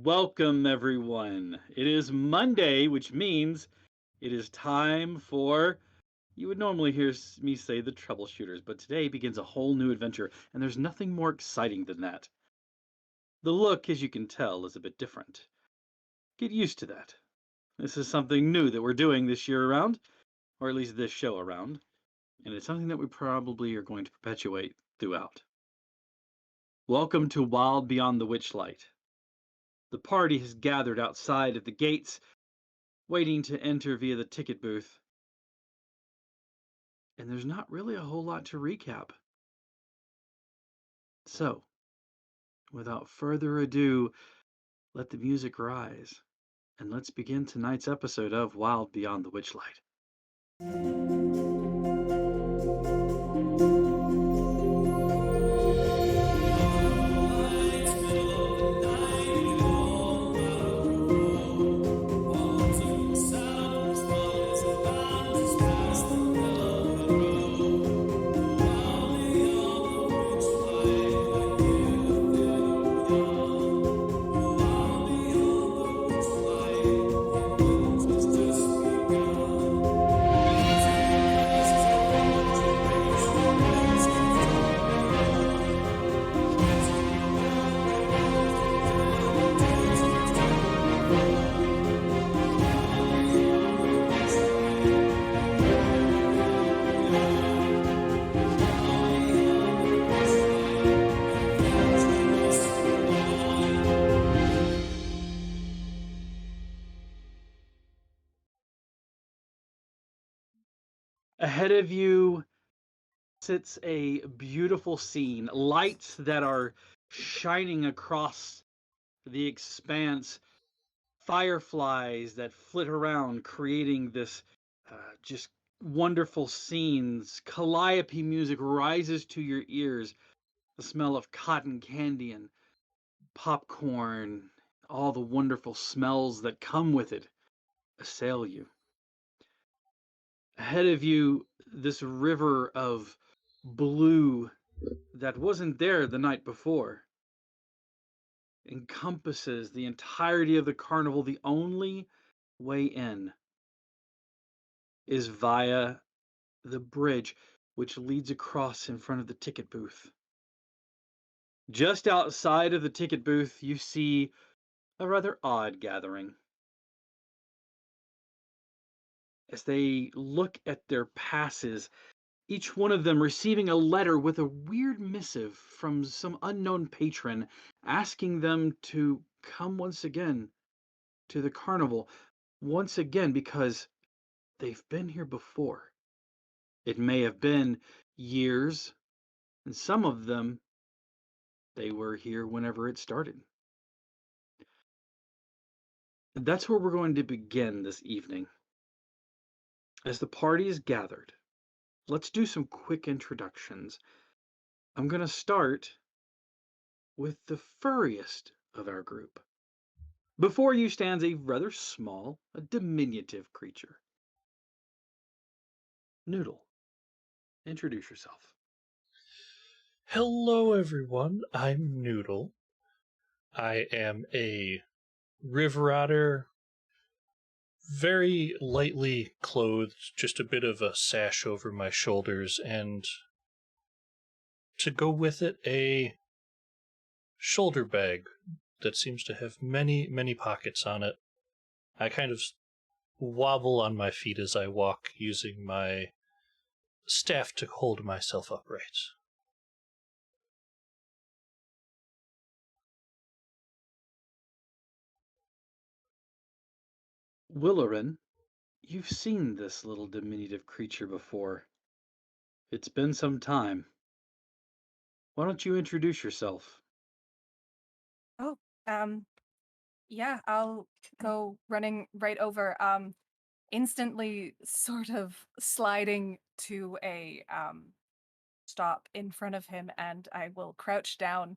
Welcome, everyone. It is Monday, which means it is time for. You would normally hear me say the troubleshooters, but today begins a whole new adventure, and there's nothing more exciting than that. The look, as you can tell, is a bit different. Get used to that. This is something new that we're doing this year around, or at least this show around, and it's something that we probably are going to perpetuate throughout. Welcome to Wild Beyond the Witchlight. The party has gathered outside at the gates, waiting to enter via the ticket booth. And there's not really a whole lot to recap. So, without further ado, let the music rise, and let's begin tonight's episode of Wild Beyond the Witchlight. Ahead of you sits a beautiful scene, lights that are shining across the expanse, fireflies that flit around, creating this just wonderful scenes. Calliope music rises to your ears, the smell of cotton candy and popcorn, all the wonderful smells that come with it assail you. Ahead of you, this river of blue that wasn't there the night before encompasses the entirety of the carnival. The only way in is via the bridge which leads across in front of the ticket booth. Just outside of the ticket booth, you see a rather odd gathering. As they look at their passes, each one of them receiving a letter with a weird missive from some unknown patron asking them to come once again to the carnival, once again because they've been here before. It may have been years, and some of them, they were here whenever it started. And that's where we're going to begin this evening. As the party is gathered, let's do some quick introductions. I'm going to start with the furriest of our group. Before you stands a rather small, a diminutive creature. Noodle, introduce yourself. Hello, everyone. I'm Noodle. I am a river otter, very lightly clothed, just a bit of a sash over my shoulders, and to go with it, a shoulder bag that seems to have many, many pockets on it. I kind of wobble on my feet as I walk, using my staff to hold myself upright. Willerin, you've seen this little diminutive creature before. It's been some time. Why don't you introduce yourself? Oh, um, yeah, I'll go running right over, instantly sort of sliding to a stop in front of him, and I will crouch down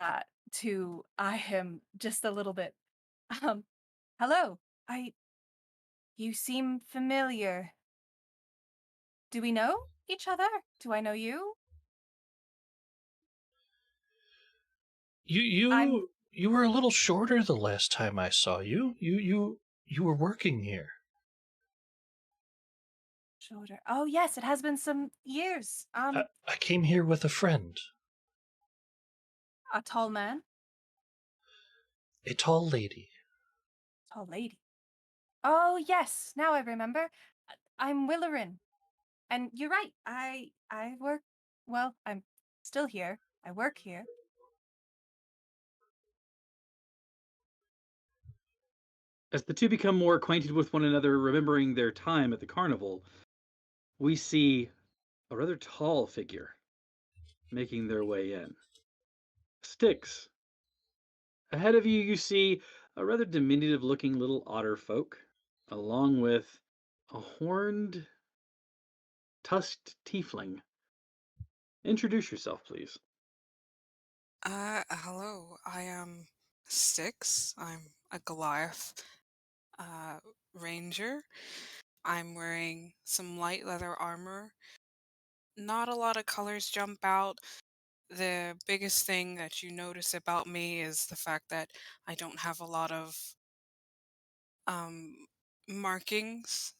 uh to eye him just a little bit. Um, hello. I You seem familiar. Do we know each other? Do I know you? You I'm you you were a little shorter the last time I saw you. You were working here. shorter. Oh, yes, it has been some years. I came here with a friend, A tall man, a tall lady. tall lady. Oh, yes, now I remember. I'm Willerin. And you're right. I work, well, I'm still here. I work here. As the two become more acquainted with one another, remembering their time at the carnival, we see a rather tall figure making their way in. Styx, Ahead of you, you see a rather diminutive looking little otter folk, along with a horned, tusked tiefling. Introduce yourself, please. Hello. I am Styx. I'm a Goliath uh ranger. I'm wearing some light leather armor. Not a lot of colors jump out. The biggest thing that you notice about me is the fact that I don't have a lot of um markings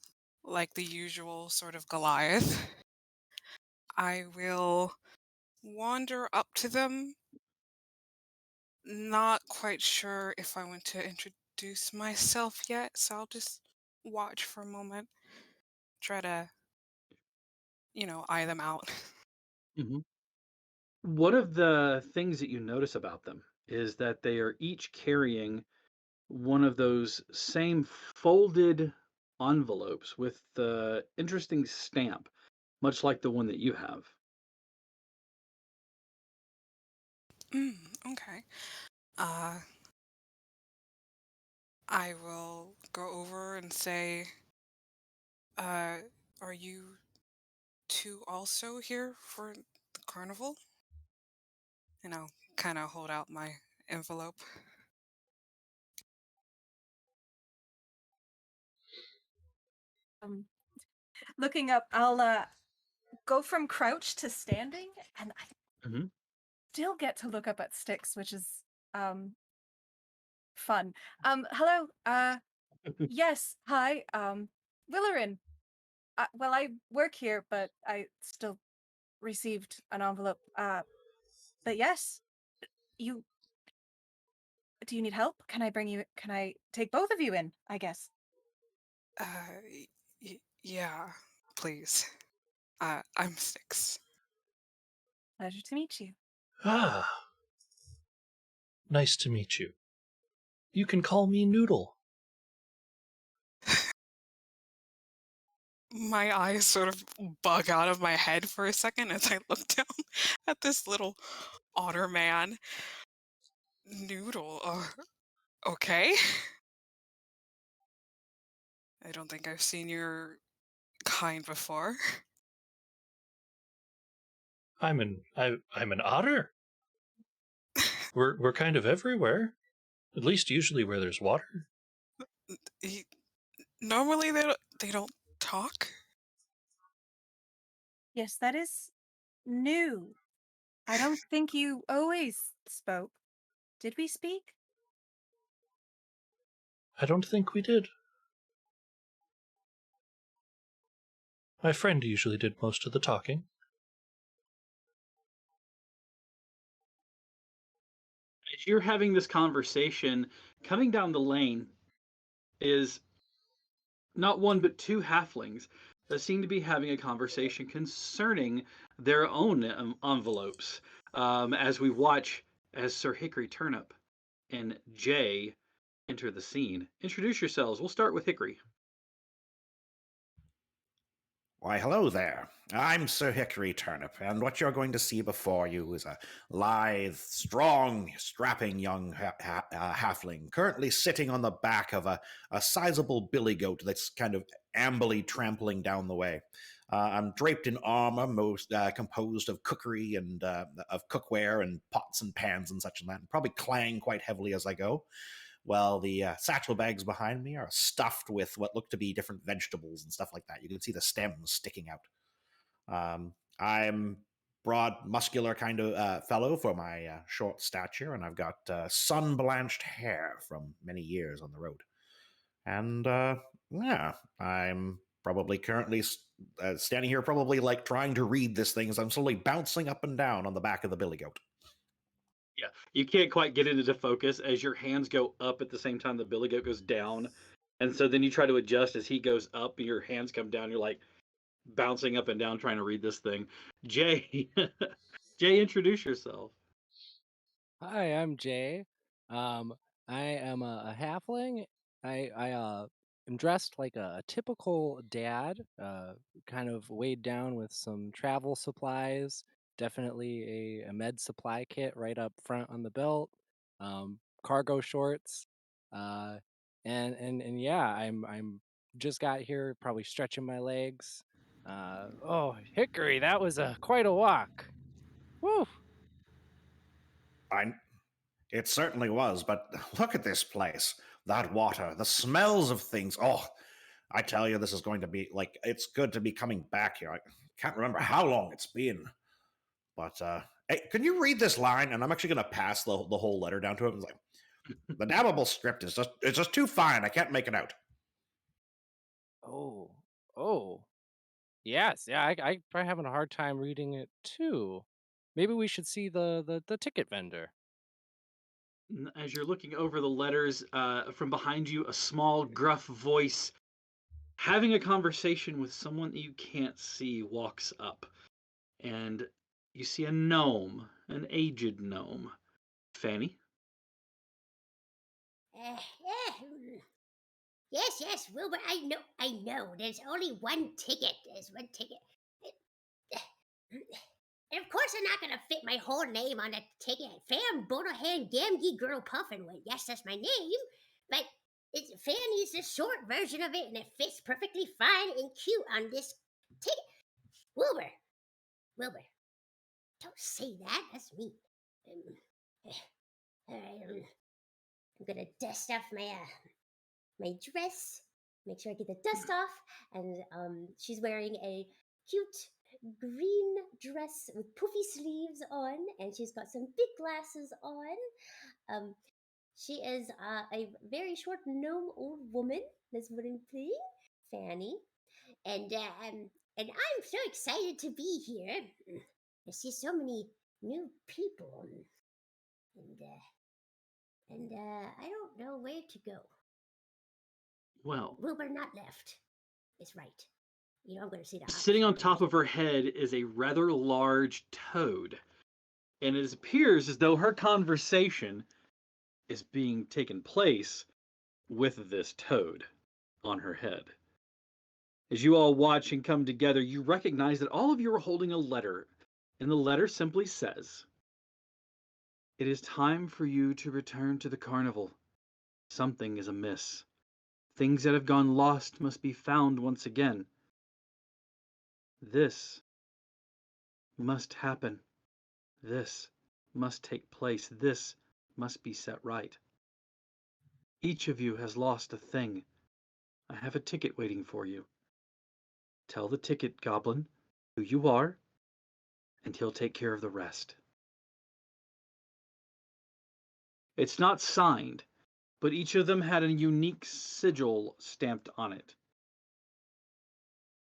like the usual sort of Goliath. I will wander up to them. Not quite sure if I want to introduce myself yet, so I'll just watch for a moment, try to, eye them out. Mhm. One of the things that you notice about them is that they are each carrying one of those same folded envelopes with the interesting stamp, much like the one that you have. Okay. Uh, I will go over and say, uh, are you two also here for the carnival? And I'll kind of hold out my envelope. Um, Looking up, I'll go from crouch to standing, and I Mhm. still get to look up at Sticks, which is um fun. Hello. Yes. Hi. Willerin. Well, I work here, but I still received an envelope. But yes, you. Do you need help? Can I bring you? Can I take both of you in? I guess. Yeah, please. I'm Styx. Pleasure to meet you. Ah, nice to meet you. You can call me Noodle. My eyes sort of bug out of my head for a second as I look down at this little otter man. Noodle. Okay. I don't think I've seen your kind before. I'm an otter. We're kind of everywhere. At least usually where there's water. He, normally they don't talk. Yes, that is new. I don't think you always spoke. Did we speak? I don't think we did. My friend usually did most of the talking. As you're having this conversation, coming down the lane is not one but two halflings that seem to be having a conversation concerning their own envelopes. As we watch as Sir Hickory Turnip and Jay enter the scene. Introduce yourselves. We'll start with Hickory. Why, hello there. I'm Sir Hickory Turnip, and what you're going to see before you is a lithe, strong, strapping young halfling currently sitting on the back of a sizable billy goat that's kind of ambly trampling down the way. I'm draped in armor, most composed of cookery and of cookware and pots and pans and such and that, and probably clang quite heavily as I go. Well, the satchel bags behind me are stuffed with what look to be different vegetables and stuff like that. You can see the stems sticking out. I'm broad, muscular kind of fellow for my short stature, and I've got sun blanched hair from many years on the road. And yeah, I'm probably currently standing here, probably like trying to read this thing as I'm slowly bouncing up and down on the back of the billy goat. Yeah, you can't quite get it into focus as your hands go up at the same time the billy goat goes down. And so then you try to adjust as he goes up, your hands come down. You're like bouncing up and down trying to read this thing. Jay, Jay, introduce yourself. Hi, I'm Jay. Um, I am a halfling. I am dressed like a typical dad, kind of weighed down with some travel supplies. Definitely a med supply kit right up front on the belt. cargo shorts. And yeah, I'm just got here, probably stretching my legs. Oh, Hickory, that was quite a walk. Woo! I, it certainly was, but look at this place. That water, the smells of things. Oh, I tell you, this is going to be like, it's good to be coming back here. I can't remember how long it's been. But, hey, can you read this line? And I'm actually going to pass the whole letter down to him. It's like, the damnable script is it's just too fine. I can't make it out. Oh, oh, yes, yeah. I probably having a hard time reading it too. Maybe we should see the ticket vendor. As you're looking over the letters, from behind you, a small, gruff voice having a conversation with someone that you can't see walks up. And you see a gnome, an aged gnome. Fanny? Yes, yes, Wilbur, I know. There's only one ticket. There's one ticket. And of course I'm not gonna fit my whole name on the ticket. Fan Bonohan Gamgee Girl Puffinwood. Yes, that's my name. But Fanny's the short version of it, and it fits perfectly fine and cute on this ticket. Wilbur, don't say that. That's mean. All right, I'm gonna dust off my dress. Make sure I get the dust off. And she's wearing a cute green dress with puffy sleeves on, and she's got some big glasses on. She is a very short gnome old woman. That's what I'm playing, Fanny. And I'm so excited to be here. I see so many new people, and I don't know where to go. Well, Wilbur not left. It's right. You know, I'm going to see the sitting on option. top of her head is a rather large toad. And it appears as though her conversation is being taken place with this toad on her head. As you all watch and come together, you recognize that all of you are holding a letter, and the letter simply says, "It is time for you to return to the carnival. Something is amiss. Things that have gone lost must be found once again. This must happen. This must take place. This must be set right. Each of you has lost a thing. I have a ticket waiting for you. Tell the ticket goblin who you are, and he'll take care of the rest." It's not signed, but each of them had a unique sigil stamped on it.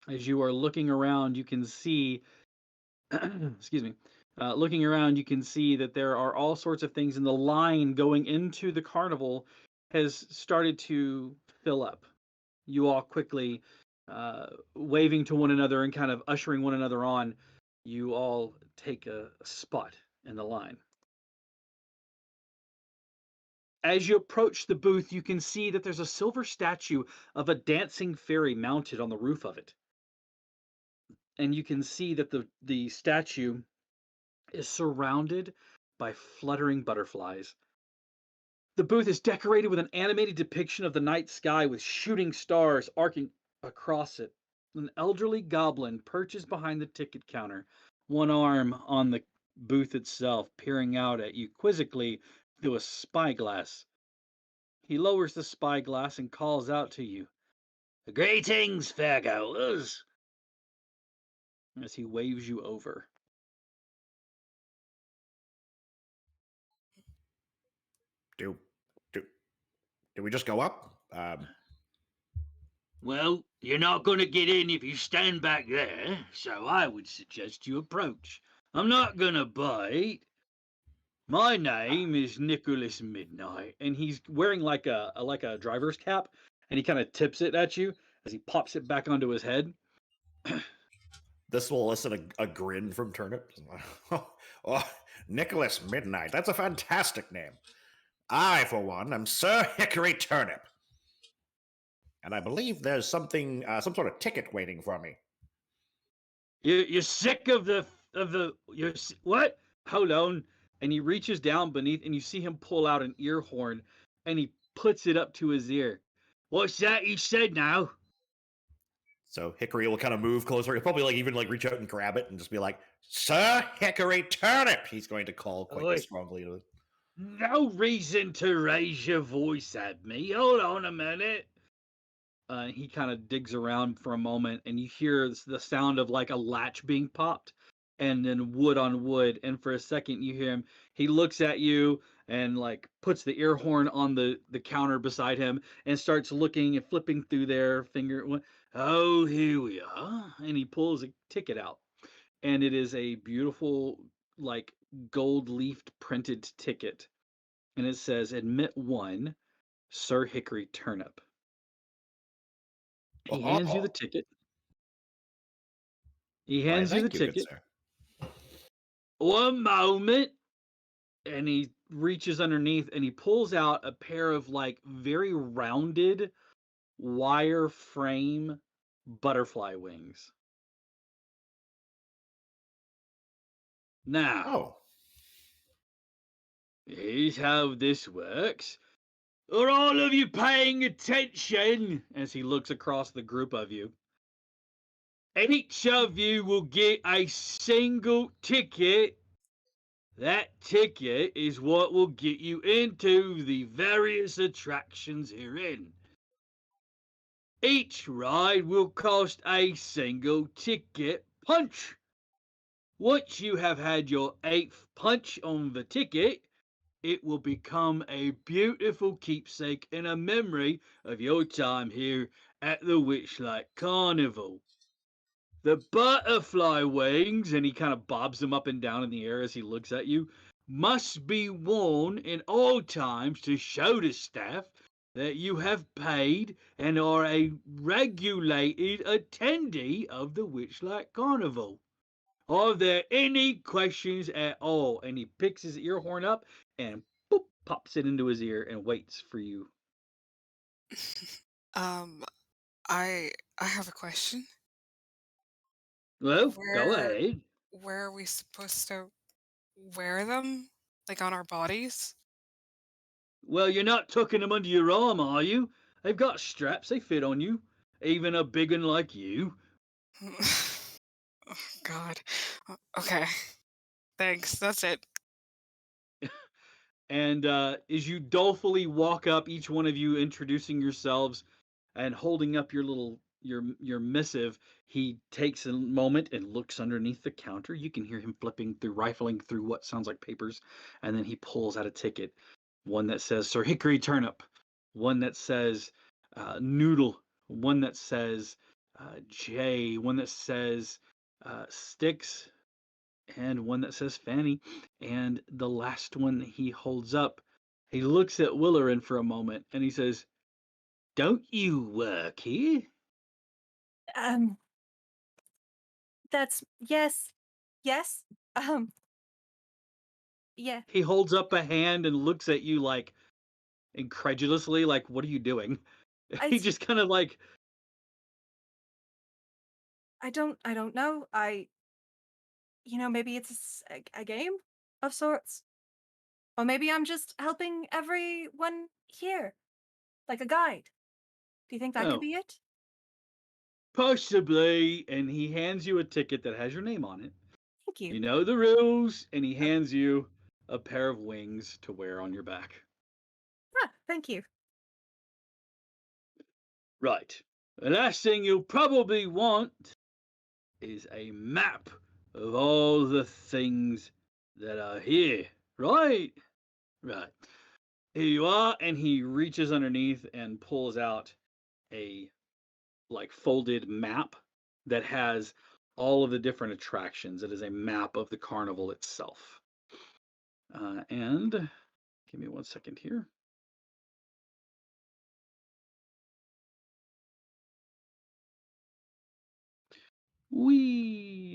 As you are looking around, you can see, excuse me, looking around, you can see that there are all sorts of things, and the line going into the carnival has started to fill up. You all quickly, waving to one another and kind of ushering one another on, you all take a spot in the line. As you approach the booth, you can see that there's a silver statue of a dancing fairy mounted on the roof of it. And you can see that the statue is surrounded by fluttering butterflies. The booth is decorated with an animated depiction of the night sky with shooting stars arcing across it. An elderly goblin perches behind the ticket counter, one arm on the booth itself, peering out at you quizzically through a spyglass. He lowers the spyglass and calls out to you, "Greetings, fairgoers," as he waves you over. Do we just go up? Well, you're not going to get in if you stand back there, so I would suggest you approach. I'm not going to bite. My name is Nicholas Midnight, and he's wearing like a driver's cap, and he kind of tips it at you as he pops it back onto his head. This will elicit a grin from Turnip. Oh, Nicholas Midnight. That's a fantastic name. I, for one, am Sir Hickory Turnip. And I believe there's some sort of ticket waiting for me. You're sick of the what? Hold on. and he reaches down beneath, and you see him pull out an ear horn, and he puts it up to his ear. What's that you said now? So Hickory will kind of move closer. He'll probably even reach out and grab it and just be like, "Sir Hickory Turnip." He's going to call quite Oi. strongly to it. No reason to raise your voice at me. Hold on a minute. He kind of digs around for a moment, and you hear the sound of like a latch being popped, and then wood on wood. And for a second, you hear him. He looks at you and like puts the ear horn on the counter beside him and starts looking and flipping through their finger. Oh, here we are. And he pulls a ticket out, and it is a beautiful like gold leafed printed ticket, and it says "Admit one, Sir Hickory Turnip." He hands you the Oh, ticket. He why, hands you the thank you, good ticket. sir. One moment. And he reaches underneath and he pulls out a pair of like very rounded wire frame butterfly wings. Now, Oh, here's how this works. Are all of you paying attention? As he looks across the group of you. Each of you will get a single ticket. That ticket is what will get you into the various attractions herein. Each ride will cost a single ticket punch. Once you have had your 8th punch on the ticket, it will become a beautiful keepsake and a memory of your time here at the Witchlight Carnival. The butterfly wings, and he kind of bobs them up and down in the air as he looks at you, must be worn in all times to show the staff that you have paid and are a regulated attendee of the Witchlight Carnival. Are there any questions at all? And he picks his ear horn up and boop, pops it into his ear and waits for you. I have a question. Well, go Where ahead. where are we supposed to wear them? Like on our bodies? Well, you're not tucking them under your arm, are you? They've got straps, they fit on you. Even a big one like you. Oh, God. Okay. Thanks. That's it. And as you dolefully walk up, each one of you introducing yourselves and holding up your missive, he takes a moment and looks underneath the counter. You can hear him rifling through what sounds like papers, and then he pulls out a ticket. One that says Sir Hickory Turnip, one that says Noodle, one that says Jay, one that says Sticks, and one that says Fanny. And the last one he holds up, he looks at Willerin for a moment and he says, "Don't you work here?" That's yes. Yes. Yeah. He holds up a hand and looks at you like incredulously, like, "What are you doing?" He I just kind of like, I don't know. Maybe it's a game of sorts. Or maybe I'm just helping everyone here, like a guide. Do you think that could "Oh, be it? possibly." And he hands you a ticket that has your name on it. Thank you. You know the rules, and he Uh, hands you a pair of wings to wear on your back. Thank you. Right. The last thing you'll probably want is a map of all the things that are here. Right? Right. Here you are, and he reaches underneath and pulls out a like folded map that has all of the different attractions. It is a map of the carnival itself. And give me 1 second here.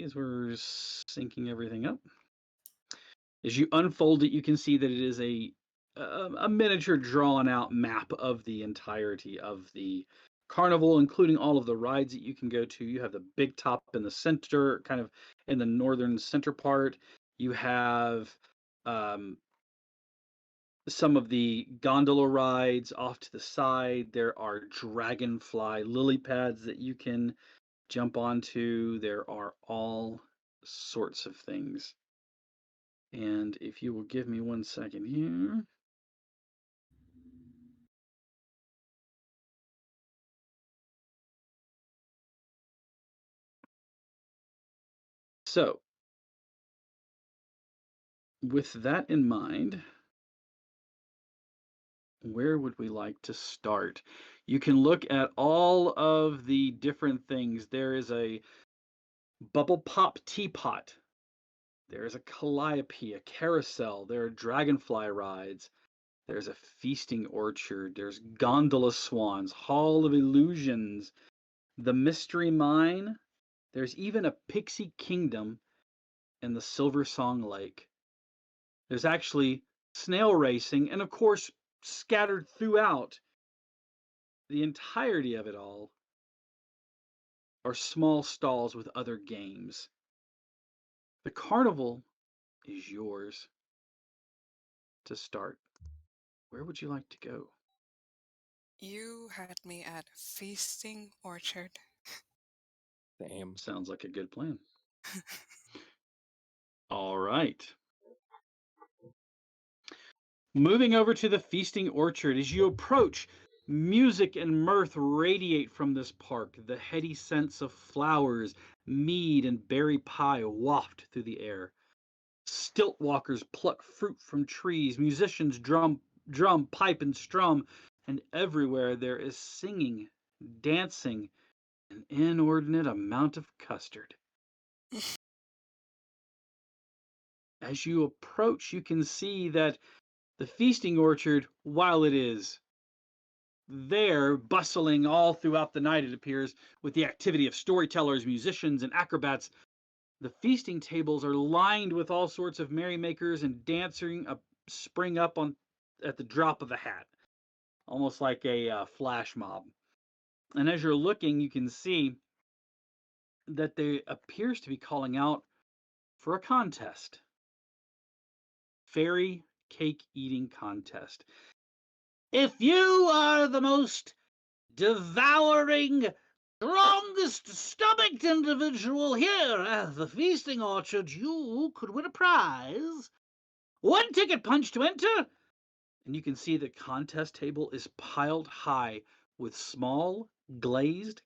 As we're syncing everything up. As you unfold it, you can see that it is a miniature drawn out map of the entirety of the carnival, including all of the rides that you can go to. You have the big top in the center, kind of in the northern center part. You have some of the gondola rides off to the side. There are dragonfly lily pads that you can jump onto. There are all sorts of things. And if you will give me 1 second here. So, with that in mind, where would we like to start? You can look at all of the different things. There is a bubble pop teapot. There is a calliope, a carousel. There are dragonfly rides. There's a feasting orchard. There's gondola swans, hall of illusions, the mystery mine. There's even a pixie kingdom and the Silver Song Lake. There's actually snail racing, and of course, scattered throughout the entirety of it all are small stalls with other games. The carnival is yours to start. Where would you like to go? You had me at Feasting Orchard. Same. Sounds like a good plan. All right. Moving over to the Feasting Orchard, as you approach, music and mirth radiate from this park. The heady scents of flowers, mead, and berry pie waft through the air. Stilt walkers pluck fruit from trees, musicians drum, pipe, and strum, and everywhere there is singing, dancing, an inordinate amount of custard. As you approach, you can see that the feasting orchard, while it is there, bustling all throughout the night, it appears, with the activity of storytellers, musicians, and acrobats, the feasting tables are lined with all sorts of merrymakers and dancing spring up on at the drop of a hat, almost like a flash mob. And as you're looking, you can see that there appears to be calling out for a contest. Fairy cake eating contest. If you are the most devouring, strongest stomached individual here at the feasting orchard, you could win a prize. 1 ticket punch to enter. And you can see the contest table is piled high with small glazed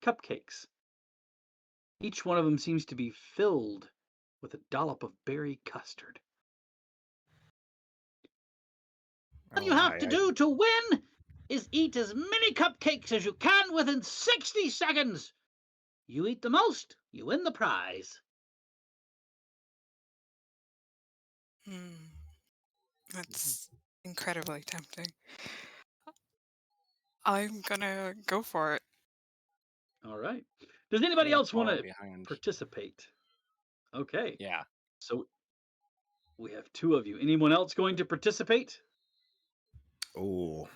cupcakes. Each one of them seems to be filled with a dollop of berry custard. All you have to do to win is eat as many cupcakes as you can within 60 seconds. You eat the most, you win the prize. That's incredibly tempting. I'm gonna go for it. All right. Does anybody else want to behind? participate? Okay. Yeah. So we have 2 of you. Anyone else going to participate? Oh,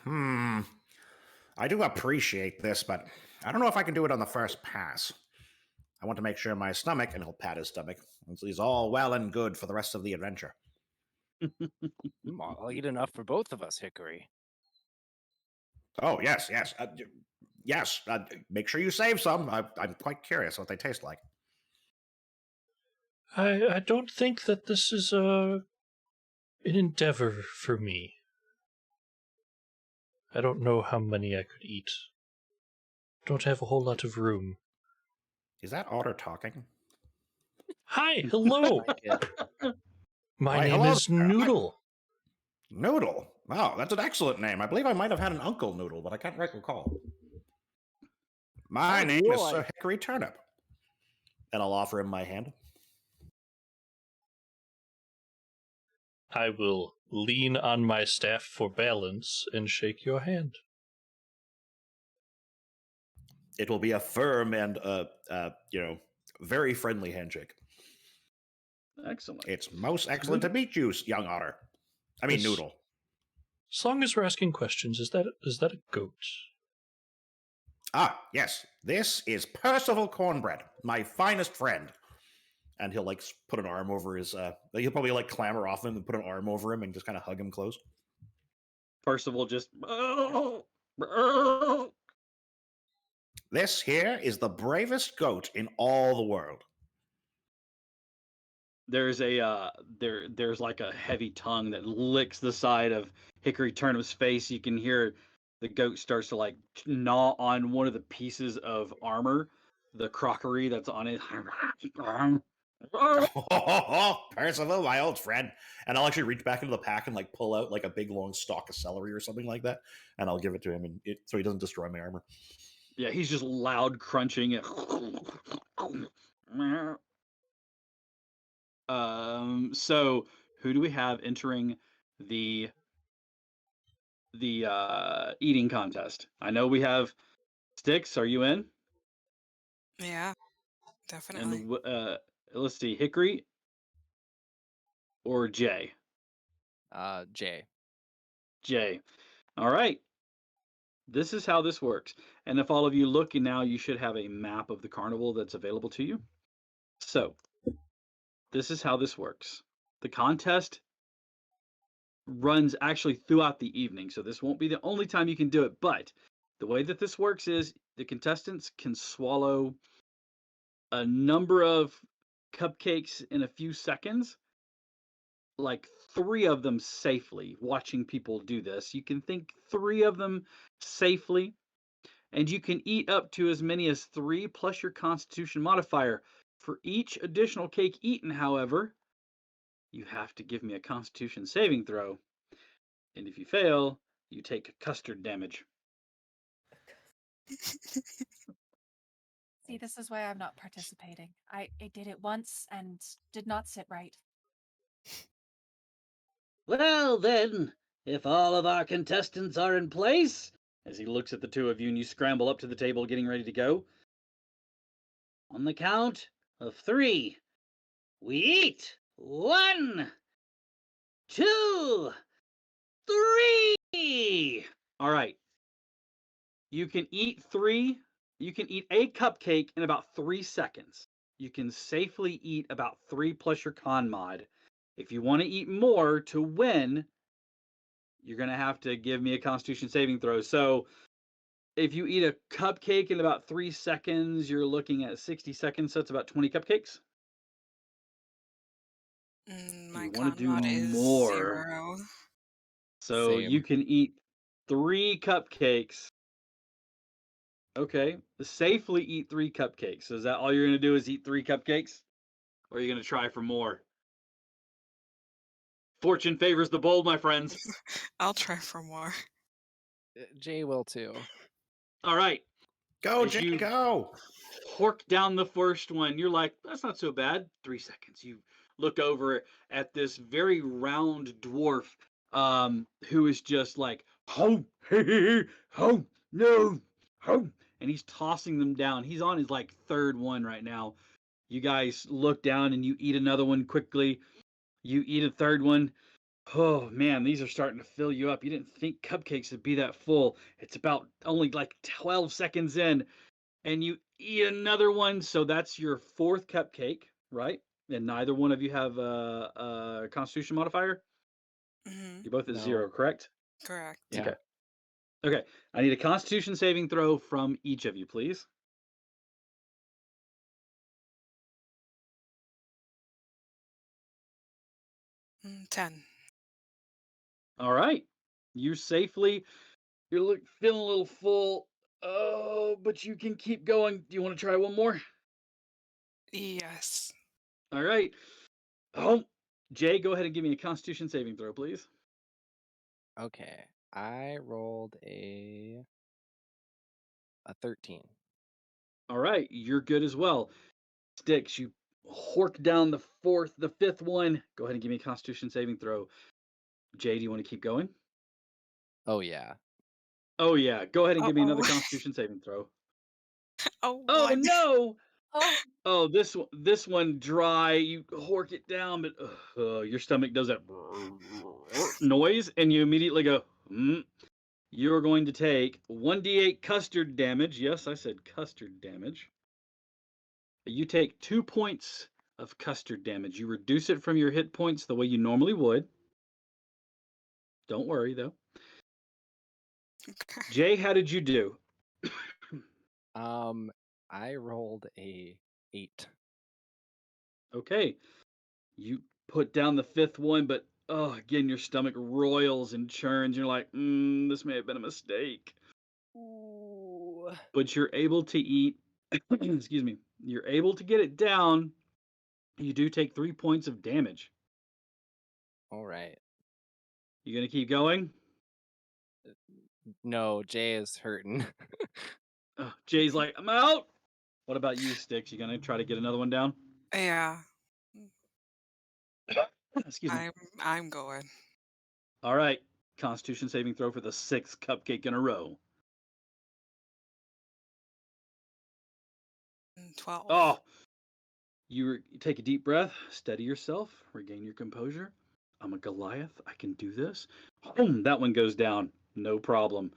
I do appreciate this, but I don't know if I can do it on the first pass. I want to make sure my stomach, and he'll pat his stomach, is all well and good for the rest of the adventure. I'll eat enough for both of us, Hickory. Oh, yes. Yes, make sure you save some. I'm quite curious what they taste like. I don't think that this is an endeavor for me. I don't know how many I could eat. Don't have a whole lot of room. Is that Otter talking? Hi, hello. My name hello is there. Noodle. Noodle? Wow, that's an excellent name. I believe I might have had an Uncle Noodle, but I can't recall. My name is Sir Hickory Turnip. And I'll offer him my hand. I will lean on my staff for balance and shake your hand. It will be a firm and, very friendly handshake. Excellent. It's most excellent to meet you, young Otter. I mean, Noodle. As long as we're asking questions, is that a goat? Ah, yes. This is Percival Cornbread, my finest friend. and he'll like put an arm over his. He'll probably like clamber off him and put an arm over him and just kind of hug him close. Percival just. This here is the bravest goat in all the world. There's a there's like a heavy tongue that licks the side of Hickory Turnip's face. You can hear the goat starts to like gnaw on one of the pieces of armor, the crockery that's on it. Percival, my old friend. And I'll actually reach back into the pack and like pull out like a big long stalk of celery or something like that, and I'll give it to him, and so he doesn't destroy my armor. Yeah, he's just loud crunching it. So who do we have entering the eating contest? I know we have Sticks. Are you in? Yeah, definitely. And let's see, Hickory or Jay? Jay. Jay. All right. This is how this works. And if all of you look now, you should have a map of the carnival that's available to you. So this is how this works. The contest runs actually throughout the evening, so this won't be the only time you can do it, but the way that this works is the contestants can swallow a number of cupcakes in a few seconds, like 3 of them safely. Watching people do this, you can think 3 of them safely, and you can eat up to as many as 3 plus your constitution modifier. For each additional cake eaten, however, you have to give me a constitution saving throw. And if you fail, you take custard damage. See, this is why I'm not participating. I did it once and did not sit right. Well, then, if all of our contestants are in place, as he looks at the 2 of you and you scramble up to the table getting ready to go, on the count of 3, we eat. 1, 2, 3. All right. You can eat 3. You can eat a cupcake in about 3 seconds. You can safely eat about 3 plus your con mod. If you want to eat more to win, you're going to have to give me a constitution saving throw. So if you eat a cupcake in about 3 seconds, you're looking at 60 seconds. So that's about 20 cupcakes. My you want to con do mod is more. 0. So Same. you can eat 3 cupcakes. Okay. Safely eat 3 cupcakes. So is that all you're going to do is eat 3 cupcakes? Or are you going to try for more? Fortune favors the bold, my friends. I'll try for more. Jay will too. All right. Go, As Jay, you go! hork down the first one, you're like, that's not so bad. 3 seconds. You look over at this very round dwarf who is just like, ho, ho, no, ho. And he's tossing them down. He's on his like 3rd one right now. You guys look down and you eat another one quickly. You eat a 3rd one. Oh man, these are starting to fill you up. You didn't think cupcakes would be that full. It's about only like 12 seconds in, and you eat another one. So that's your 4th cupcake, right? And neither one of you have a constitution modifier. Hmm. You're both at No. 0, correct? Correct. Yeah. Okay. Okay. I need a constitution saving throw from each of you, please. Mm, 10. All right. You're feeling a little full. Oh, but you can keep going. Do you want to try one more? Yes. All right. Oh, Jay, go ahead and give me a constitution saving throw, please. Okay. I rolled a 13. All right. You're good as well. Sticks, you hork down the 5th one. Go ahead and give me a constitution saving throw. Jay, do you want to keep going? Oh yeah. Oh, yeah. Go ahead and give me another Uh-oh. constitution saving throw. Oh, Oh, one. no. Oh, Oh, this one dry. You hork it down, but your stomach does that noise, and you immediately go, You're going to take 1d8 custard damage. Yes, I said custard damage. You take 2 points of custard damage. You reduce it from your hit points the way you normally would. Don't worry, though. Okay. Jay, how did you do? I rolled a 8. Okay. You put down the fifth one, but again, your stomach roils and churns. You're like, this may have been a mistake. Ooh. But you're able to eat, excuse me, you're able to get it down. You do take 3 points of damage. All right. You gonna keep going? No, Jay is hurting. Jay's like, I'm out. What about you, Sticks? You gonna try to get another one down? Yeah, Excuse me. I'm going. All right. Constitution saving throw for the 6th cupcake in a row. 12. Oh, you take a deep breath, steady yourself, regain your composure. I'm a Goliath. I can do this. Boom, that one goes down. No problem.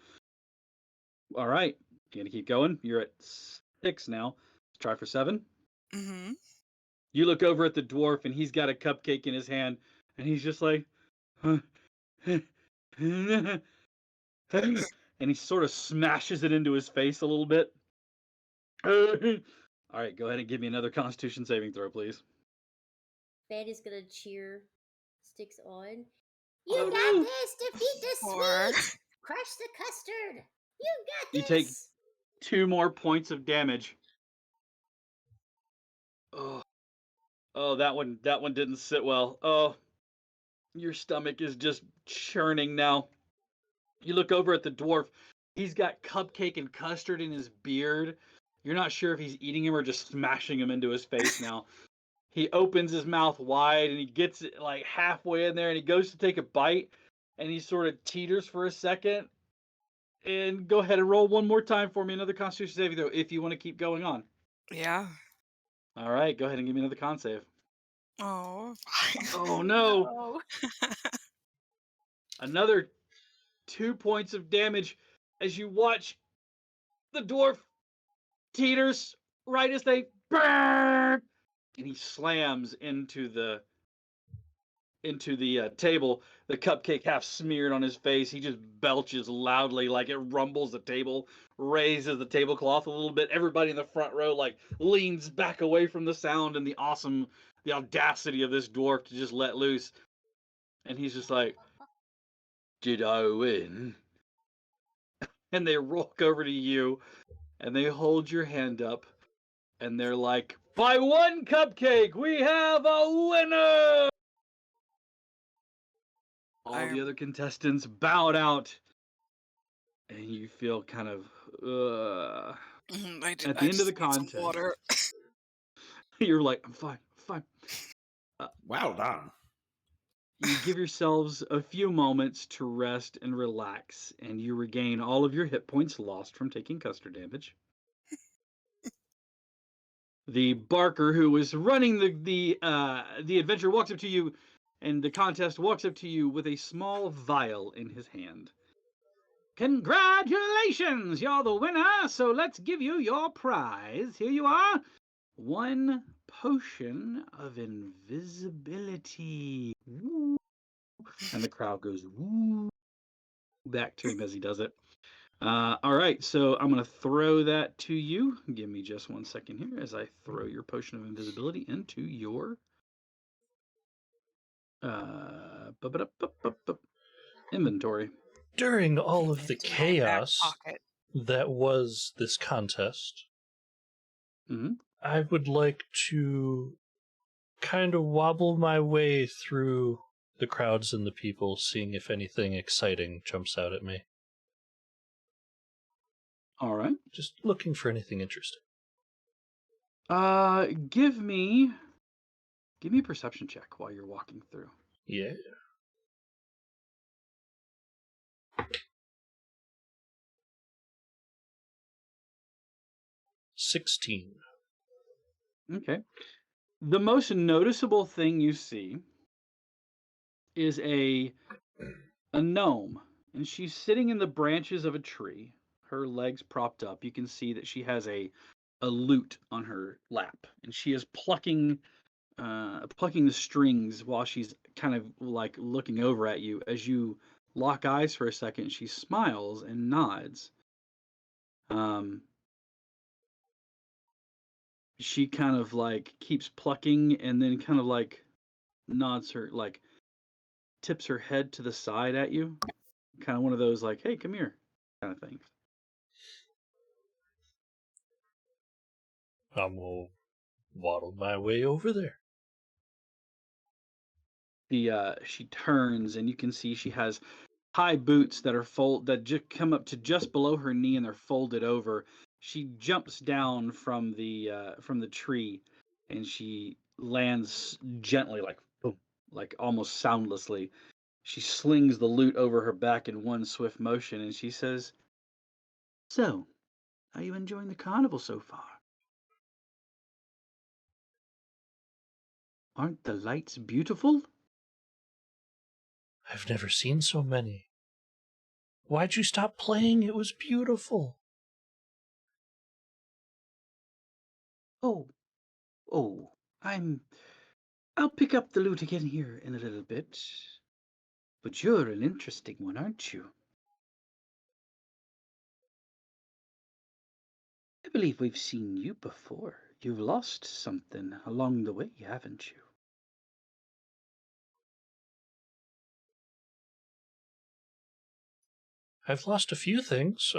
All right. You gonna keep going? You're at 6 now. Let's try for 7. Mm-hmm. You look over at the dwarf, and he's got a cupcake in his hand, and he's just like, huh. And he sort of smashes it into his face a little bit. All right, go ahead and give me another Constitution saving throw, please. Fed is gonna cheer Sticks on. You Oh, got no. this! Defeat the 4. sweet! Crush the custard! You got this! You take 2 more points of damage. Oh, that one didn't sit well. Oh, your stomach is just churning now. You look over at the dwarf. He's got cupcake and custard in his beard. You're not sure if he's eating him or just smashing him into his face now. He opens his mouth wide and he gets it like halfway in there and he goes to take a bite and he sort of teeters for a second. And go ahead and roll one more time for me, another Constitution saving throw, if you want to keep going on. Yeah. All right, go ahead and give me another con save. Oh. Oh no! Oh, Another 2 points of damage as you watch the dwarf teeters right as they burn, and he slams into the table. The cupcake half smeared on his face. He just belches loudly, like it rumbles the table, raises the tablecloth a little bit. Everybody in the front row like leans back away from the sound and the audacity of this dwarf to just let loose. And he's just like, "Did I win?" And they walk over to you and they hold your hand up and they're like, "By 1 cupcake, we have a winner!" All the other contestants bowed out, and you feel kind of I at the end of the just need some contest. water. You're like, I'm fine. Well done. You give yourselves a few moments to rest and relax, and you regain all of your hit points lost from taking custard damage. The barker who was running the adventure walks up to you, and the contest walks up to you with a small vial in his hand. Congratulations! You're the winner, so let's give you your prize. Here you are. 1 potion of invisibility. Woo. And the crowd goes woo back to him as he does it. All right, so I'm going to throw that to you. Give me just 1 second here as I throw your potion of invisibility into your inventory. During all of the Into my back chaos pocket. that was this contest, Mhm. I would like to kind of wobble my way through the crowds and the people, seeing if anything exciting jumps out at me. All right. Just looking for anything interesting. Give me a perception check while you're walking through. Yeah. $16. Okay. The most noticeable thing you see is a gnome, and she's sitting in the branches of a tree, her legs propped up. You can see that she has a lute on her lap, and she is plucking plucking the strings while she's kind of like looking over at you. As you lock eyes for a second, she smiles and nods. She kind of like keeps plucking and then kind of like nods her, like tips her head to the side at you. Kind of one of those like, hey, come here kind of things. I'm gonna waddle my way over there. She turns and you can see she has high boots that are that come up to just below her knee and they're folded over. She jumps down from the tree and she lands gently, like boom, like almost soundlessly. She slings the loot over her back in one swift motion and she says, "So, are you enjoying the carnival so far? Aren't the lights beautiful?" I've never seen so many. Why'd you stop playing? It was beautiful. Oh, oh, I'll pick up the loot again here in a little bit. But you're an interesting one, aren't you? I believe we've seen you before. You've lost something along the way, haven't you? I've lost a few things.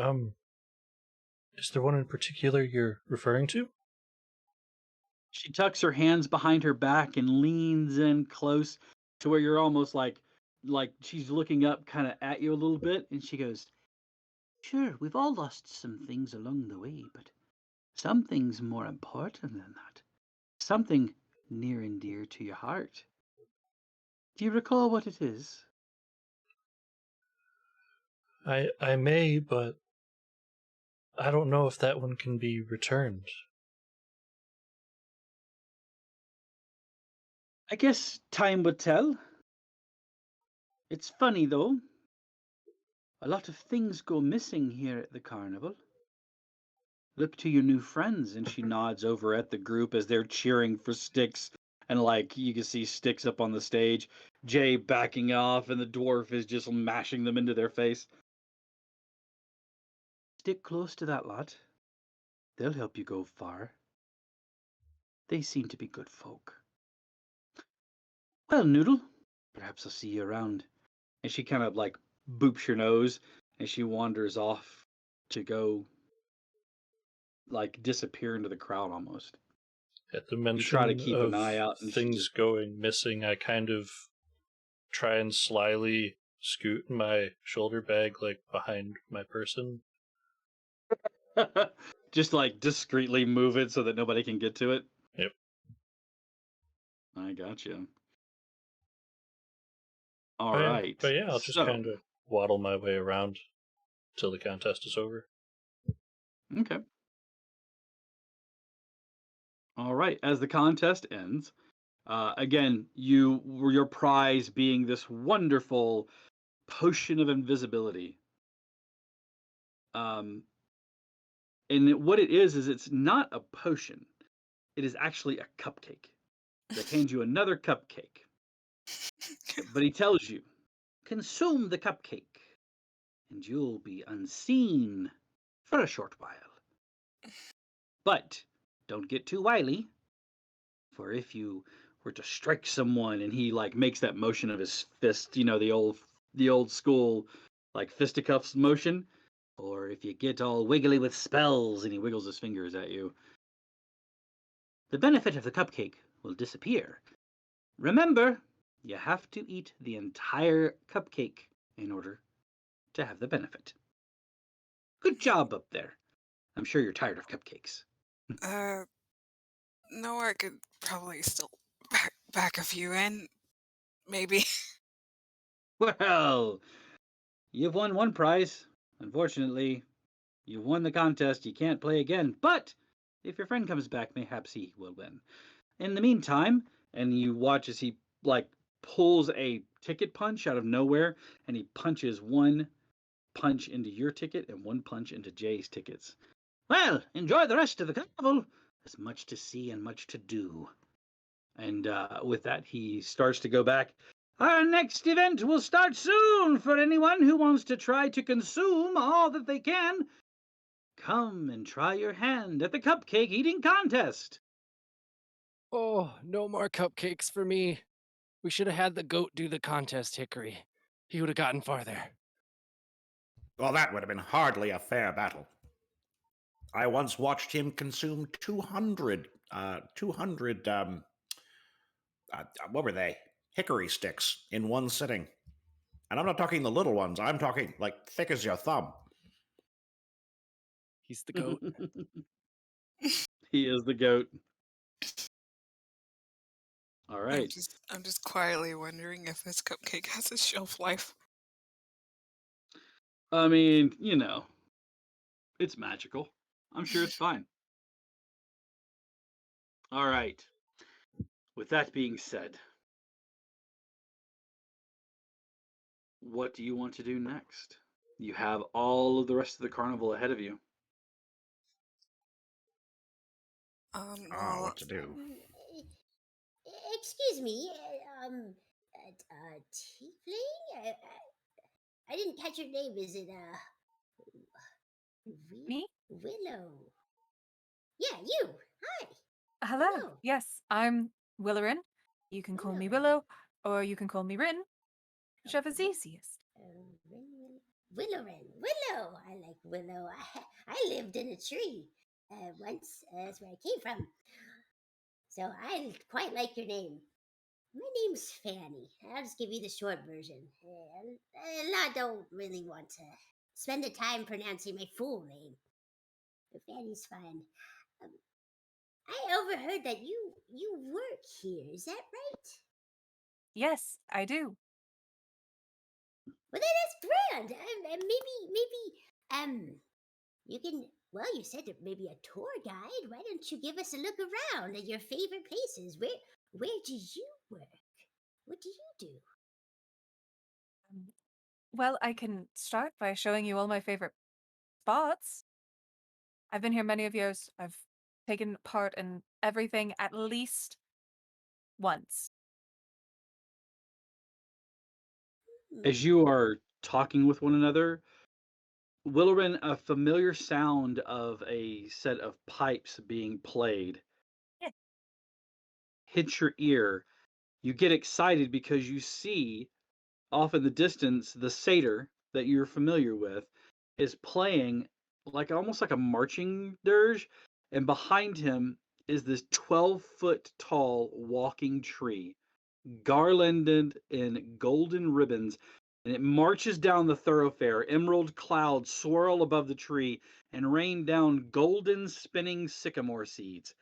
Is there one in particular you're referring to? She tucks her hands behind her back and leans in close to where you're almost like she's looking up kind of at you a little bit and she goes, "Sure, we've all lost some things along the way, but something's more important than that. Something near and dear to your heart. Do you recall what it is?" I may, but I don't know if that one can be returned. I guess time would tell. It's funny though. A lot of things go missing here at the carnival. Look to your new friends, and she nods over at the group as they're cheering for Sticks. And like you can see Sticks up on the stage, Jay backing off, and the dwarf is just mashing them into their face. Stick close to that lot. They'll help you go far. They seem to be good folk. Well, Noodle, perhaps I'll see you around. And she kind of like boops your nose and she wanders off to go like disappear into the crowd almost. At the You try to mention keep an of eye out and she things just going missing, I kind of try and slyly scoot my shoulder bag like behind my person. just like discreetly move it so that nobody can get to it. Yep. I got you. All But, right. but yeah, I'll just So, kind of waddle my way around till the contest is over. okay. All right. As the contest ends, again, your prize being this wonderful potion of invisibility. And what it is it's not a potion. It is actually a cupcake. They hand you another cupcake. But he tells you, consume the cupcake, and you'll be unseen for a short while. But don't get too wily, for if you were to strike someone and he like makes that motion of his fist, you know, the old school like fisticuffs motion, or if you get all wiggly with spells and he wiggles his fingers at you, the benefit of the cupcake will disappear. Remember, you have to eat the entire cupcake in order to have the benefit. Good job up there. I'm sure you're tired of cupcakes. No, I could probably still back a few in, maybe. Well, you've won one prize. Unfortunately, you've won the contest. You can't play again. But if your friend comes back, mayhaps he will win. In the meantime, and you watch as he like pulls a ticket punch out of nowhere, and he punches one punch into your ticket and one punch into Jay's tickets. Well, enjoy the rest of the carnival. There's much to see and much to do. And with that, he starts to go back. Our next event will start soon. For anyone who wants to try to consume all that they can, come and try your hand at the cupcake eating contest. Oh, no more cupcakes for me. We should have had the goat do the contest, Hickory. He would have gotten farther. Well, that would have been hardly a fair battle. I once watched him consume 200, what were they? Hickory sticks in one sitting. And I'm not talking the little ones. I'm talking like thick as your thumb. He's the goat. He is the goat. All I'm right. just quietly wondering if this cupcake has a shelf life. I mean, it's magical. I'm sure it's fine. All right. With that being said, what do you want to do next? You have all of the rest of the carnival ahead of you. Well, What to do? Excuse me, tiefling? I didn't catch your name. Is it, Me? Willow? Yeah, you. Hi. Hello. Hello. Yes, I'm Willerin. You can call me Willow, or you can call me Rin, whichever's easiest. Willowren. Willow. I like Willow. I lived in a tree once. That's where I came from. So I quite like your name. My name's Fanny. I'll just give you the short version. I don't really want to spend the time pronouncing my full name. But Fanny's fine. I overheard that you work here. Is that right? Yes, I do. Well, that's grand. Maybe you can. Well, you said that maybe a tour guide. Why don't you give us a look around at your favorite places? Where do you work? What do you do? Well, I can start by showing you all my favorite spots. I've been here many of years. I've taken part in everything at least once. As you are talking with one another, Willerin, a familiar sound of a set of pipes being played Yeah. hits your ear. You get excited because you see off in the distance the satyr that you're familiar with is playing like almost like a marching dirge, and behind him is this 12-foot tall walking tree, garlanded in golden ribbons, and it marches down the thoroughfare. Emerald clouds swirl above the tree and rain down golden spinning sycamore seeds.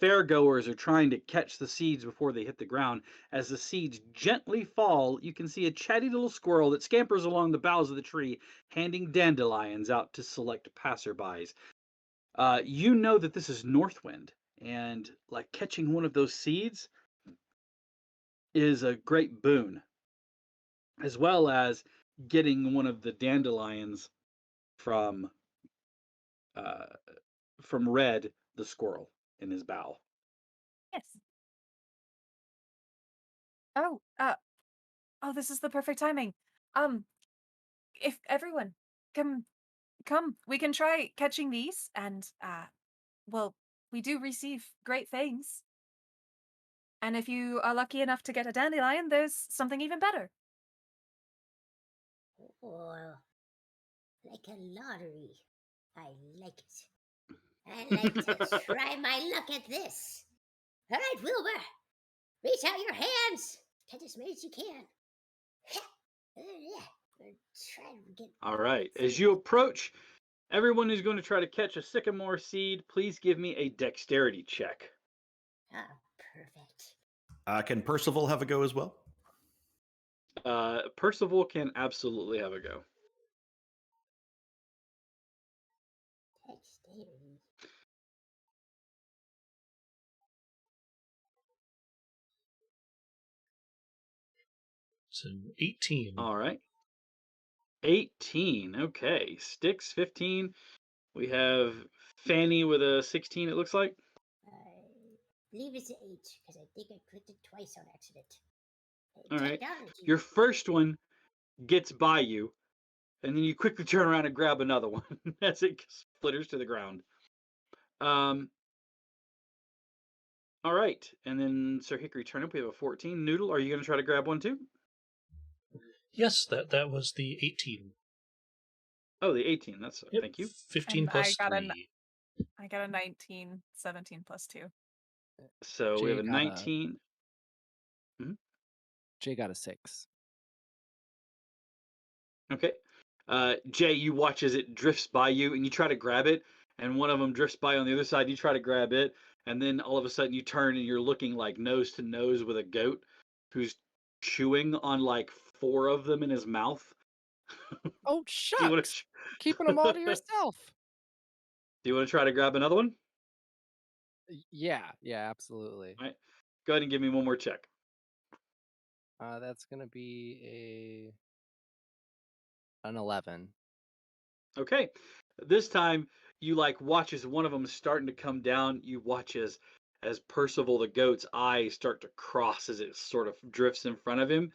Fairgoers are trying to catch the seeds before they hit the ground. As the seeds gently fall, you can see a chatty little squirrel that scampers along the boughs of the tree, handing dandelions out to select passerbys. You know that this is Northwind, and like catching one of those seeds is a great boon, as well as getting one of the dandelions from uh, Red the squirrel in his bow. Yes. Oh, this is the perfect timing. If everyone come, we can try catching these, and well, we do receive great things. And if you are lucky enough to get a dandelion, there's something even better. Or like a lottery. I like it. I like to try my luck at this. All right, Wilbur. Reach out your hands. Catch as many as you can. Yeah. Try to get. All right. As you approach, everyone who's going to try to catch a sycamore seed, please give me a dexterity check. Ah, perfect. Can Percival have a go as well? Percival can absolutely have a go. Dexterity. It's an 18. All right. 18. Okay. Sticks, 15. We have Fanny with a 16, it looks like. believe it's an 8 because I think I clicked it twice on accident. All right. Technology. Your first one gets by you, and then you quickly turn around and grab another one as it flitters to the ground. All right, and then Sir Hickory Turnip, we have a 14. Noodle, are you going to try to grab one too? Yes, that was the 18. Oh, the 18. That's Yep. thank you. 15 And plus I 3. got a 19, 17 plus 2. So we have Jay a got 19. Jay got a 6. Okay. Jay, you watch as it drifts by you, and you try to grab it, and one of them drifts by on the other side. You try to grab it, and then all of a sudden you turn and you're looking like nose to nose with a goat who's chewing on like 4 of them in his mouth. Oh, Do you want shucks! to? Keeping them all to yourself. Do you want to try to grab another one? Yeah, absolutely. All right. Go ahead and give me one more check. That's gonna be an 11. Okay. This time you like watch as one of them is starting to come down. You watch as Percival the goat's eyes start to cross as it sort of drifts in front of him.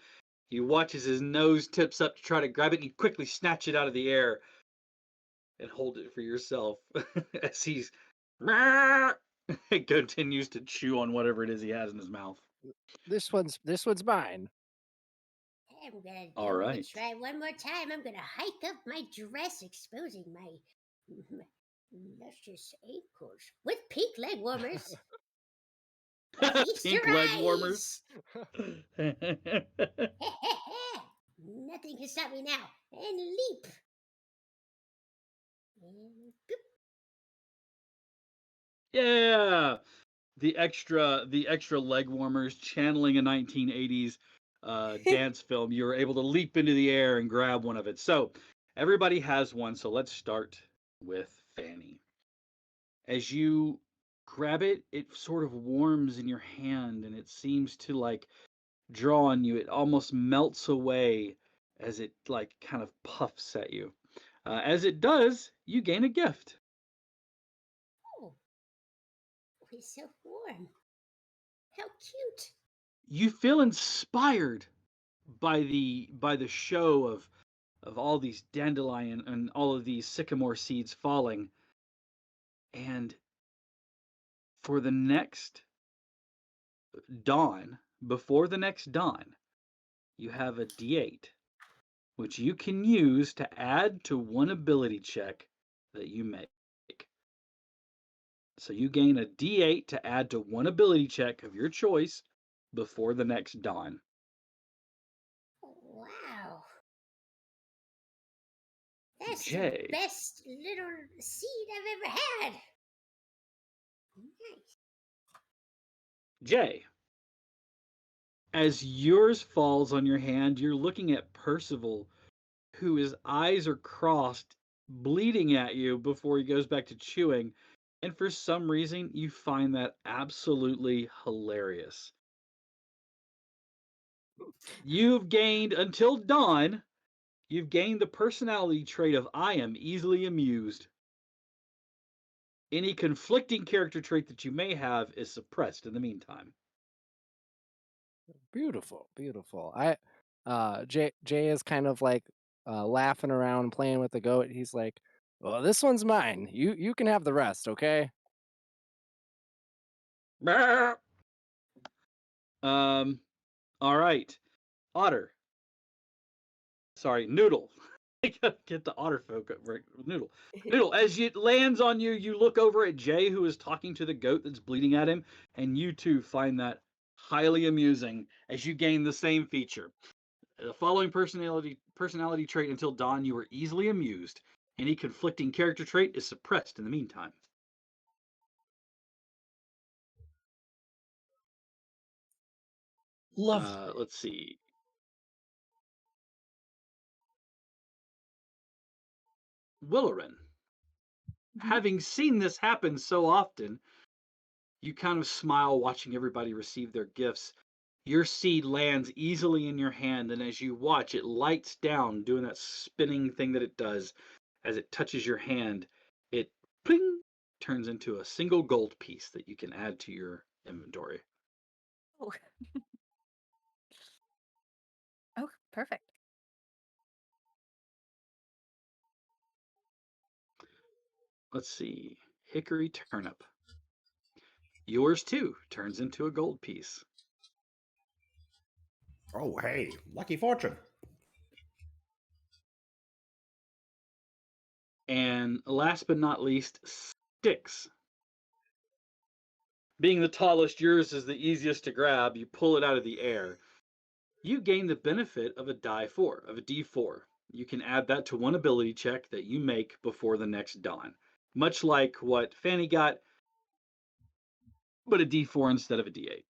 You watch as his nose tips up to try to grab it, and you quickly snatch it out of the air and hold it for yourself as he's it continues to chew on whatever it is he has in his mouth. This one's mine. All I'm gonna right. try one more time. I'm gonna hike up my dress, exposing my luscious ankles with pink leg warmers. Feast Pink your leg eyes. warmers. Nothing can stop me now. And leap. And boop. Yeah. The extra leg warmers channeling a 1980s dance film. You were able to leap into the air and grab one of it. So everybody has one. So let's start with Fanny. As you grab it, it sort of warms in your hand and it seems to like draw on you. It almost melts away as it like kind of puffs at you. As it does, you gain a gift. Oh, we're so warm. How cute. You feel inspired by the show of all these dandelion and all of these sycamore seeds falling, and for the next dawn, before the next dawn, you have a d8 which you can use to add to one ability check that you make. So you gain a d8 to add to one ability check of your choice before the next dawn. Wow. That's Jay. the best little seed I've ever had. Nice. Jay, as yours falls on your hand, you're looking at Percival, who his eyes are crossed, bleeding at you before he goes back to chewing. And for some reason, you find that absolutely hilarious. You've gained, until dawn, you've gained the personality trait of I am easily amused. Any conflicting character trait that you may have is suppressed in the meantime. Beautiful. Jay is kind of like laughing around, playing with the goat. He's like, "Well, this one's mine. You can have the rest, okay?" All right. Otter. Sorry, Noodle. I gotta get the otter folk right. Noodle. Noodle, as it lands on you, you look over at Jay, who is talking to the goat that's bleeding at him, and you too find that highly amusing as you gain the same feature. The following personality trait until dawn, you are easily amused. Any conflicting character trait is suppressed in the meantime. Lovely. Let's see. Willerin. Having seen this happen so often, you kind of smile watching everybody receive their gifts. Your seed lands easily in your hand, and as you watch, it lights down, doing that spinning thing that it does. As it touches your hand, it pling turns into a single gold piece that you can add to your inventory. Oh. Oh, perfect. Let's see. Hickory turnip. Yours too turns into a gold piece. Oh, hey, lucky fortune. And last but not least, sticks. Being the tallest, yours is the easiest to grab. You pull it out of the air. You gain the benefit of a D4. You can add that to one ability check that you make before the next dawn. Much like what Fanny got, but a D4 instead of a D8.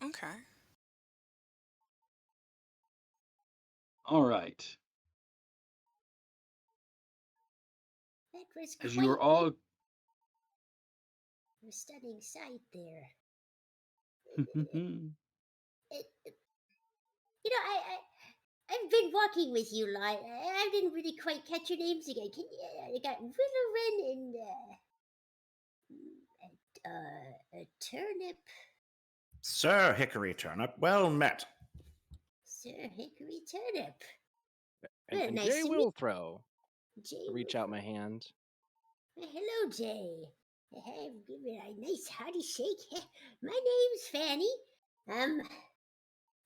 Okay. All right. That was As quite you are all a stunning sight there. It, I've been walking with you, Lot. I didn't really quite catch your names again. Can you, I got Willowen and a turnip. Sir Hickory Turnip, well met. Sir Hickory Turnip. And, Well, and nice Jay to will throw. meet Jay. Reach out my hand. Hello, Jay. Give me a nice hearty shake. My name's Fanny.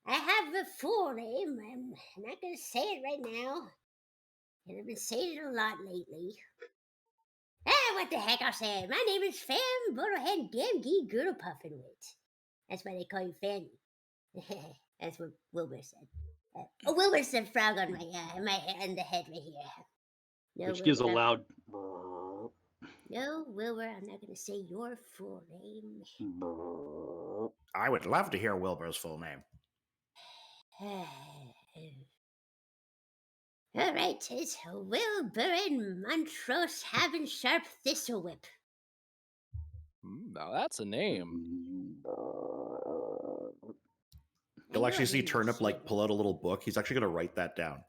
I have a full name. I'm not gonna say it right now. And I've been saying it a lot lately. What the heck, I'll say it. My name is Fam Burrowhead Gamgee Girdle Puffinwit. That's why they call you Fanny. That's what Wilbur said. Wilbur said frog on my on the head right here. No, which gives a Wilbur. loud No, Wilbur, I'm not going to say your full name. I would love to hear Wilbur's full name. All right, it's Wilbur and Montrose Havensharp Thistlewhip. Now that's a name. You'll actually see Turnip like pull out a little book. He's actually going to write that down.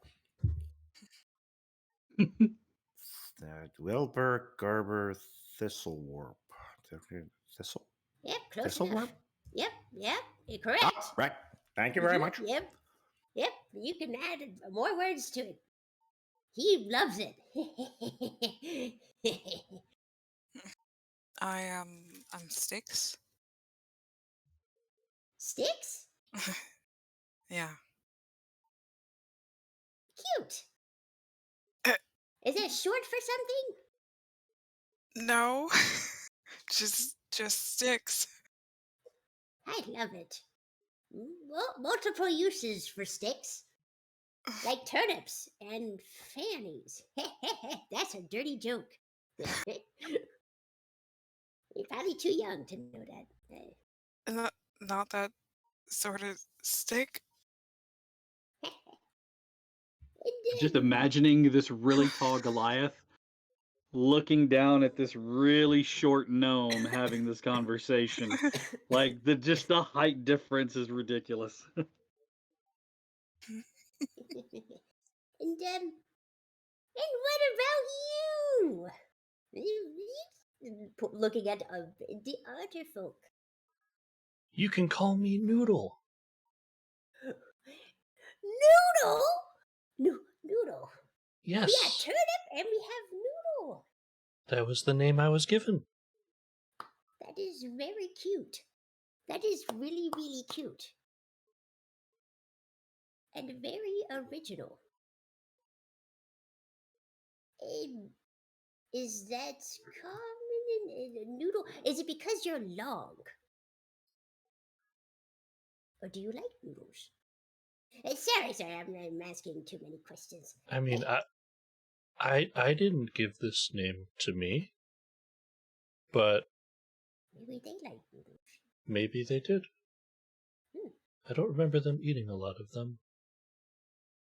Wilbur Garber Thistlewarp. Thistle? Yep, close Thistlewurp? enough. Yep, you're correct. Ah, right. Thank you very much. Yep. You can add more words to it. He loves it. I'm Sticks. Sticks? Yeah. Cute. Is that short for something? No. just Sticks. I love it. Well, multiple uses for sticks. Like turnips and fannies. That's a dirty joke. You're probably too young to know that. Not that sort of stick. Just imagining this really tall Goliath looking down at this really short gnome having this conversation. Like the height difference is ridiculous. And what about you? Looking at the other folk. You can call me Noodle. Noodle? Noodle. Yes. We have turnip and we have noodle. That was the name I was given. That is very cute. That is really, really cute. And very original. Is that common in a noodle? Is it because you're long? Or do you like noodles? Sorry, I'm asking too many questions. I mean, I didn't give this name to me, but maybe they like noodles. Maybe they did. I don't remember them eating a lot of them,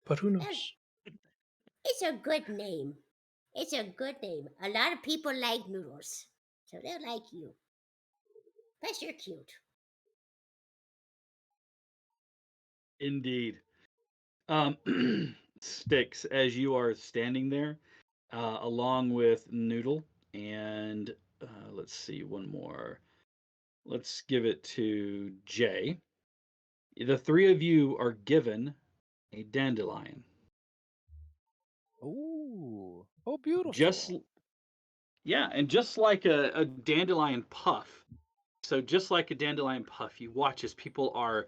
but who knows? It's a good name. It's a good name. A lot of people like noodles, so they'll like you. Plus, you're cute. Indeed. Sticks, as you are standing there, along with Noodle and let's see, one more. Let's give it to Jay. The three of you are given a dandelion. Ooh. Oh, beautiful. Just yeah, and just like a dandelion puff. So just like a dandelion puff, you watch as people are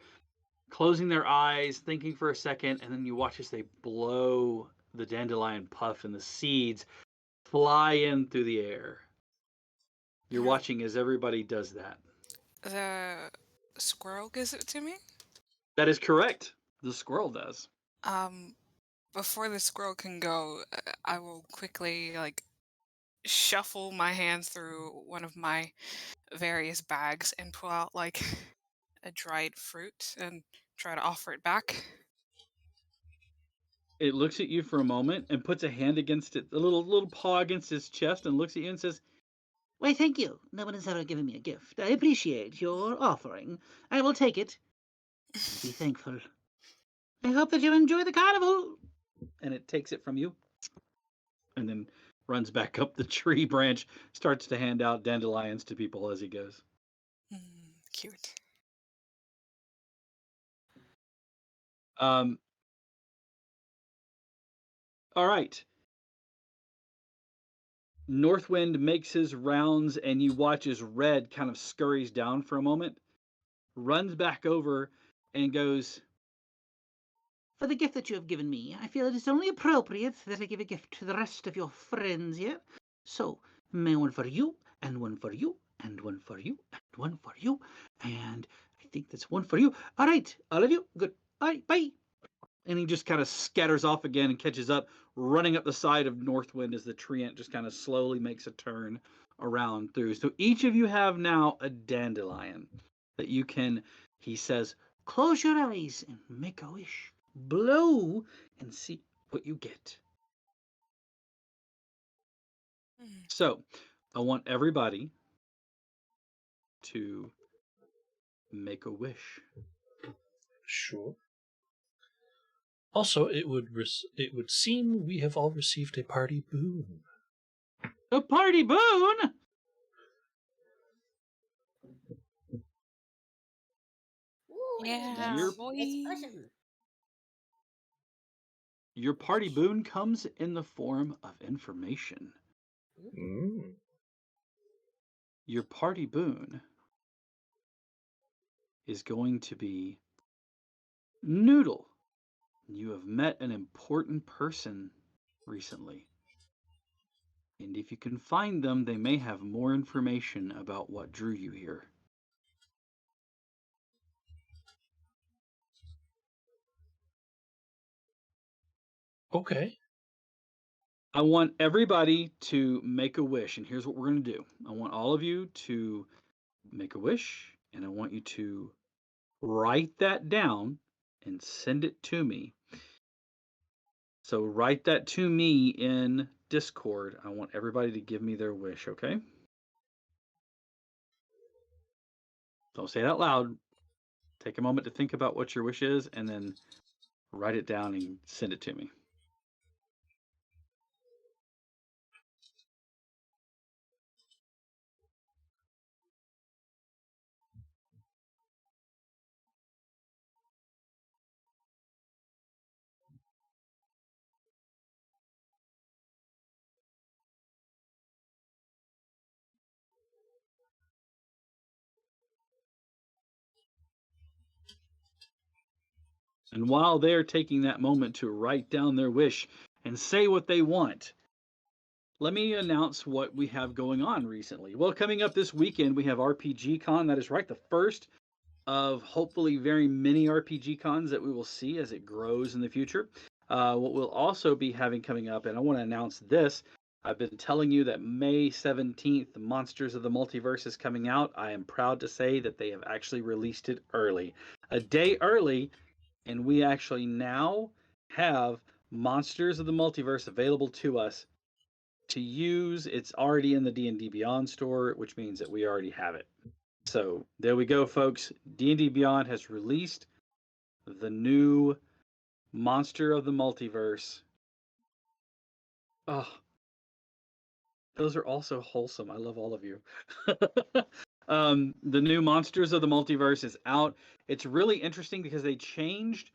closing their eyes, thinking for a second, and then you watch as they blow the dandelion puff and the seeds fly in through the air. You're Mhm. watching as everybody does that. The squirrel gives it to me. That is correct. The squirrel does. Before the squirrel can go, I will quickly shuffle my hands through one of my various bags and pull out a dried fruit and try to offer it back. It looks at you for a moment and puts a hand against it, a little paw against his chest, and looks at you and says, Why, thank you. No one has ever given me a gift. I appreciate your offering. I will take it and be thankful. I hope that you enjoy the carnival. and it takes it from you, and then runs back up the tree branch, starts to hand out dandelions to people as he goes. Cute. All right. Northwind makes his rounds, and you watch as Red kind of scurries down for a moment, runs back over, and goes, For the gift that you have given me, I feel it is only appropriate that I give a gift to the rest of your friends here. So, may one for you, and one for you, and one for you, and one for you, and I think that's one for you. All right, all of you, good. All right, bye. and he just kind of scatters off again and catches up, running up the side of Northwind as the treant just kind of slowly makes a turn around through. So each of you have now a dandelion that you can, he says, Close your eyes and make a wish. blow and see what you get. So I want everybody to make a wish. Sure. Also, it would seem we have all received a party boon. A party boon! Ooh, Yeah, Your- boy. it's awesome. Your party boon comes in the form of information. Mm. Your party boon is going to be Noodle. You have met an important person recently. And if you can find them, they may have more information about what drew you here. Okay. I want everybody to make a wish, and here's what we're going to do. I want all of you to make a wish, and I want you to write that down and send it to me. So write that to me in Discord. I want everybody to give me their wish, okay? Don't say it out loud. Take a moment to think about what your wish is, and then write it down and send it to me. And while they're taking that moment to write down their wish and say what they want, let me announce what we have going on recently. Well, coming up this weekend, we have RPG Con. That is right, the first of hopefully very many RPG Cons that we will see as it grows in the future. What we'll also be having coming up, and I want to announce this. I've been telling you that May 17th, Monsters of the Multiverse is coming out. I am proud to say that they have actually released it early. A day early, and we actually now have Monsters of the Multiverse available to us to use. It's already in the D&D Beyond store, which means that we already have it. So there we go, folks. D&D Beyond has released the new Monster of the Multiverse. Oh, Those are also wholesome. I love all of you. The new Monsters of the Multiverse is out. It's really interesting because they changed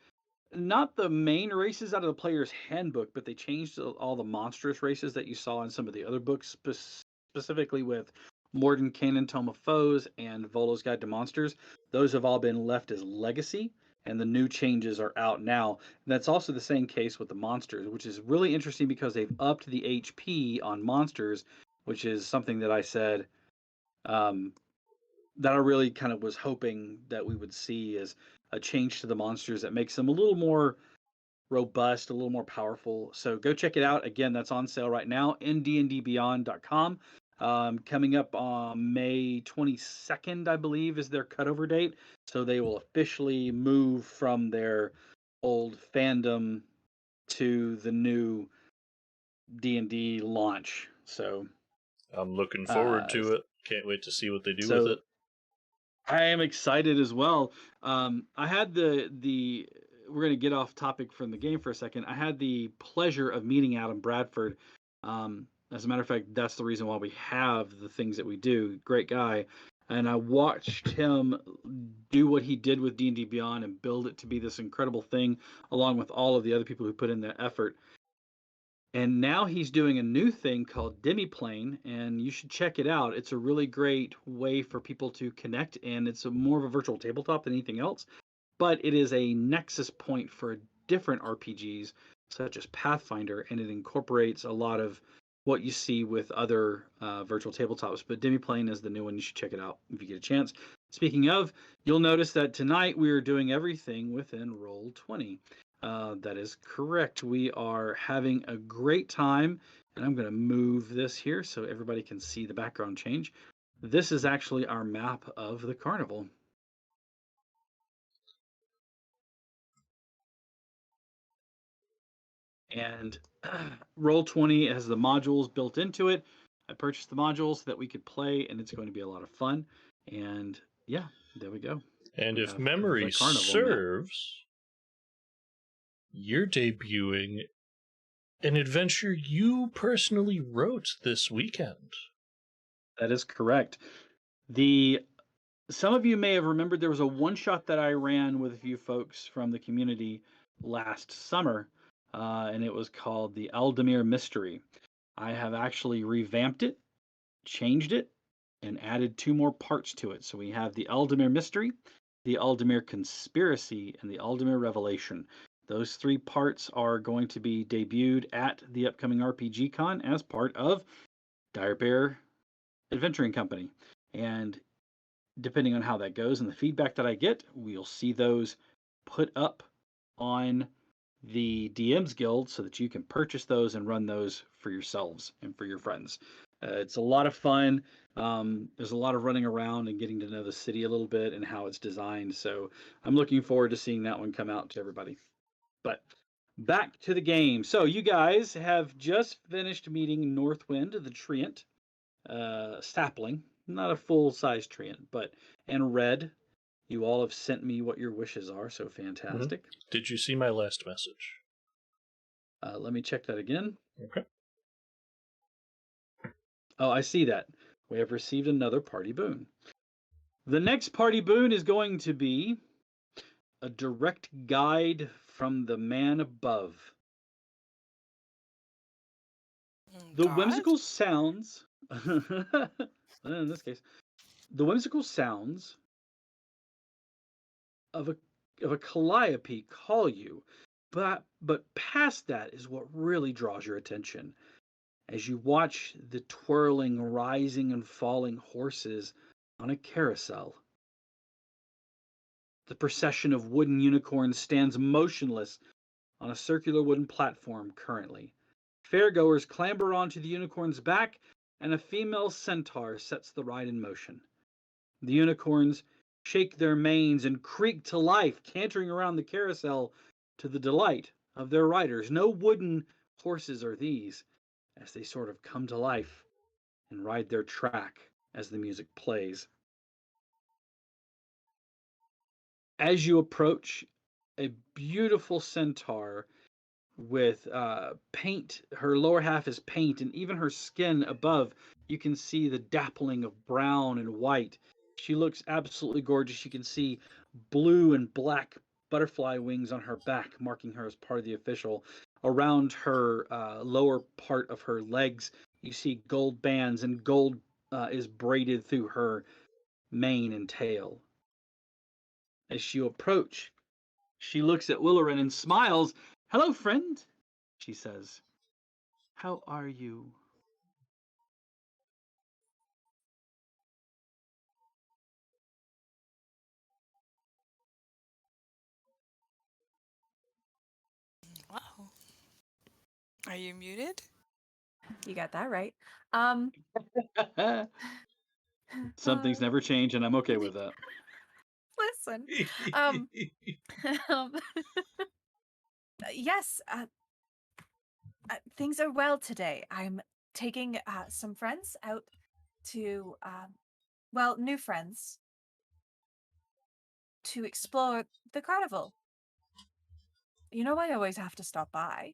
not the main races out of the player's handbook, but they changed all the monstrous races that you saw in some of the other books, specifically with Mordenkainen, Tome of Foes, and Volo's Guide to Monsters. Those have all been left as legacy, and the new changes are out now. And that's also the same case with the monsters, which is really interesting because they've upped the HP on monsters, which is something that I said that I really kind of was hoping that we would see as a change to the monsters that makes them a little more robust, a little more powerful. So go check it out. Again, that's on sale right now in dndbeyond.com. Coming up on May 22nd, I believe, is their cutover date. So they will officially move from their old fandom to the new D&D launch. So I'm looking forward to it. Can't wait to see what they do with it. I am excited as well. I had the we're going to get off topic from the game for a second. I had the pleasure of meeting Adam Bradford. As a matter of fact, that's the reason why we have the things that we do. Great guy. And I watched him do what he did with D&D Beyond and build it to be this incredible thing, along with all of the other people who put in that effort. And now he's doing a new thing called Demiplane, and you should check it out. It's a really great way for people to connect, and it's more of a virtual tabletop than anything else. But it is a nexus point for different RPGs, such as Pathfinder, and it incorporates a lot of what you see with other virtual tabletops. But Demiplane is the new one. You should check it out if you get a chance. Speaking of, you'll notice that tonight we are doing everything within Roll20. That is correct. We are having a great time, and I'm going to move this here so everybody can see the background change. This is actually our map of the carnival. And Roll20 has the modules built into it. I purchased the modules so that we could play, and it's going to be a lot of fun. And yeah, there we go. And if memory serves, you're debuting an adventure you personally wrote this weekend. That is correct. Some of you may have remembered there was a one-shot that I ran with a few folks from the community last summer, and it was called The Aldemir Mystery. I have actually revamped it, changed it, and added 2 more parts to it. So we have The Aldemir Mystery, The Aldemir Conspiracy, and The Aldemir Revelation. Those 3 parts are going to be debuted at the upcoming RPG Con as part of Dire Bear Adventuring Company. And depending on how that goes and the feedback that I get, we'll see those put up on the DM's Guild so that you can purchase those and run those for yourselves and for your friends. It's a lot of fun. There's a lot of running around and getting to know the city a little bit and how it's designed. So I'm looking forward to seeing that one come out to everybody. But back to the game. So you guys have just finished meeting Northwind, the treant, sapling, not a full-size treant, and Red. You all have sent me what your wishes are, so fantastic. Mm-hmm. Did you see my last message? Let me check that again. Okay. Oh, I see that. We have received another party boon. The next party boon is going to be a direct guide from the man above. The whimsical sounds, in this case, the whimsical sounds of a calliope call you, but past that is what really draws your attention. As you watch the twirling, rising and falling horses on a carousel. The procession of wooden unicorns stands motionless on a circular wooden platform currently. Fairgoers clamber onto the unicorn's back, and a female centaur sets the ride in motion. The unicorns shake their manes and creak to life, cantering around the carousel to the delight of their riders. No wooden horses are these, as they sort of come to life and ride their track as the music plays. As you approach, a beautiful centaur with paint. Her lower half is paint, and even her skin above, you can see the dappling of brown and white. She looks absolutely gorgeous. You can see blue and black butterfly wings on her back, marking her as part of the official. Around her lower part of her legs, you see gold bands, and gold is braided through her mane and tail. As you approach, she looks at Willerin and smiles. "Hello, friend," she says. "How are you?" Wow. Are you muted? You got that right. Some things never change, and I'm okay with that. Listen. Um, yes, things are well today. I'm taking some friends out to, well, new friends, to explore the carnival. You know, I always have to stop by.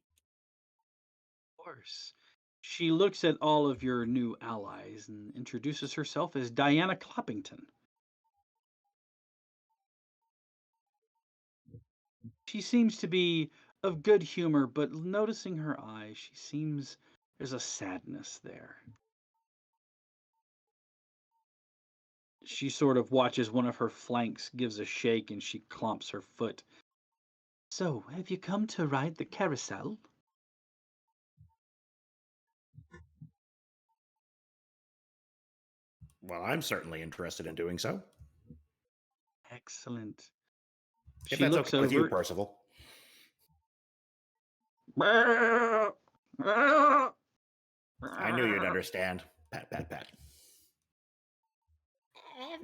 Of course. She looks at all of your new allies and introduces herself as Diana Clappington. She seems to be of good humor, but noticing her eyes, she seems there's a sadness there. She sort of watches one of her flanks, gives a shake, and she clomps her foot. "So, have you come to ride the carousel?" Well, I'm certainly interested in doing so. Excellent. If She that's looks okay with you, over. Percival. I knew you'd understand. Pat, pat, pat.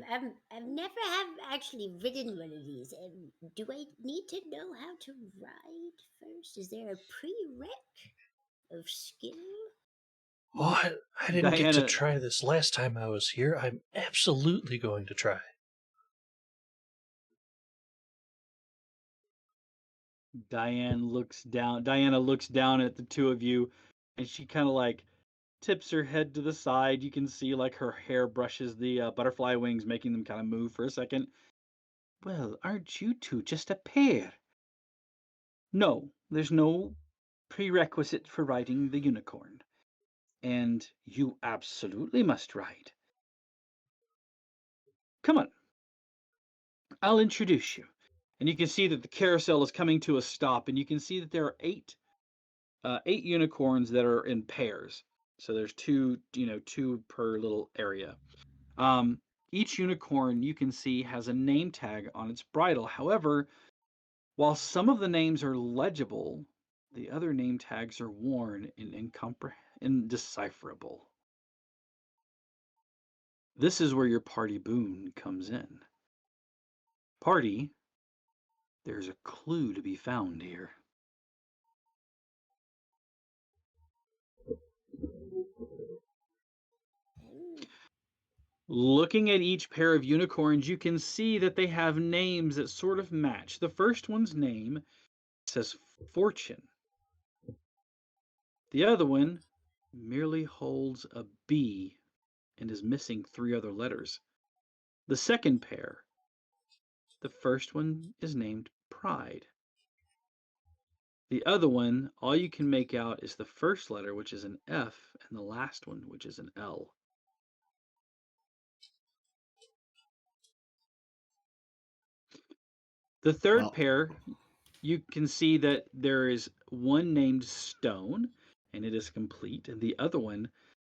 I've never have actually ridden one of these. Do I need to know how to ride first? Is there a prereq of skill? Oh, I didn't get to Diana, try this last time I was here. I'm absolutely going to try. Diana looks down at the two of you, and she kind of like tips her head to the side. You can see like her hair brushes the butterfly wings, making them kind of move for a second. "Well, aren't you two just a pair?" "No, there's no prerequisite for riding the unicorn, and you absolutely must ride. Come on, I'll introduce you." And you can see that the carousel is coming to a stop, and you can see that there are eight unicorns that are in pairs. So there's two per little area. Um, each unicorn you can see has a name tag on its bridle. However, while some of the names are legible, the other name tags are worn and indecipherable. This is where your party boon comes in. Party, there's a clue to be found here. Looking at each pair of unicorns, you can see that they have names that sort of match. The first one's name says Fortune. The other one merely holds a B and is missing three other letters. The second pair, the first one is named Pride. The other one, all you can make out is the first letter, which is an F, and the last one, which is an L. The third Well, pair, you can see that there is one named Stone, and it is complete, and the other one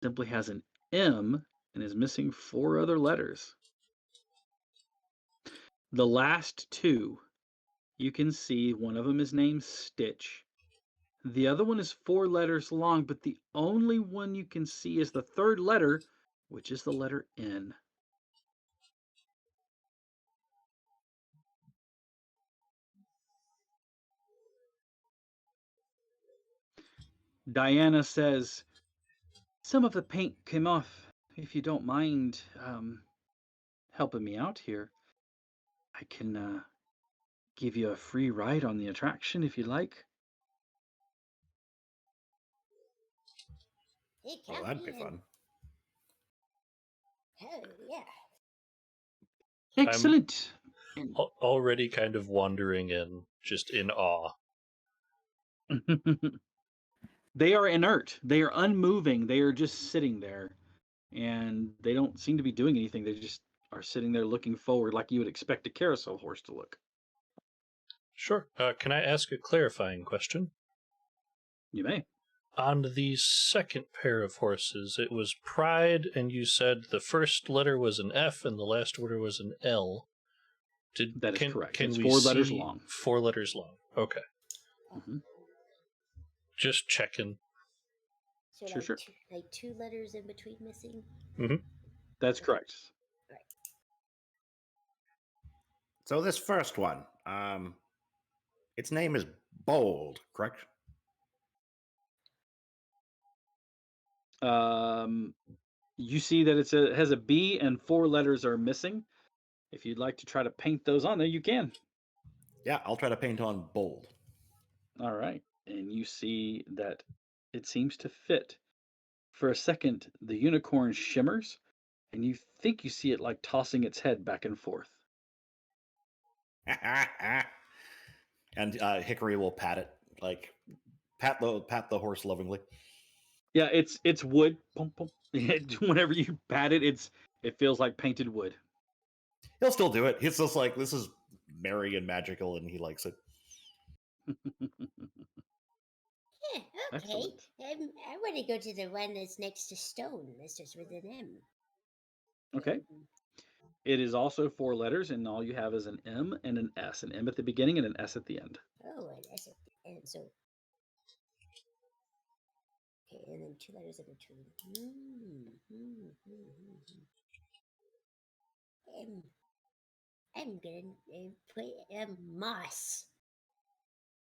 simply has an M and is missing four other letters. The last two, you can see one of them is named Stitch. The other one is four letters long, but the only one you can see is the third letter, which is the letter N. Diana says, "Some of the paint came off. If you don't mind helping me out here, I can give you a free ride on the attraction if you like." Hey, Oh, count that'd me be in. fun. Hell yeah. Excellent. And Already kind of wandering in, just in awe. They are inert. They are unmoving. They are just sitting there, and they don't seem to be doing anything. They just are sitting there looking forward like you would expect a carousel horse to look. Sure. Can I ask a clarifying question? You may. On the second pair of horses, it was Pride, and you said the first letter was an F and the last letter was an L. That is correct. Can It's we 4 see letters long. 4 letters long? Okay. Hmm. Just checking. So Sure, sure. like 2 letters in between missing. Mm-hmm. That's correct. Right. So this first one, its name is Bold, correct? You see that it has a B and 4 letters are missing. If you'd like to try to paint those on there, you can. Yeah, I'll try to paint on Bold. All right. And you see that it seems to fit. For a second, the unicorn shimmers, and you think you see it like tossing its head back and forth. And Hickory will pat it, like pat the horse lovingly. Yeah, it's wood. Pum, pum. Whenever you pat it, it feels like painted wood. He'll still do it. He's just like, this is merry and magical, and he likes it. Yeah, okay. Excellent. I want to go to the one that's next to Stone. This is with an M. Okay. It is also 4 letters, and all you have is an M and an S. An M at the beginning and an S at the end. Oh, and S at the end. So, okay, and then 2 letters in between. I'm gonna put moss.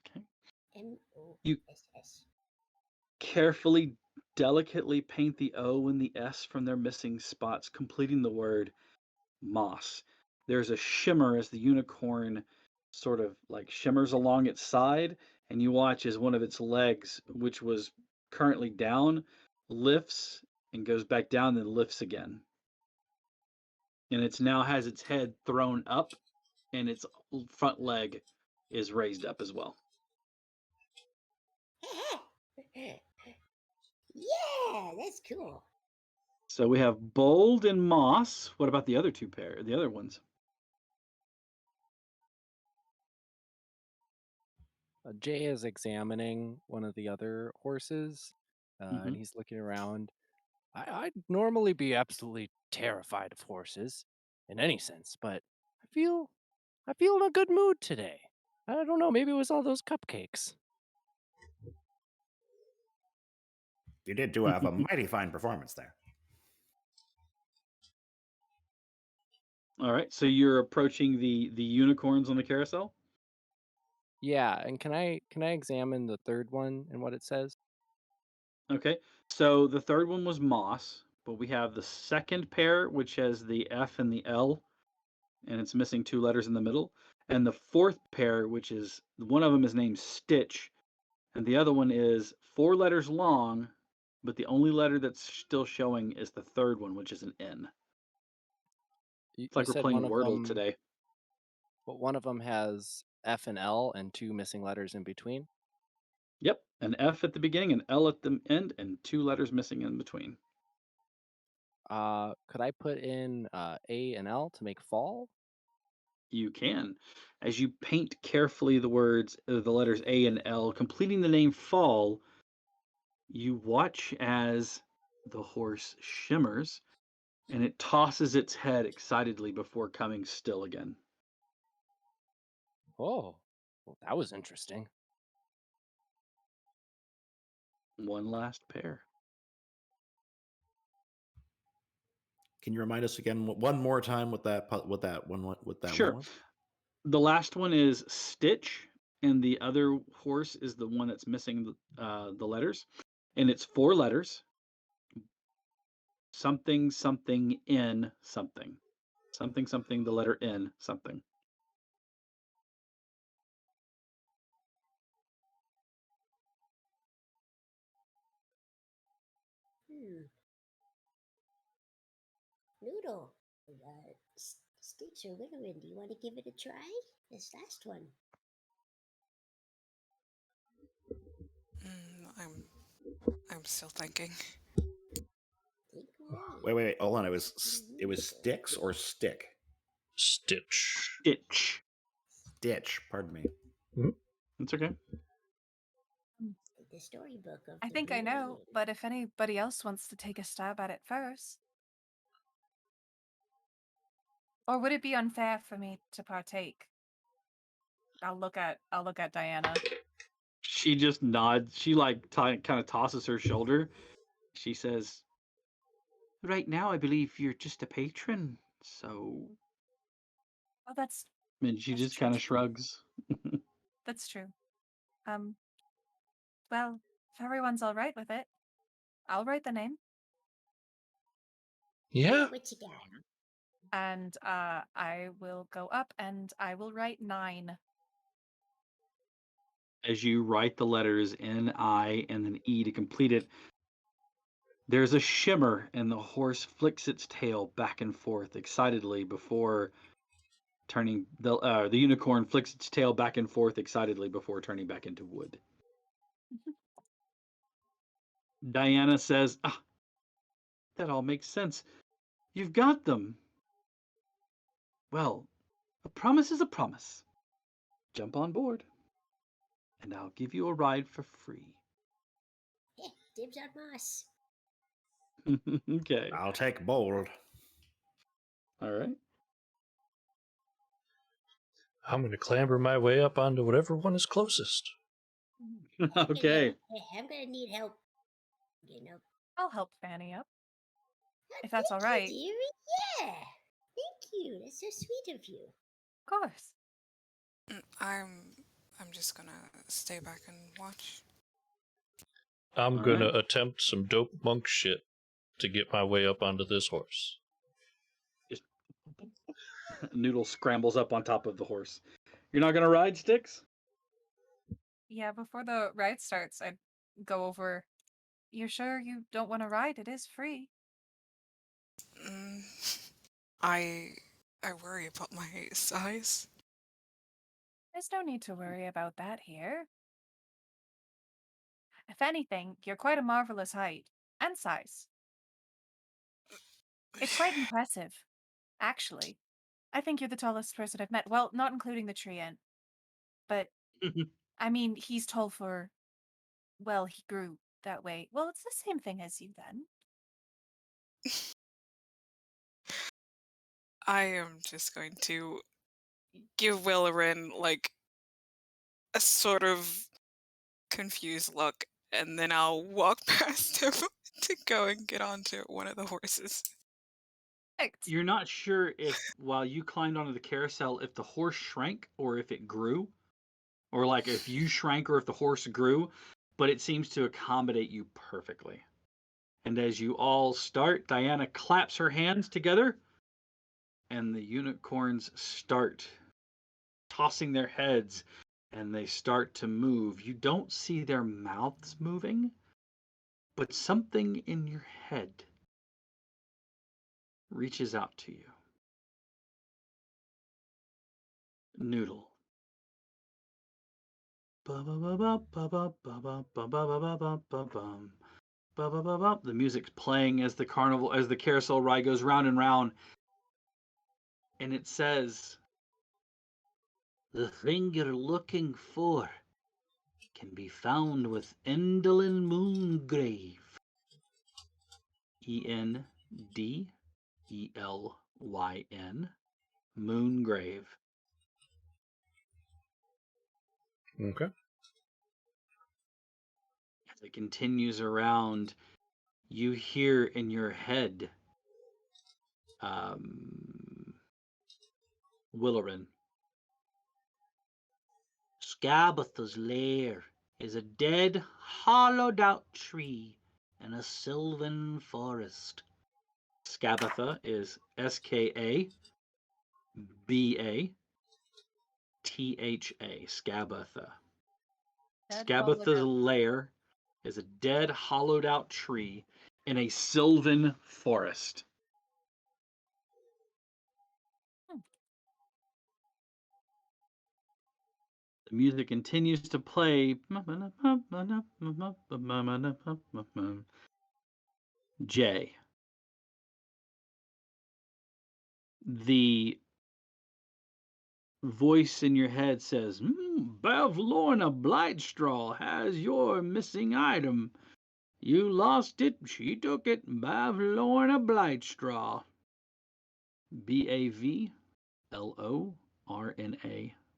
Okay. MOSS. Carefully, delicately paint the O and the S from their missing spots, completing the word moss. There's a shimmer as the unicorn sort of like shimmers along its side, and you watch as one of its legs, which was currently down, lifts and goes back down, then lifts again. And it's now has its head thrown up, and its front leg is raised up as well. Yeah, that's cool. So we have bold and moss. What about the other the other ones? Jay is examining one of the other horses, Mm-hmm. and he's looking around. I'd normally be absolutely terrified of horses in any sense, but I feel in a good mood today. I don't know, maybe it was all those cupcakes. You did do have a mighty fine performance there. All right, so you're approaching the unicorns on the carousel? Yeah, and can I examine the third one and what it says? Okay, so the third one was moss, but we have the second pair, which has the F and the L, and it's missing 2 letters in the middle. And the fourth pair, which is one of them is named Stitch, and the other one is 4 letters long, but the only letter that's still showing is the third one, which is an N. It's You like we're said playing Wordle today. but one of them has F and L and 2 missing letters in between. Yep, an F at the beginning, an L at the end, and 2 letters missing in between. Could I put in A and L to make fall? You can. As you paint carefully the letters A and L, completing the name Fall, you watch as the horse shimmers and it tosses its head excitedly before coming still again. Oh, well, that was interesting. One last pair. Can you remind us again one more time what that one Sure. was? The last one is Stitch, and the other horse is the one that's missing the letters, and it's 4 letters. Something something in something. Something something the letter N something. Noodle. Stitch or Witherwind, do you want to give it a try? This last one. I'm still thinking. Think away. Wait. Hold on. It was sticks or stick? Stitch. Stitch. Stitch. Pardon me. It's okay. The storybook of I the think I Blue know, Alien. but if anybody else wants to take a stab at it first. Or would it be unfair for me to partake? I'll look at Diana. She just nods. She like kind of tosses her shoulder. She says, "Right now, I believe you're just a patron, so." Oh, that's And she That's just true kind of too. shrugs. That's true. Well, if everyone's all right with it, I'll write the name, Yeah. What you got? and I will go up and I will write 9. As you write the letters N-I and then E to complete it, there's a shimmer, and the horse flicks its tail back and forth excitedly before turning. The unicorn flicks its tail back and forth excitedly before turning back into wood. Diana says, "Ah, that all makes sense. You've got them. Well, a promise is a promise. Jump on board, and I'll give you a ride for free." Dibs on Moss. Okay. I'll take bold. All right. I'm going to clamber my way up onto whatever one is closest. Okay. Hey, I'm gonna need help. You know. I'll help Fanny up, Oh, if that's all thank right. you, dearie. Yeah. Thank you. That's so sweet of you. Of course. I'm just gonna stay back and watch. I'm All going to right. attempt some dope monk shit to get my way up onto this horse. Just Noodle scrambles up on top of the horse. You're not gonna ride, Sticks? Yeah, before the ride starts, I'd go over. You're sure you don't want to ride? It is free. Mm, I worry about my size. There's no need to worry about that here. If anything, you're quite a marvelous height and size. It's quite impressive, actually. I think you're the tallest person I've met. Well, not including the tree ant. But, I mean, he's tall for. Well, he grew that way. Well, it's the same thing as you then. I am just going to give Willerin like a sort of confused look, and then I'll walk past him to go and get onto one of the horses. Perfect. You're not sure if, while you climbed onto the carousel, if the horse shrank or if it grew, or like if you shrank or if the horse grew, but it seems to accommodate you perfectly. And as you all start, Diana claps her hands together, and the unicorns start tossing their heads, and they start to move. You don't see their mouths moving, but something in your head reaches out to you. Noodle. The music's playing as the carousel ride goes round and round, and it says, "The thing you're looking for can be found with Endlin Moongrave." Endlyn, Moongrave. Okay. As it continues around, you hear in your head, Willerin. "Scabatha's lair is a dead, hollowed-out tree in a sylvan forest." Scabatha is Skabatha. Scabatha. Dead, Scabatha's hollowed out. lair is a dead, hollowed-out tree in a sylvan forest. The music continues to play. Jay. The voice in your head says, Bev Lorna Blightstraw has your missing item. You lost it, she took it. Bev Lorna Blightstraw. Bavlorna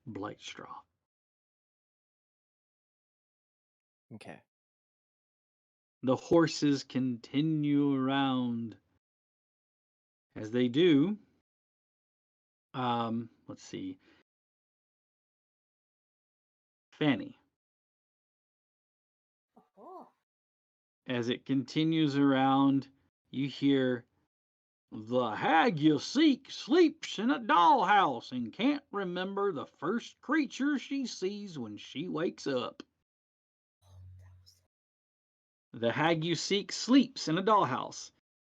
Blightstraw. Okay. The horses continue around. As they do, let's see. Fanny. Oh, As it continues around, you hear, the hag you seek sleeps in a dollhouse and can't remember the first creature she sees when she wakes up. The hag you seek sleeps in a dollhouse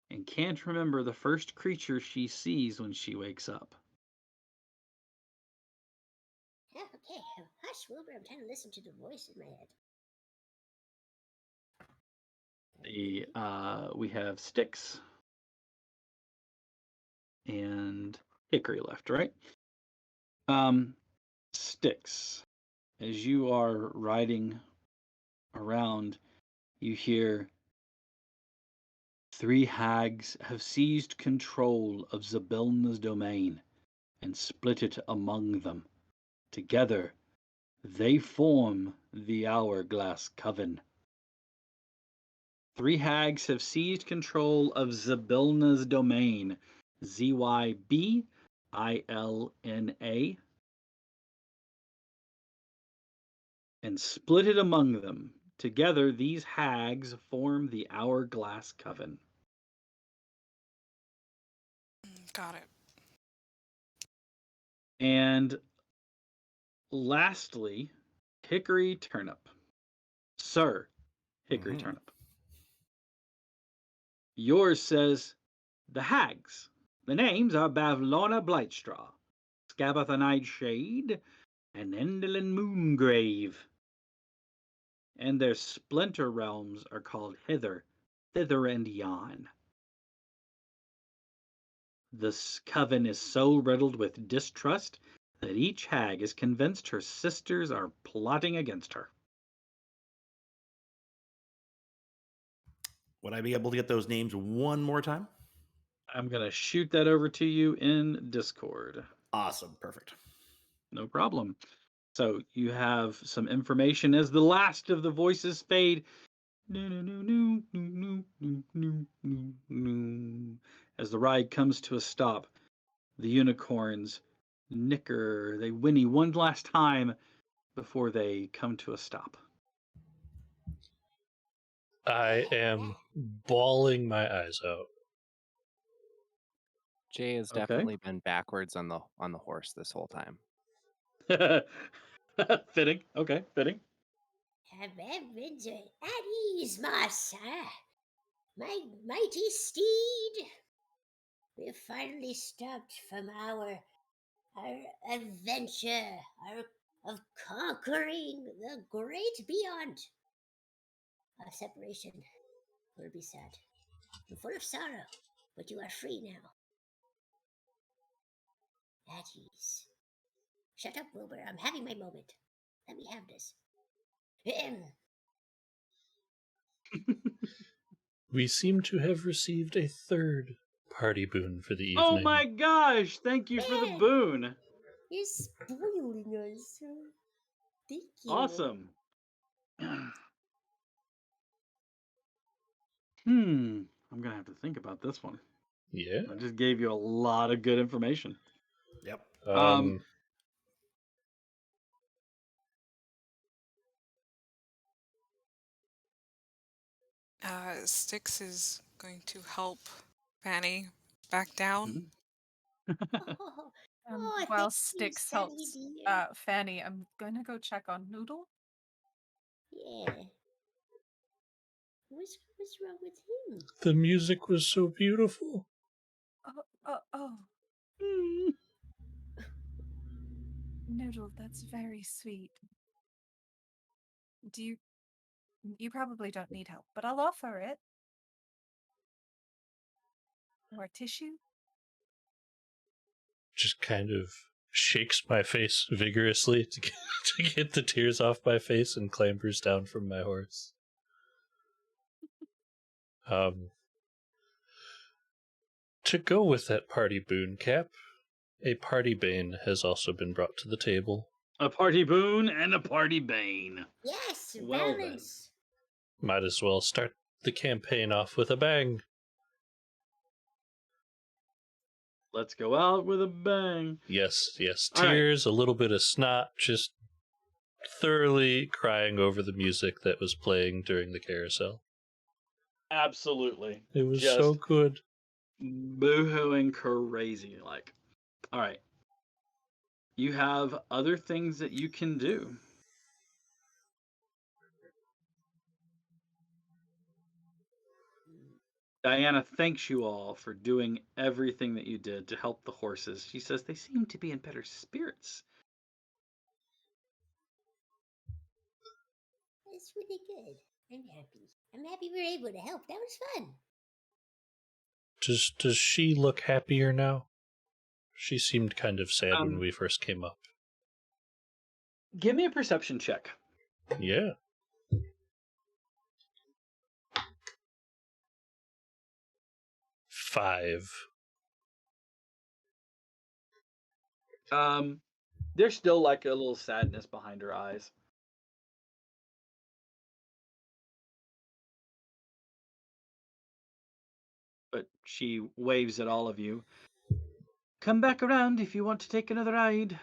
and can't remember the first creature she sees when she wakes up. yeah, okay. Hush, Wilbur. I'm trying to listen to the voice in my head. We have Styx and Hickory left, right? Styx, as you are riding around, you hear, 3 hags have seized control of Zybilna's domain and split it among them. Together, they form the Hourglass Coven. 3 hags have seized control of Zybilna's domain, Zybillna, and split it among them. Together, these hags form the Hourglass Coven. Got it. And lastly, Hickory Turnip. Sir Hickory Turnip. Yours says, the hags. The names are Bavlorna Blightstraw, Scabatha Nightshade, and Endelyn Moongrave. And their splinter realms are called Hither, Thither, and Yon. This coven is so riddled with distrust that each hag is convinced her sisters are plotting against her. Would I be able to get those names one more time? I'm going to shoot that over to you in Discord. Awesome. Perfect. No problem. So you have some information as the last of the voices fade. As the ride comes to a stop, the unicorns nicker, they whinny one last time before they come to a stop. I am bawling my eyes out. Jay has Okay. definitely been backwards on the horse this whole time. Fitting. Okay, fitting. Have Edmonds at ease, master. My mighty steed. We have finally stopped from our adventure, of conquering the great beyond. Our separation will be sad and full of sorrow, but you are free now. At ease. Shut up, Wilbur. I'm having my moment. Let me have this. We seem to have received a third party boon for the evening. Oh my gosh! Thank you for the boon. You're spoiling us. Thank you. Awesome. I'm gonna have to think about this one. Yeah. I just gave you a lot of good information. Yep. Styx is going to help Fanny back down. Oh, While thank Styx you, helps Sunny dear. Fanny, I'm gonna go check on Noodle. Yeah. What's wrong with him? The music was so beautiful. Oh. Noodle, that's very sweet. Do you probably don't need help, but I'll offer it. Or tissue? Just kind of shakes my face vigorously to get the tears off my face and clambers down from my horse. To go with that party boon, Cap, a party bane has also been brought to the table. A party boon and a party bane. Yes, Well then. balance. Might as well start the campaign off with a bang. Let's go out with a bang. Yes. All right. Tears, a little bit of snot, just thoroughly crying over the music that was playing during the carousel. Absolutely. It was Just so good. boohooing crazy. Like, all right. You have other things that you can do. Diana thanks you all for doing everything that you did to help the horses. She says they seem to be in better spirits. That's really good. I'm happy. I'm happy we were able to help. That was fun. Does she look happier now? She seemed kind of sad when we first came up. Give me a perception check. Yeah. Five. There's still like a little sadness behind her eyes. But she waves at all of you. Come back around if you want to take another ride.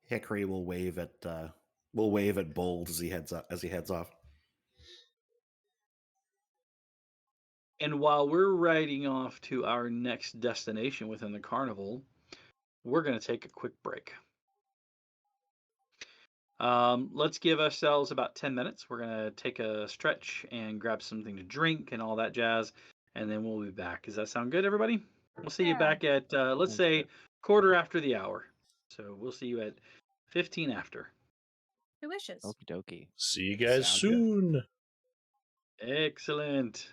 Hickory will wave at Bold as he heads off. And while we're riding off to our next destination within the carnival, we're going to take a quick break. Let's give ourselves about 10 minutes. We're going to take a stretch and grab something to drink and all that jazz, and then we'll be back. Does that sound good, everybody? We'll see you back at, let's say, quarter after the hour. So we'll see you at 15 after. Who wishes? Okie dokie. See you guys Sounds good. soon. Excellent.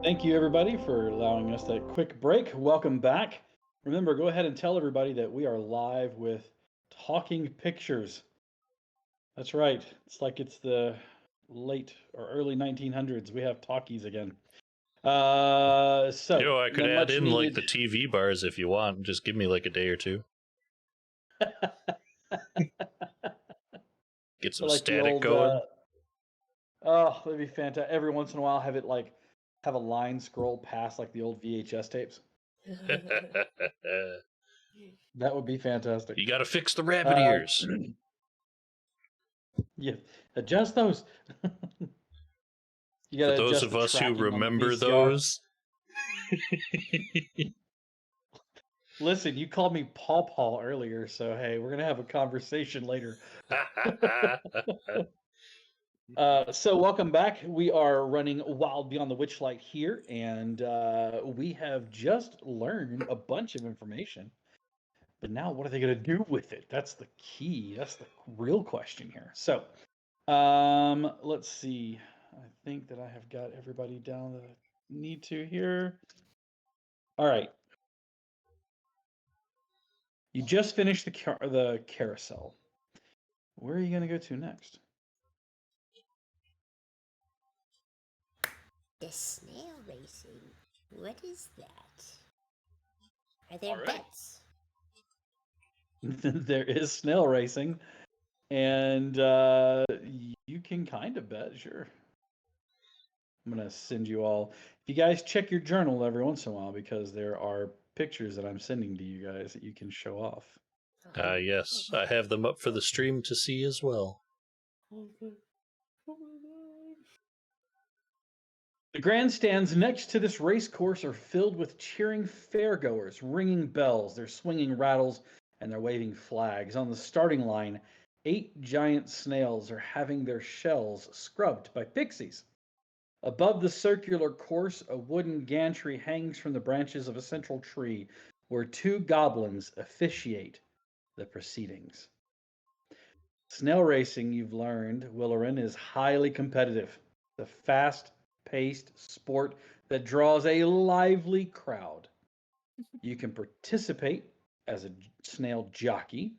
Thank you, everybody, for allowing us that quick break. Welcome back. Remember, go ahead and tell everybody that we are live with Talking Pictures. That's right. It's like it's the late or early 1900s. We have talkies again. So I could the add much in like the needed. TV bars if you want. Just give me like a day or two. Get some Like the static old. going. Oh, that'd be fantastic. Every once in a while, have it like have a line scroll past like the old VHS tapes. That would be fantastic. You got to fix the rabbit ears. Yeah, adjust those. You For gotta those adjust of the us who tracking on the remember VCR. those. Listen, you called me Paw Paw earlier, so hey, we're gonna have a conversation later. So welcome back. We are running Wild Beyond the Witchlight here, and we have just learned a bunch of information. But now, what are they going to do with it? That's the key. That's the real question here. So, let's see. I think that I have got everybody down that I need to here. All right. You just finished the carousel. Where are you going to go to next? The snail racing. What is that? Are there All right. bets? There is snail racing, and you can kind of bet, sure. I'm going to send you all. If you guys check your journal every once in a while, because there are pictures that I'm sending to you guys that you can show off. Yes, I have them up for the stream to see as well. The grandstands next to this race course are filled with cheering fairgoers, ringing bells, they're swinging rattles, and they're waving flags. On the starting line, 8 giant snails are having their shells scrubbed by pixies. Above the circular course, a wooden gantry hangs from the branches of a central tree, where 2 goblins officiate the proceedings. Snail racing, you've learned, Willerin, is highly competitive. The fast-paced sport that draws a lively crowd. You can participate as a snail jockey,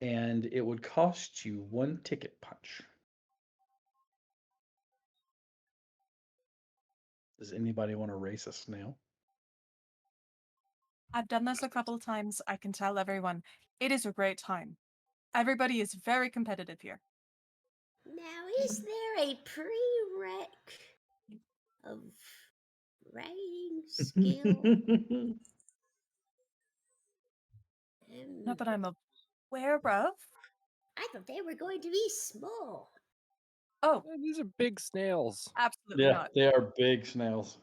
and it would cost you 1 ticket punch. Does anybody want to race a snail? I've done this a couple of times. I can tell everyone it is a great time. Everybody is very competitive here. Now, is there a prereq of riding skill? Not that I'm aware of. I thought they were going to be small. Oh, These are big snails. absolutely Yeah, not. they are big snails.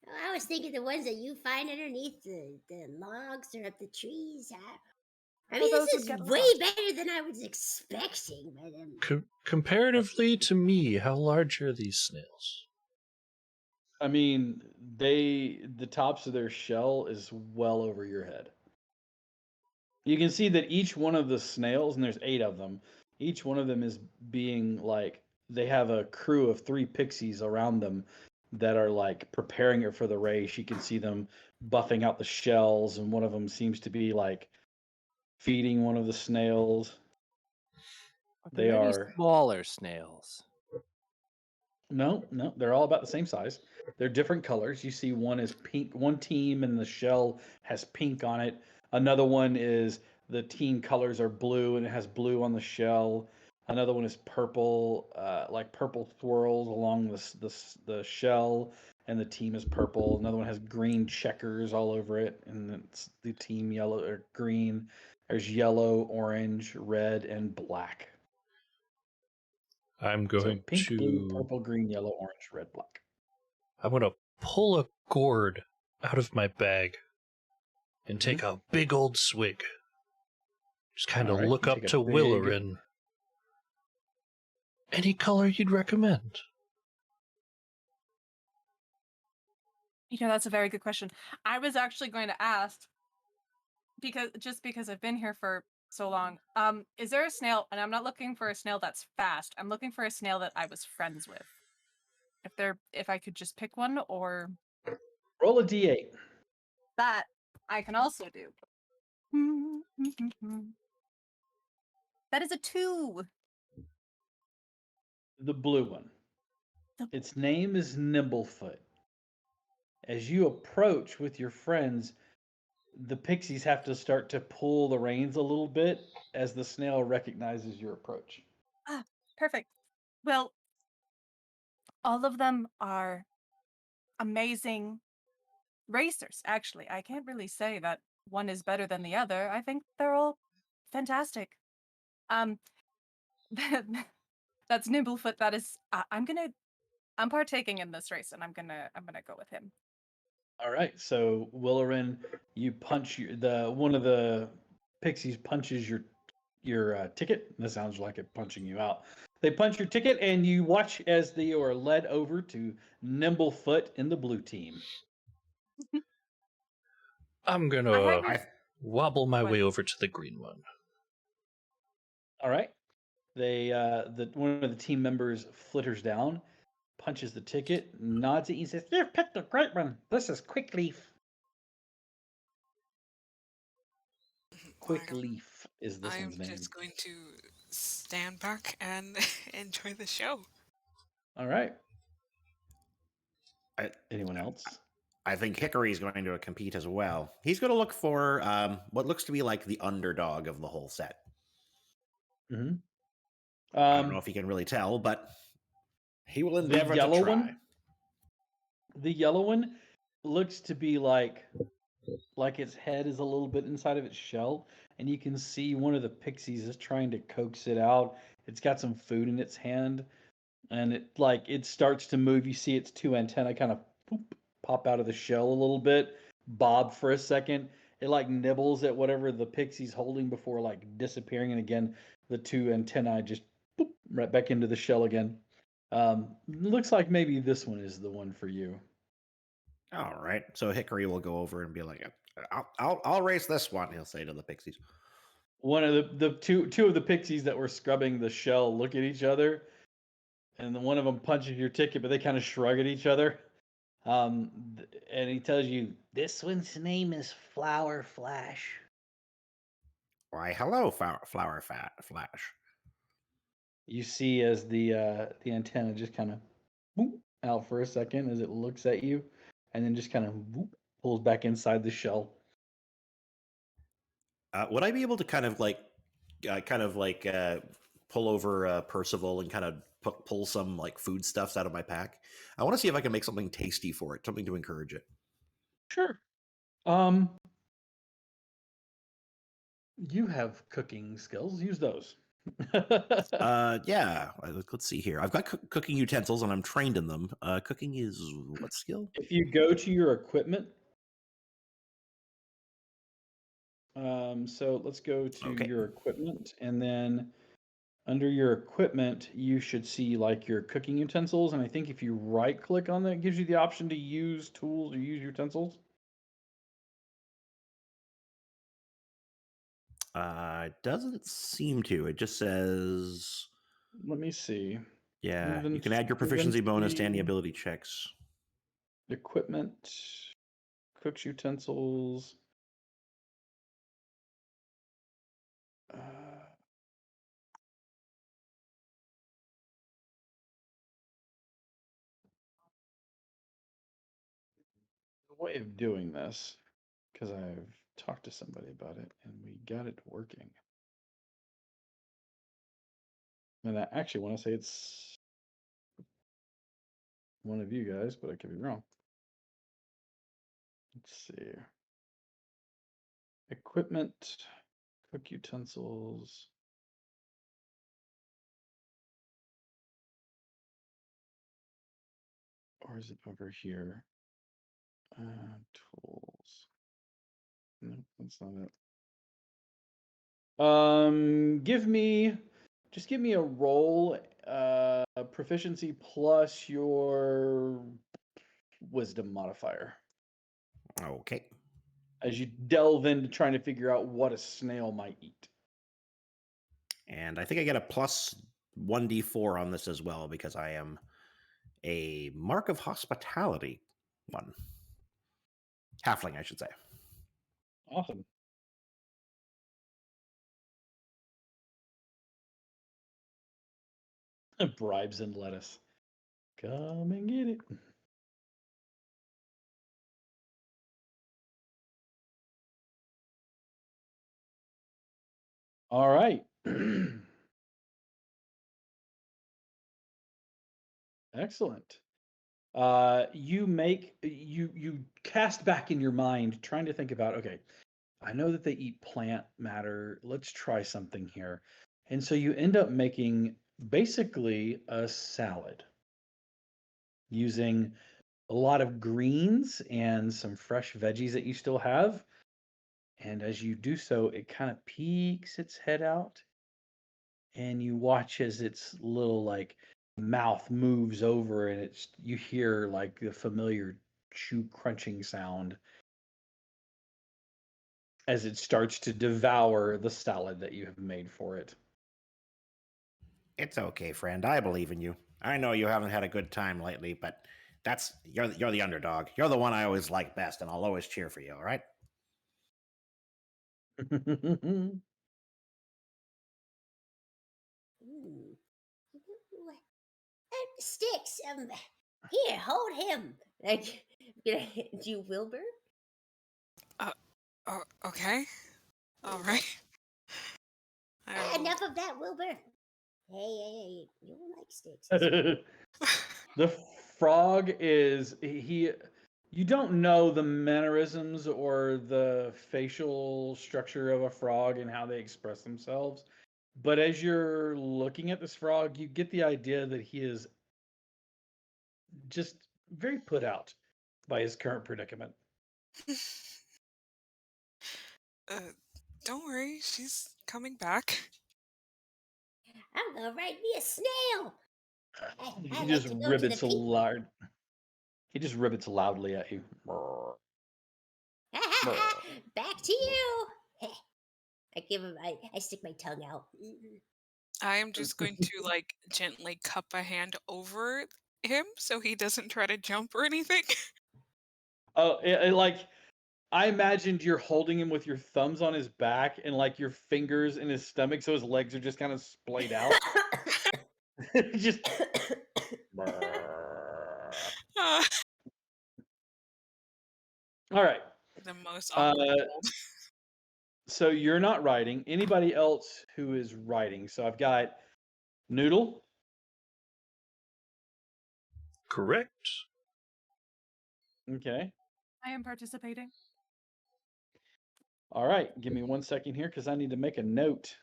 Oh, I was thinking the ones that you find underneath the logs or up the trees. I mean, those this would is get way lost. better than I was expecting. But Comparatively to me, how large are these snails? I mean, the tops of their shell is well over your head. You can see that each one of the snails, and there's 8 of them, each one of them is being like, they have a crew of 3 pixies around them that are like preparing it for the race. You can see them buffing out the shells, and one of them seems to be like feeding one of the snails. Are They there any are. smaller snails? No, they're all about the same size. They're different colors. You see one is pink, one team and the shell has pink on it. Another one is the team colors are blue and it has blue on the shell. Another one is purple, like purple swirls along the shell, and the team is purple. Another one has green checkers all over it, and it's the team yellow or green. There's yellow, orange, red, and black. I'm So going pink, blue, to purple, green, yellow, orange, red, black. I'm going to pull a gourd out of my bag and take a big old swig. Just kind of All right, look you up take a to big- Willerin. Any color you'd recommend? That's a very good question. I was actually going to ask because I've been here for so long. Is there a snail? And I'm not looking for a snail that's fast. I'm looking for a snail that I was friends with. if I could just pick one, or Roll a d8. that I can also do. That is a 2. The blue one. The- Its name is Nimblefoot. As you approach with your friends, the pixies have to start to pull the reins a little bit as the snail recognizes your approach. Ah, perfect. Well, all of them are amazing racers, actually. I can't really say that one is better than the other. I think they're all fantastic. Um, that's Nimblefoot. That is, I'm partaking in this race, and I'm gonna go with him. All right, so Willerin, you punch one of the pixies punches your ticket. That sounds like it punching you out. They punch your ticket, and you watch as they are led over to Nimblefoot in the blue team. I'm I gonna hadn't. wobble my What? way over to the green one. All right, they one of the team members flitters down, punches the ticket, nods at you, and says, "You've picked a great one. This is Quickleaf." Quickleaf is this I'm one's name. just going to stand back and enjoy the show. All right. I, Anyone else? I think Hickory's going to compete as well. He's going to look for what looks to be like the underdog of the whole set. Mm-hmm. I don't know if he can really tell, but he will endeavor to yellow try. one? The yellow one looks to be like its head is a little bit inside of its shell, and you can see one of the pixies is trying to coax it out. It's got some food in its hand, and it starts to move. You see its two antennae kind of pop out of the shell a little bit, bob for a second. It nibbles at whatever the pixie's holding before disappearing, and again the two antennae just right back into the shell again. Looks like maybe this one is the one for you. All right. So Hickory will go over and be like, "I'll race this one." He'll say to the pixies. One of the two of the pixies that were scrubbing the shell look at each other, and then one of them punches your ticket, but they kind of shrug at each other. And he tells you this one's name is Flower Flash. Why, hello, Flower Flash. You see as the antenna just kind of out for a second as it looks at you, and then just kind of pulls back inside the shell. Would I be able to kind of pull over Percival and kind of pull some foodstuffs out of my pack? I want to see if I can make something tasty for it, something to encourage it. Sure. You have cooking skills. Use those. Yeah. Let's see here. I've got cooking utensils and I'm trained in them. Cooking is what skill? If you go to your equipment, so let's go to your equipment, and then under your equipment, you should see your cooking utensils. And I think if you right click on that, it gives you the option to use tools or use utensils. It doesn't seem to. It just says. Let me see. Yeah, you can add your proficiency bonus to any ability checks. Equipment, cooks utensils. The way of doing this, because I've talked to somebody about it and we got it working. And I actually want to say it's one of you guys, but I could be wrong. Let's see. Equipment, cook utensils. Or is it over here? Tools. No, that's not it. Just give me a roll, proficiency plus your wisdom modifier. Okay. As you delve into trying to figure out what a snail might eat. And I think I get a plus 1d4 on this as well because I am a mark of hospitality one. Halfling, I should say. Awesome. Bribes and lettuce. Come and get it. All right. Excellent. You cast back in your mind, trying to think about, okay, I know that they eat plant matter. Let's try something here. And so you end up making basically a salad using a lot of greens and some fresh veggies that you still have. And as you do so, it kind of peeks its head out, and you watch as its little like mouth moves over, and you hear like the familiar chew crunching sound as it starts to devour the salad that you have made for it. It's okay, friend. I believe in you. I know you haven't had a good time lately, but you're the underdog. You're the one I always like best, and I'll always cheer for you. All right. Ooh. Sticks, here, hold him. Like, do you Wilbur? Oh, okay. All right. I will. Enough of that, Wilbur. Hey, you don't like sticks. The frog is he you don't know the mannerisms or the facial structure of a frog and how they express themselves, but as you're looking at this frog, you get the idea that he is just very put out by his current predicament. Don't worry, she's coming back. I'm gonna write me a snail. He I like just to go to the ribbits pink one. loud. He just ribbits loudly at you. Back to you. I give him. I stick my tongue out. I am just going to like gently cup a hand over him so he doesn't try to jump or anything. Oh, like I imagined you're holding him with your thumbs on his back and like your fingers in his stomach, so his legs are just kind of splayed out. Just Uh, all right. the most awkward hold. So you're not writing. Anybody else who is writing? So I've got Noodle. Correct. Okay. I am participating. All right. Give me 1 second here because I need to make a note.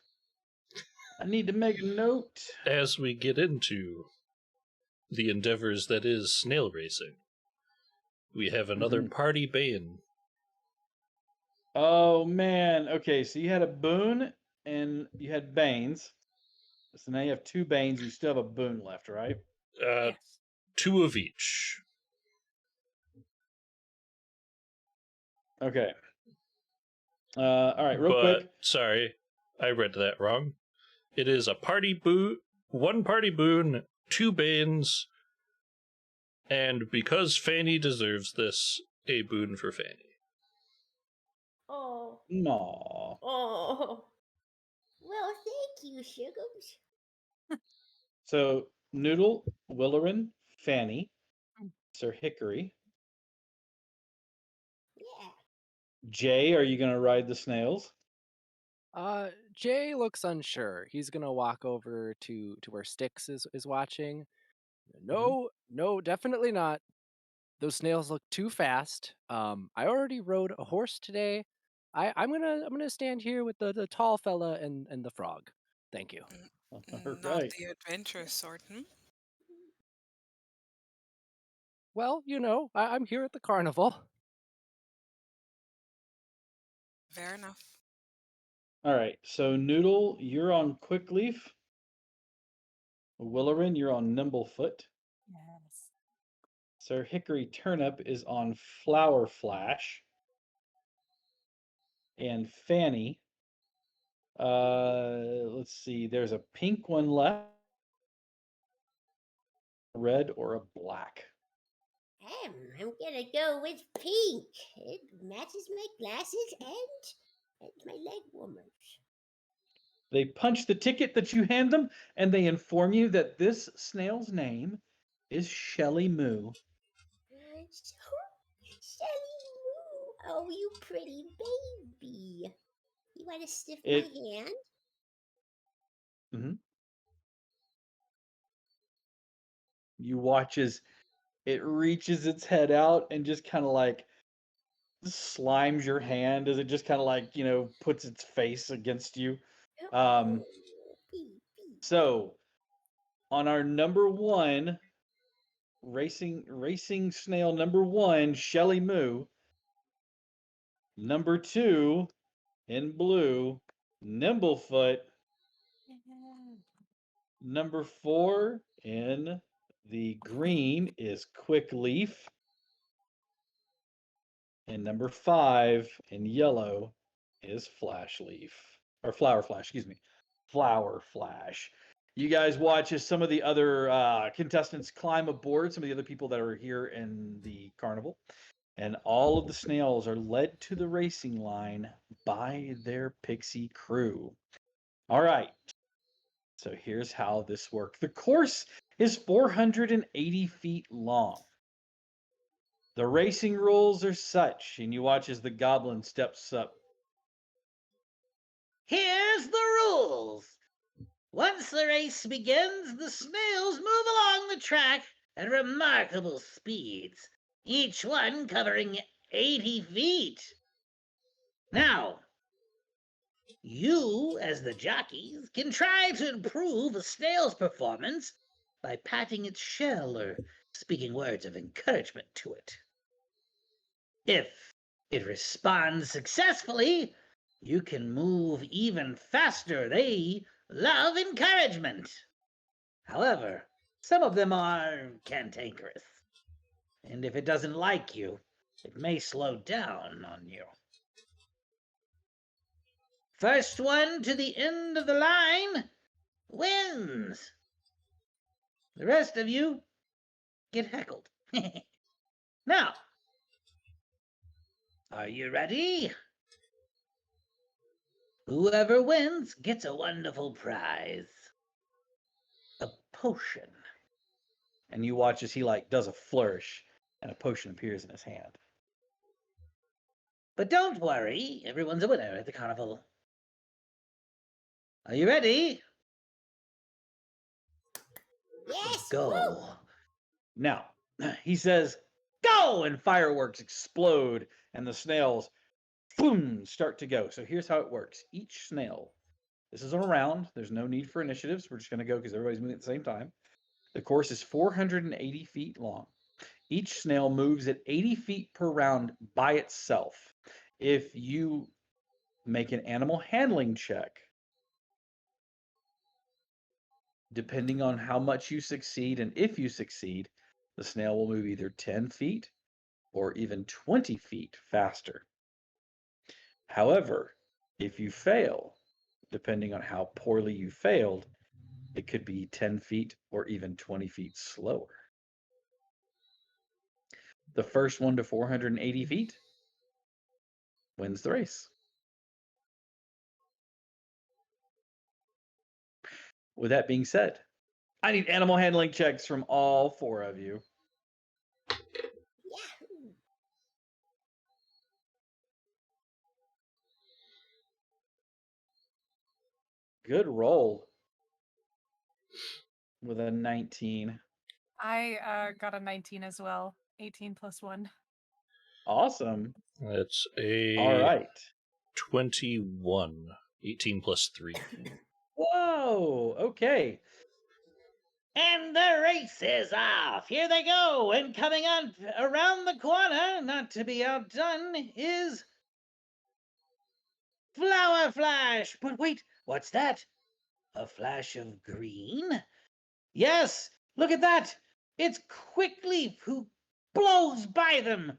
As we get into the endeavors that is snail racing, we have another party bane. Oh man. Okay, so you had a boon and you had banes. So now you have 2 banes. You still have a boon left, right? Yes. 2 of each. Okay. All right. Real quick. Sorry, I read that wrong. It is a party boon, 1 party boon, 2 banes, and because Fanny deserves this, a boon for Fanny. Oh. No. Oh. Well, thank you, Sugars. So Noodle, Willerin, Fanny, Mm. Sir Hickory. Yeah. Jay, are you going to ride the snails? Jay looks unsure. He's gonna walk over to where Styx is watching. No, definitely not. Those snails look too fast. I already rode a horse today. I'm gonna stand here with the tall fella and the frog. Thank you. All Not right. the adventurous sort. Well, I'm here at the carnival. Fair enough. All right. So Noodle, you're on Quickleaf. Willerin, you're on Nimblefoot. Yes. Sir Hickory Turnip is on Flower Flash. And Fanny, let's see, there's a pink one left. red, or a black. I'm gonna go with pink. It matches my glasses and my leg warmers. They punch the ticket that you hand them, and they inform you that this snail's name is Shelly Moo. Shelly Moo, oh, you pretty baby. You want to sniff It- my hand? Mm-hmm. You watch as it reaches its head out and just kind of like slimes your hand as it just kind of like, puts its face against you. Oh, baby. So on our number one racing snail number one, Shelly Moo. Number two in blue, Nimblefoot. Number four in the green is Quick Leaf. And number five in yellow is Flash Leaf. Or Flower Flash, excuse me. Flower Flash. You guys watch as some of the other contestants climb aboard, some of the other people that are here in the carnival. And all of the snails are led to the racing line by their pixie crew. All right. So here's how this works. The course is 480 feet long. The racing rules are such, and you watch as the goblin steps up. Here's the rules. Once the race begins, the snails move along the track at remarkable speeds, each one covering 80 feet. Now, you, as the jockeys, can try to improve a snail's performance by patting its shell or speaking words of encouragement to it. If it responds successfully, you can move even faster. They love encouragement. However, some of them are cantankerous. And if it doesn't like you, it may slow down on you. First one to the end of the line wins. The rest of you get heckled. Now, are you ready? Whoever wins gets a wonderful prize. A potion. And you watch as he does a flourish and a potion appears in his hand. But don't worry, everyone's a winner at the carnival. Are you ready? Yes, Go. woo. Now, he says, go! And fireworks explode and the snails, boom, start to go. So here's how it works. Each snail, this is on a round. There's no need for initiatives. We're just going to go because everybody's moving at the same time. The course is 480 feet long. Each snail moves at 80 feet per round by itself. If you make an animal handling check, depending on how much you succeed and if you succeed, the snail will move either 10 feet or even 20 feet faster. However, if you fail, depending on how poorly you failed, it could be 10 feet or even 20 feet slower. The first one to 480 feet wins the race. With that being said, I need animal handling checks from all four of you. Yahoo. Good roll with a 19. I got a 19 as well. 18 plus 1. Awesome. That's a All right. 21. 18 plus 3. Whoa. Okay. And the race is off. Here they go. And coming on around the corner, not to be outdone, is Flower Flash. But wait, what's that? A flash of green? Yes, look at that. It's Quickleaf who blows by them.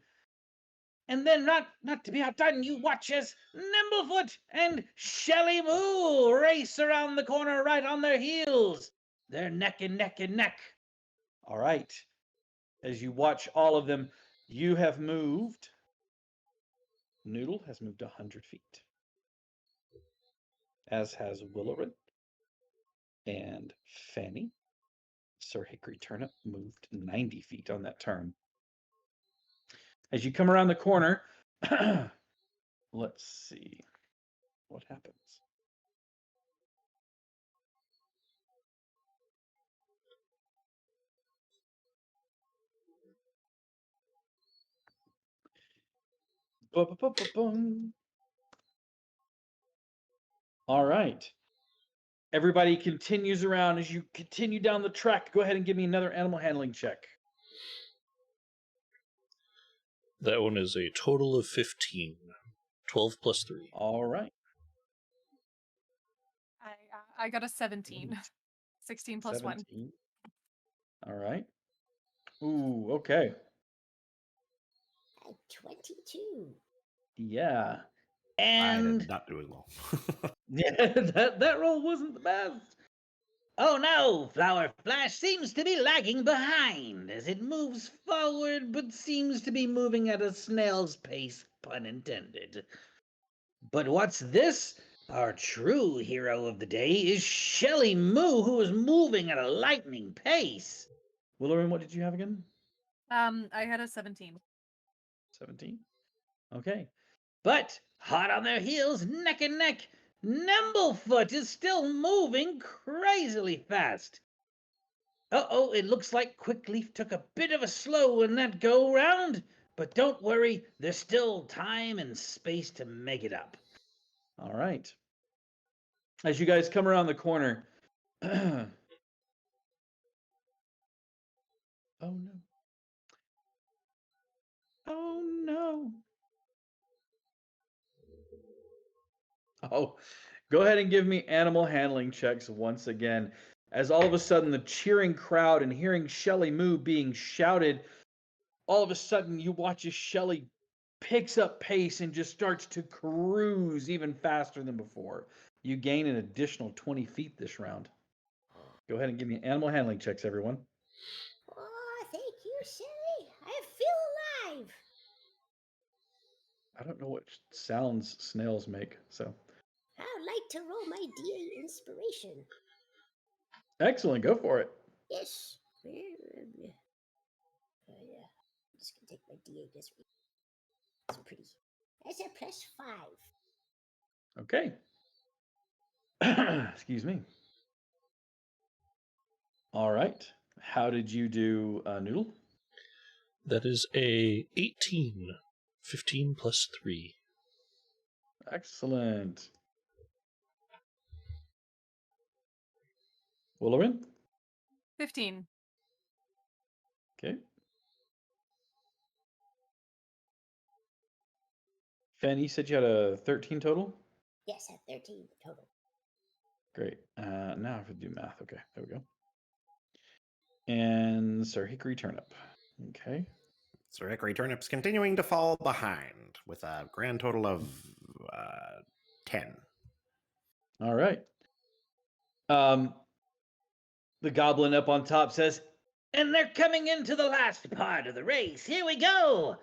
And then, not to be outdone, you watch as Nimblefoot and Shelly Moo race around the corner right on their heels. They're neck and neck and neck. All right. As you watch all of them, you have moved. Noodle has moved 100 feet. As has Willorin and Fanny. Sir Hickory Turnip moved 90 feet on that turn. As you come around the corner, let's see what happens. Ba-ba-ba-ba-bum. All right. Everybody continues around as you continue down the track. Go ahead and give me another animal handling check. That one is a total of 15. 12 plus 3. All right. I got a 17. 16 plus 1. 17. All right. Ooh, okay. 22. Yeah. I And did not do as well. yeah, that roll wasn't the best. Oh no, Flower Flash seems to be lagging behind as it moves forward but seems to be moving at a snail's pace, pun intended. But what's this? Our true hero of the day is Shelly Moo, who is moving at a lightning pace. Willorin, what did you have again? I had a 17. 17. Okay. But hot on their heels, neck and neck, Nimblefoot is still moving crazily fast. Uh-oh, it looks like Quickleaf took a bit of a slow in that go-round, but don't worry, there's still time and space to make it up. All right. As you guys come around the corner, oh no. Oh no. Oh, go ahead and give me animal handling checks once again. As all of a sudden the cheering crowd and hearing Shelly Moo being shouted, all of a sudden you watch as Shelly picks up pace and just starts to cruise even faster than before. You gain an additional 20 feet this round. Go ahead and give me animal handling checks, everyone. Oh, thank you, Shelly. I feel alive. I don't know what sounds snails make, so. I'd like to roll my DA inspiration. Excellent, go for it. Yes. Yeah. I'm just gonna take my DA this week. It's pretty. That's a +5. Okay. Excuse me. All right. How did you do, Noodle? That is a 18. 15 plus 3. Excellent. Willorin? 15. Okay. Fanny, you said you had a 13 total? Yes, I have 13 total. Great. Now I have to do math. Okay, there we go. And Sir Hickory Turnip. Okay. Sir Hickory Turnip's continuing to fall behind with a grand total of 10. All right. The goblin up on top says, And they're coming into the last part of the race. Here we go.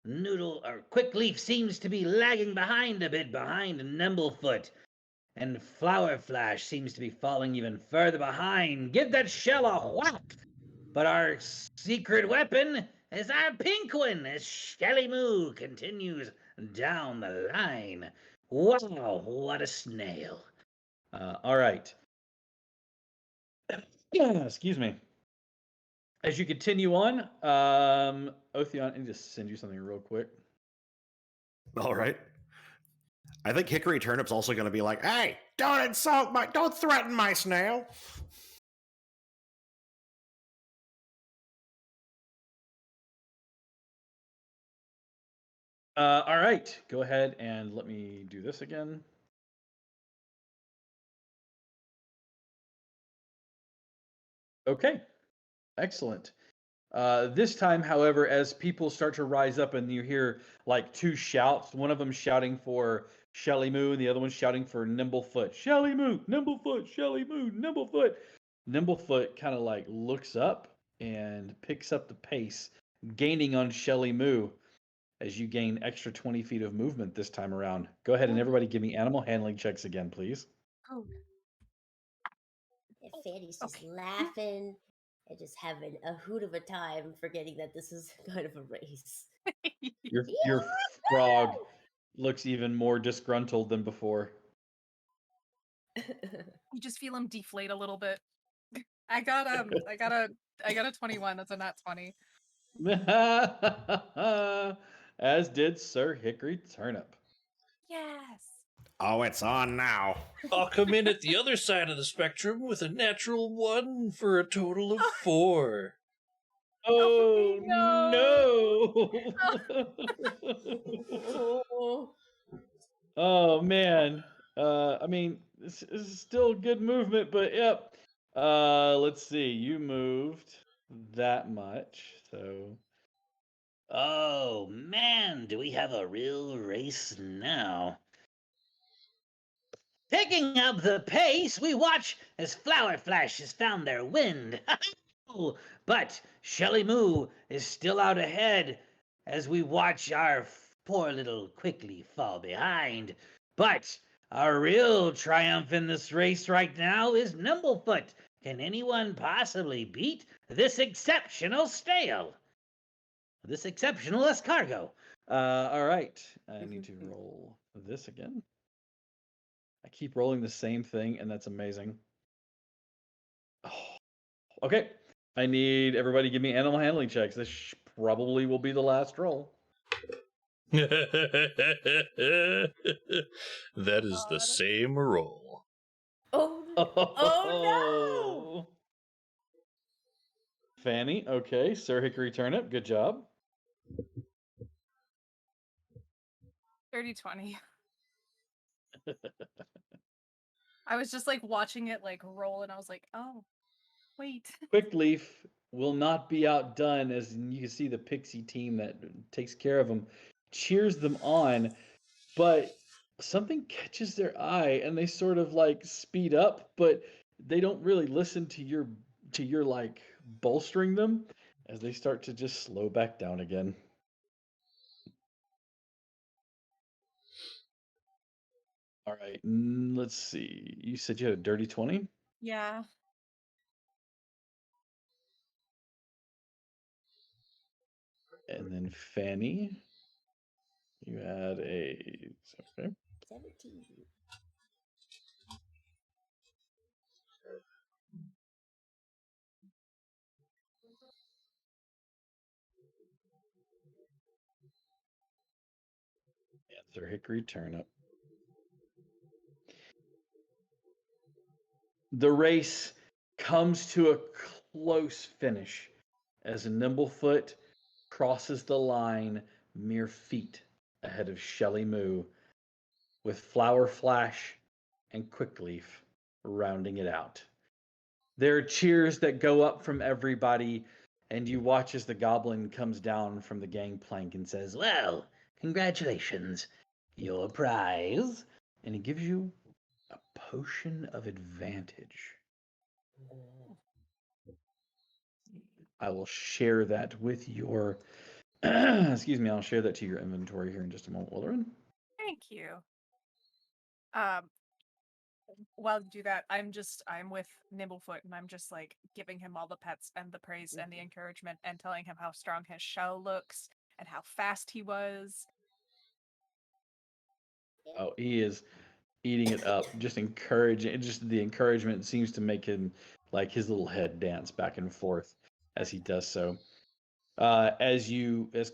Quickleaf seems to be lagging behind a bit behind Nimblefoot. And Flower Flash seems to be falling even further behind. Give that shell a whack. But our secret weapon is our pink one as Shelly Moo continues down the line. Wow, what a snail. all right. Excuse me. As you continue on, Otheon, I need to send you something real quick. All right. I think Hickory Turnip's also going to be like, hey, don't threaten my snail. All right, go ahead and let me do this again. Okay, excellent. This time, however, as people start to rise up and you hear like two shouts, one of them shouting for Shelly Moo and the other one shouting for Nimblefoot. Shelly Moo, Nimblefoot, Shelly Moo, Nimblefoot. Nimblefoot kind of like looks up and picks up the pace, gaining on Shelly Moo as you gain extra 20 feet of movement this time around. Go ahead and everybody give me animal handling checks again, please. Oh, And Fanny's just okay. laughing and just having a hoot of a time, forgetting that this is kind of a race. Your frog looks even more disgruntled than before. You just feel him deflate a little bit. I got a 21. That's a nat 20. As did Sir Hickory Turnip. Yes. Oh, it's on now. I'll come in at the other side of the spectrum with a natural 1 for a total of 4. Oh Oh. Oh man. I mean, this is still good movement, but yep. Let's see. You moved that much, so. Oh man, do we have a real race now? Picking up the pace, we watch as Flower Flash has found their wind. But Shelly Moo is still out ahead as we watch our poor little Quickly fall behind. But our real triumph in this race right now is Nimblefoot. Can anyone possibly beat this exceptional stale? This exceptional escargot. All right. I need to roll this again. I keep rolling the same thing, and that's amazing. Oh, okay. I need everybody to give me animal handling checks. This probably will be the last roll. That is the God. same roll. Oh no! Fanny, okay. Sir Hickory Turnip, good job. 30-20. I was just like watching it like roll, and I was like, oh, wait. Quickleaf will not be outdone, as you can see the pixie team that takes care of them cheers them on, but something catches their eye and they sort of like speed up, but they don't really listen to your like bolstering them as they start to just slow back down again. All right, let's see. You said you had a dirty 20? Yeah. And then Fanny, you had a okay. 17. Answer Hickory Turnip. The race comes to a close finish as Nimblefoot crosses the line mere feet ahead of Shelly Moo, with Flower Flash and Quickleaf rounding it out. There are cheers that go up from everybody, and you watch as the goblin comes down from the gangplank and says, Well, congratulations. Your prize. and he gives you a potion of advantage. I will share that with your excuse me, I'll share that to your inventory here in just a moment, Willerin. Thank you. While you do that, I'm with Nimblefoot, and I'm just like giving him all the pets and the praise and the encouragement, and telling him how strong his shell looks and how fast he was. Oh, he is eating it up, just encouraging. Just the encouragement seems to make him like his little head dance back and forth as he does so. As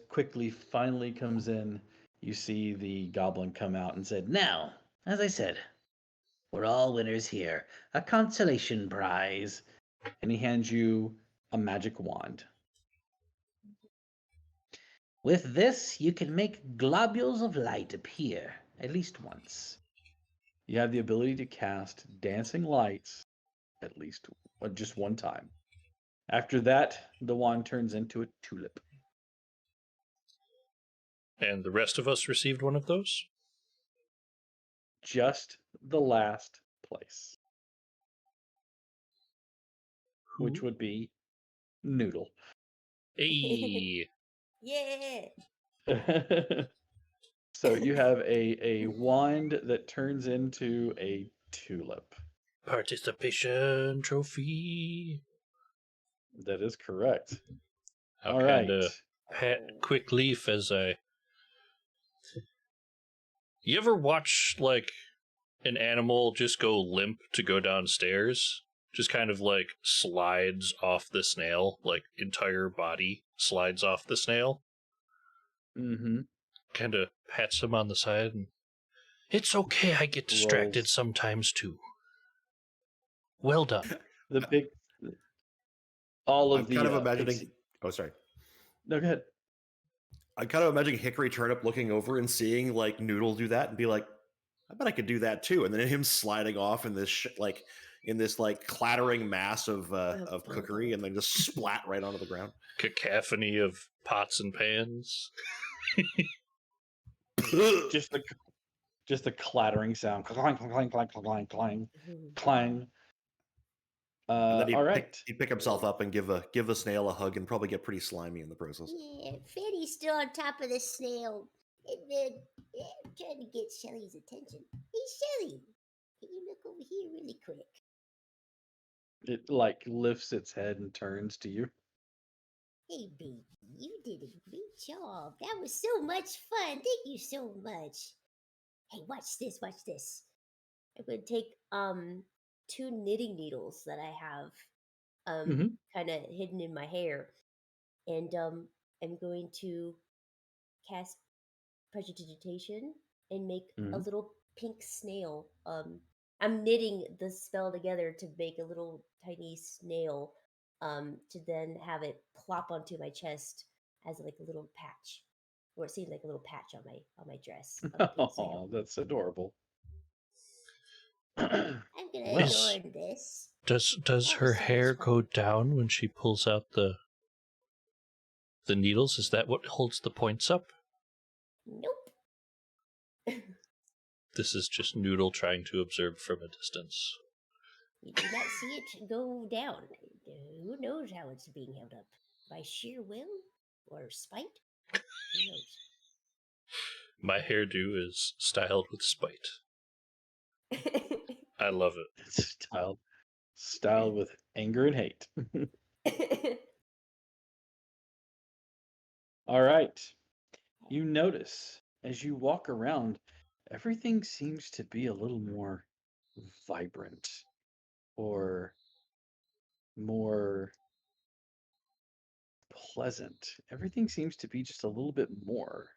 quickly finally comes in, you see the goblin come out and said, Now, as I said, we're all winners here. A consolation prize. and he hands you a magic wand. With this, you can make globules of light appear at least once. You have the ability to cast dancing lights at least just one time. After that, the wand turns into a tulip. And the rest of us received one of those? Just the last place, which would be Noodle. Hey, Yeah. So you have a wand that turns into a tulip. participation trophy. That is correct. I'll All kind right. of pat Oh. Quick Leaf as I. You ever watch like an animal just go limp to go downstairs? Just kind of like slides off the snail, like entire body slides off the snail. Mm-hmm. Kind of pats him on the side and it's okay, I get distracted Rolls. sometimes too. Well done. The big, all of I'm the kind of imagining. pixie. Oh, sorry. No, go ahead. I'm kind of imagining Hickory Turnip looking over and seeing like Noodle do that and be like, I bet I could do that too. And then him sliding off in this clattering mass of cookery and then just splat right onto the ground. Cacophony of pots and pans. just the clattering sound. Clang, clang, clang, clang, clang, clang, clang. And then All right. he'd pick himself up and give the snail a hug and probably get pretty slimy in the process. Yeah, Fanny's still on top of the snail. And I'm trying to get Shelly's attention. Hey, Shelly, can you look over here really quick? It like lifts its head and turns to you. Hey, baby, you did a great job. That was so much fun. Thank you so much. Hey, watch this. Watch this. I'm gonna take 2 knitting needles that I have Mhm. kind of hidden in my hair, and I'm going to cast prestidigitation and make a Mhm. little pink snail. I'm knitting the spell together to make a little tiny snail, to then have it plop onto my chest as like a little patch, or it seems like a little patch on my dress of a pink snail. Oh, that's adorable. I'm gonna Well. adorn this. Does That was her so much hair go fun. down when she pulls out the needles? Is that what holds the points up? Nope. This is just Noodle trying to observe from a distance. You do not see it go down. Who knows how it's being held up? By sheer will or spite? Who knows? My hairdo is styled with spite. I love it. It's styled with anger and hate. All right. You notice as you walk around, everything seems to be a little more vibrant or more pleasant. Everything seems to be just a little bit more.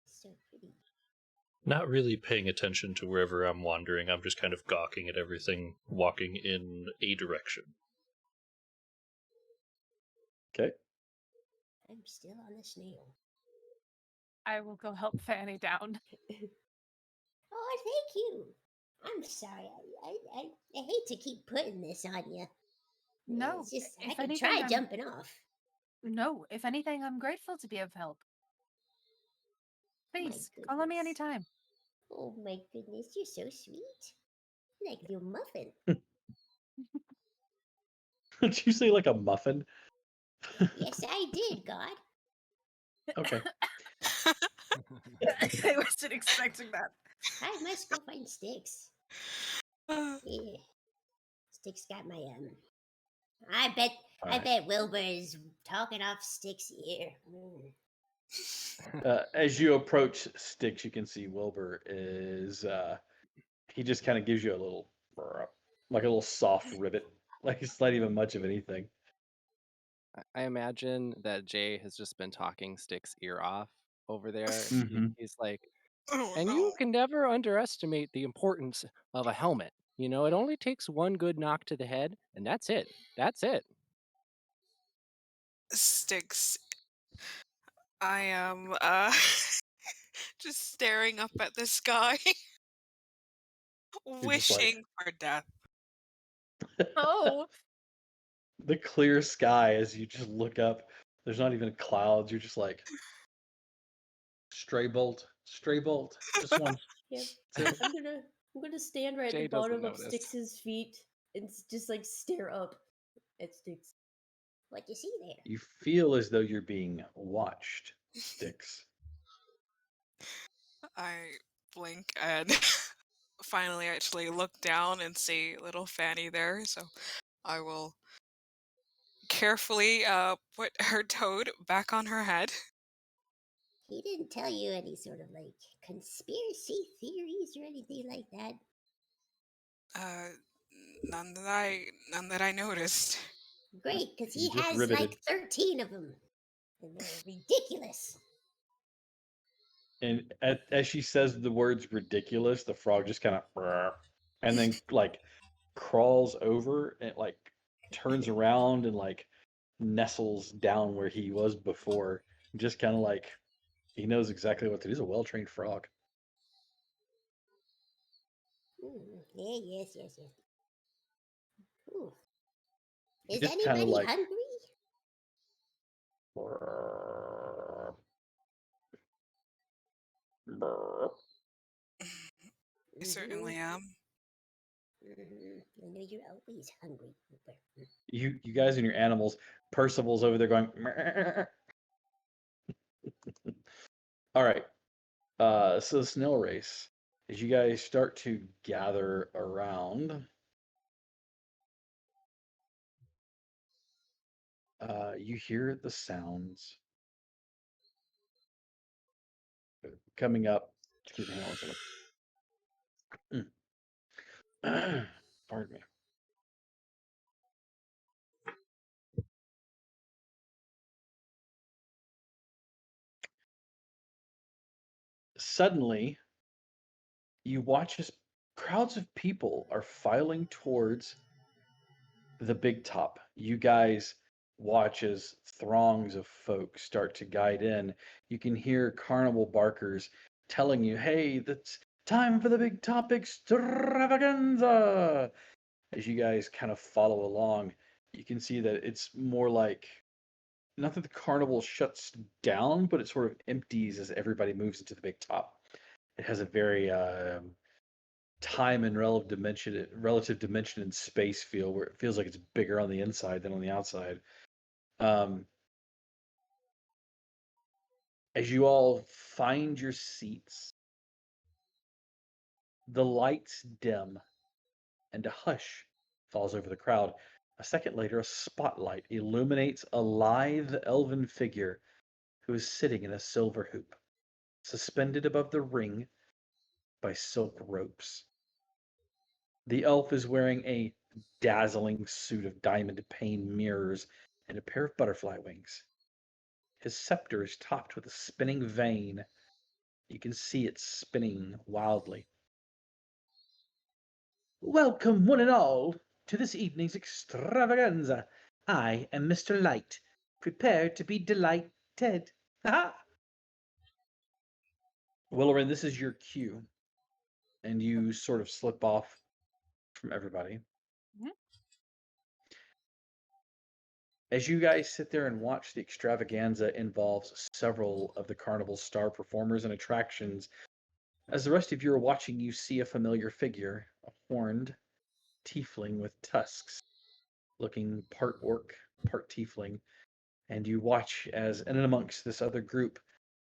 So pretty. Not really paying attention to wherever I'm wandering. I'm just kind of gawking at everything, walking in a direction. Okay. I'm still on the snail. I will go help Fanny down. Oh, thank you. I'm sorry. I hate to keep putting this on you. No, It's just I if could anything, try I'm- jumping off. No, if anything, I'm grateful to be of help. Please, call on me goodness. anytime. Oh my goodness, you're so sweet. You're like a little muffin. Did you say like a muffin? Yes, I did, God. Okay. I wasn't expecting that. I must go find Sticks. Yeah. Sticks got my I bet Wilbur is talking off Sticks' ear. As you approach Sticks, you can see Wilbur is he just kind of gives you a little like a little soft ribbit. Like it's not even much of anything. I imagine that Jay has just been talking Stick's ear off over there. Mhm. He's like, Oh and no. you can never underestimate the importance of a helmet. You know, it only takes one good knock to the head, and that's it. That's it. Sticks. I am just staring up at the sky, You're just like wishing for death. Oh, the clear sky as you just look up. There's not even clouds. You're just like stray bolt, just one. Yeah. That's it. I'm gonna I'm gonna stand right Jay at the doesn't bottom of notice. Styx's feet and just like stare up at Styx. What you see there? You feel as though you're being watched, Styx. I blink and finally actually look down and see little Fanny there, so I will carefully put her toad back on her head. He didn't tell you any sort of like conspiracy theories or anything like that. Uh, none that I noticed. Great, because he You just has riveted. like 13 of them, and they're ridiculous. And as she says the words ridiculous, the frog just kind of and then like crawls over and like turns around and like nestles down where he was before. Just kind of like he knows exactly what to do. He's a well-trained frog. Yeah, yes. Ooh. He Is just kind of anybody like hungry? I certainly am. I know you're always hungry. you guys and your animals. Percival's over there going. All right. So the snail race. As you guys start to gather around, you hear the sounds coming up. Excuse me, hang on 1 second. Pardon me. Suddenly, you watch as crowds of people are filing towards the big top. You guys watch as throngs of folk start to guide in. You can hear carnival barkers telling you, hey, that's time for the big top extravaganza. As you guys kind of follow along, you can see that it's more like not that the carnival shuts down, but it sort of empties as everybody moves into the big top. It has a very time and relative dimension and space feel where it feels like it's bigger on the inside than on the outside. Um, as you all find your seats, the lights dim and a hush falls over the crowd. A second later, a spotlight illuminates a lithe elven figure who is sitting in a silver hoop, suspended above the ring by silk ropes. The elf is wearing a dazzling suit of diamond pane mirrors and a pair of butterfly wings. His scepter is topped with a spinning vane. You can see it spinning wildly. Welcome, one and all, to this evening's extravaganza. I am Mr. Light. Prepare to be delighted. Ha! Willorin, this is your cue, and you sort of slip off from everybody. Mhm. As you guys sit there and watch, the extravaganza involves several of the carnival's star performers and attractions. As the rest of you are watching, you see a familiar figure, a horned tiefling with tusks, looking part orc, part tiefling. And you watch as, in and amongst this other group,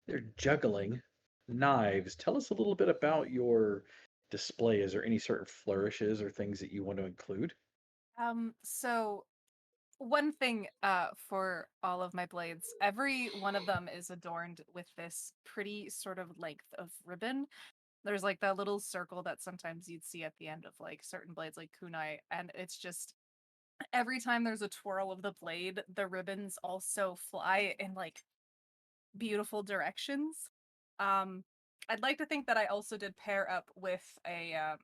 they're juggling knives. Tell us a little bit about your display. Is there any certain flourishes or things that you want to include? So one thing for all of my blades, every one of them is adorned with this pretty sort of length of ribbon. There's like that little circle that sometimes you'd see at the end of like certain blades like kunai, and it's just every time there's a twirl of the blade, the ribbons also fly in like beautiful directions. Um I'd like to think that I also did pair up with a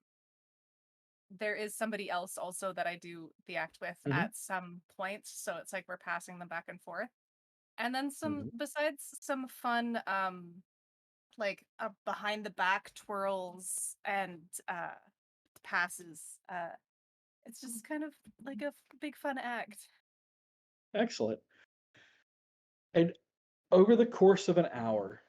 there is somebody else also that I do the act with Mm-hmm. at some points, so it's like we're passing them back and forth. And then some Mm-hmm. besides some fun like behind the back twirls and passes. It's just kind of like a big fun act. Excellent. And over the course of an hour,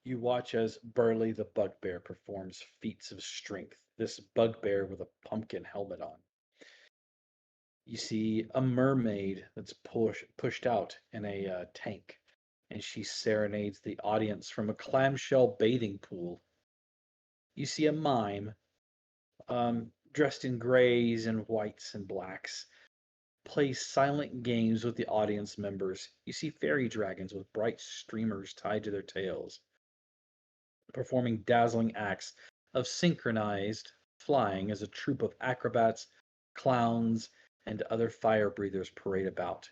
you watch as Burley the Bugbear performs feats of strength this bugbear with a pumpkin helmet on. You see a mermaid that's pushed out in a tank, and she serenades the audience from a clamshell bathing pool. You see a mime, dressed in grays and whites and blacks, play silent games with the audience members. You see fairy dragons with bright streamers tied to their tails, performing dazzling acts of synchronized flying as a troupe of acrobats, clowns, and other fire breathers parade about.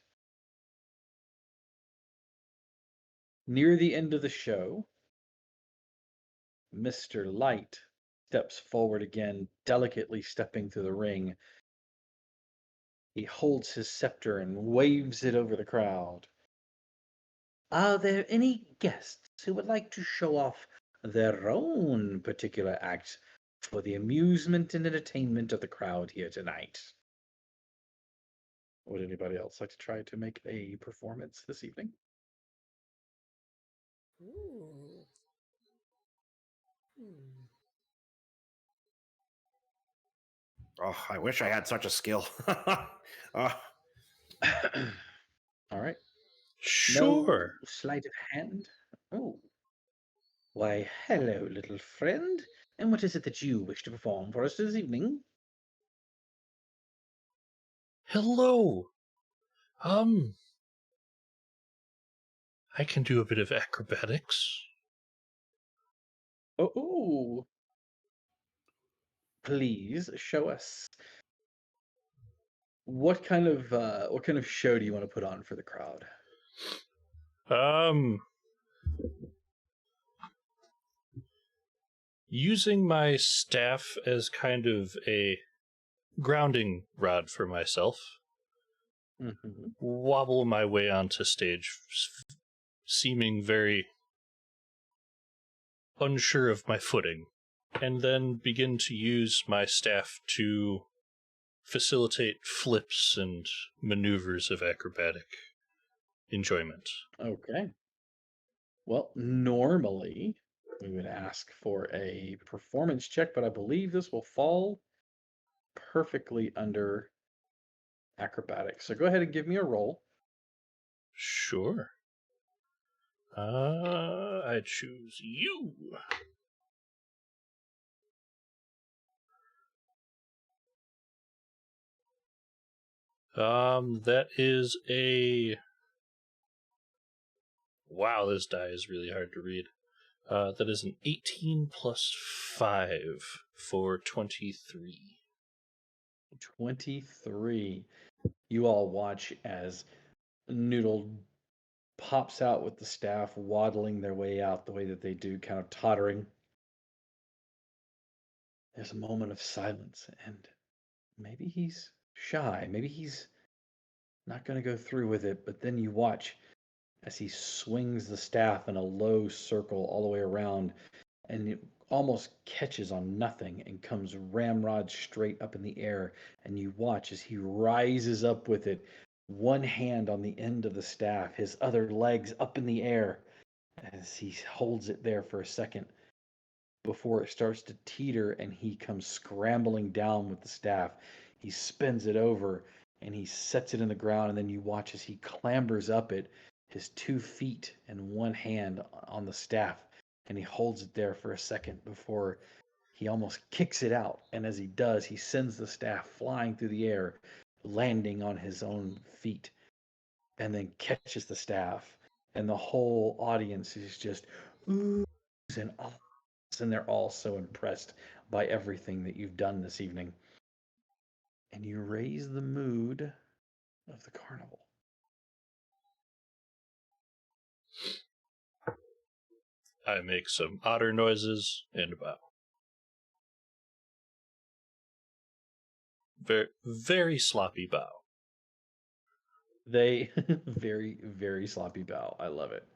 Near the end of the show, Mr. Light steps forward again, delicately stepping through the ring. He holds his scepter and waves it over the crowd. Are there any guests who would like to show off their own particular act for the amusement and entertainment of the crowd here tonight? Would anybody else like to try to make a performance this evening? Ooh. Oh, I wish I had such a skill. Oh, All right. Sure. No sleight of hand? Oh. Why, hello, little friend. And what is it that you wish to perform for us this evening? Hello. I can do a bit of acrobatics. Oh, please show us. What kind of show do you want to put on for the crowd? Using my staff as kind of a grounding rod for myself, Mm-hmm. wobble my way onto stage, seeming very unsure of my footing, and then begin to use my staff to facilitate flips and maneuvers of acrobatic enjoyment. Okay. Well, normally we would ask for a performance check, but I believe this will fall perfectly under acrobatics. So go ahead and give me a roll. Sure. I choose you. That is a... Wow, this die is really hard to read. That is an 18 plus 5 for 23. 23. You all watch as Noodle pops out with the staff, waddling their way out the way that they do, kind of tottering. There's a moment of silence, and maybe he's shy. Maybe he's not going to go through with it, but then you watch as he swings the staff in a low circle all the way around, and it almost catches on nothing and comes ramrod straight up in the air. And you watch as he rises up with it, one hand on the end of the staff, his other legs up in the air, as he holds it there for a second before it starts to teeter and he comes scrambling down with the staff. He spins it over and he sets it in the ground, and then you watch as he clambers up it, his 2 feet and one hand on the staff, and he holds it there for a second before he almost kicks it out. And as he does, he sends the staff flying through the air, landing on his own feet, and then catches the staff. And the whole audience is just oohs and ahs, and they're all so impressed by everything that you've done this evening. And you raise the mood of the carnival. I make some otter noises and bow. Very, very sloppy bow. They very, very sloppy bow. I love it.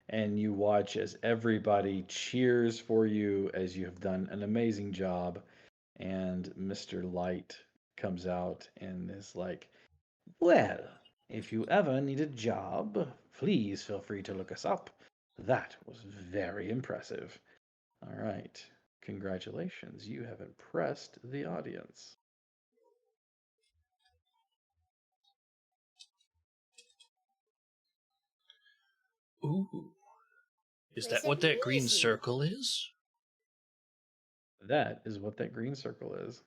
And you watch as everybody cheers for you as you have done an amazing job. And Mr. Light comes out and is like, well, if you ever need a job, please feel free to look us up. That was very impressive. All right. Congratulations, you have impressed the audience. Ooh. Is For that some what that green reason. circle is? That is what that green circle is.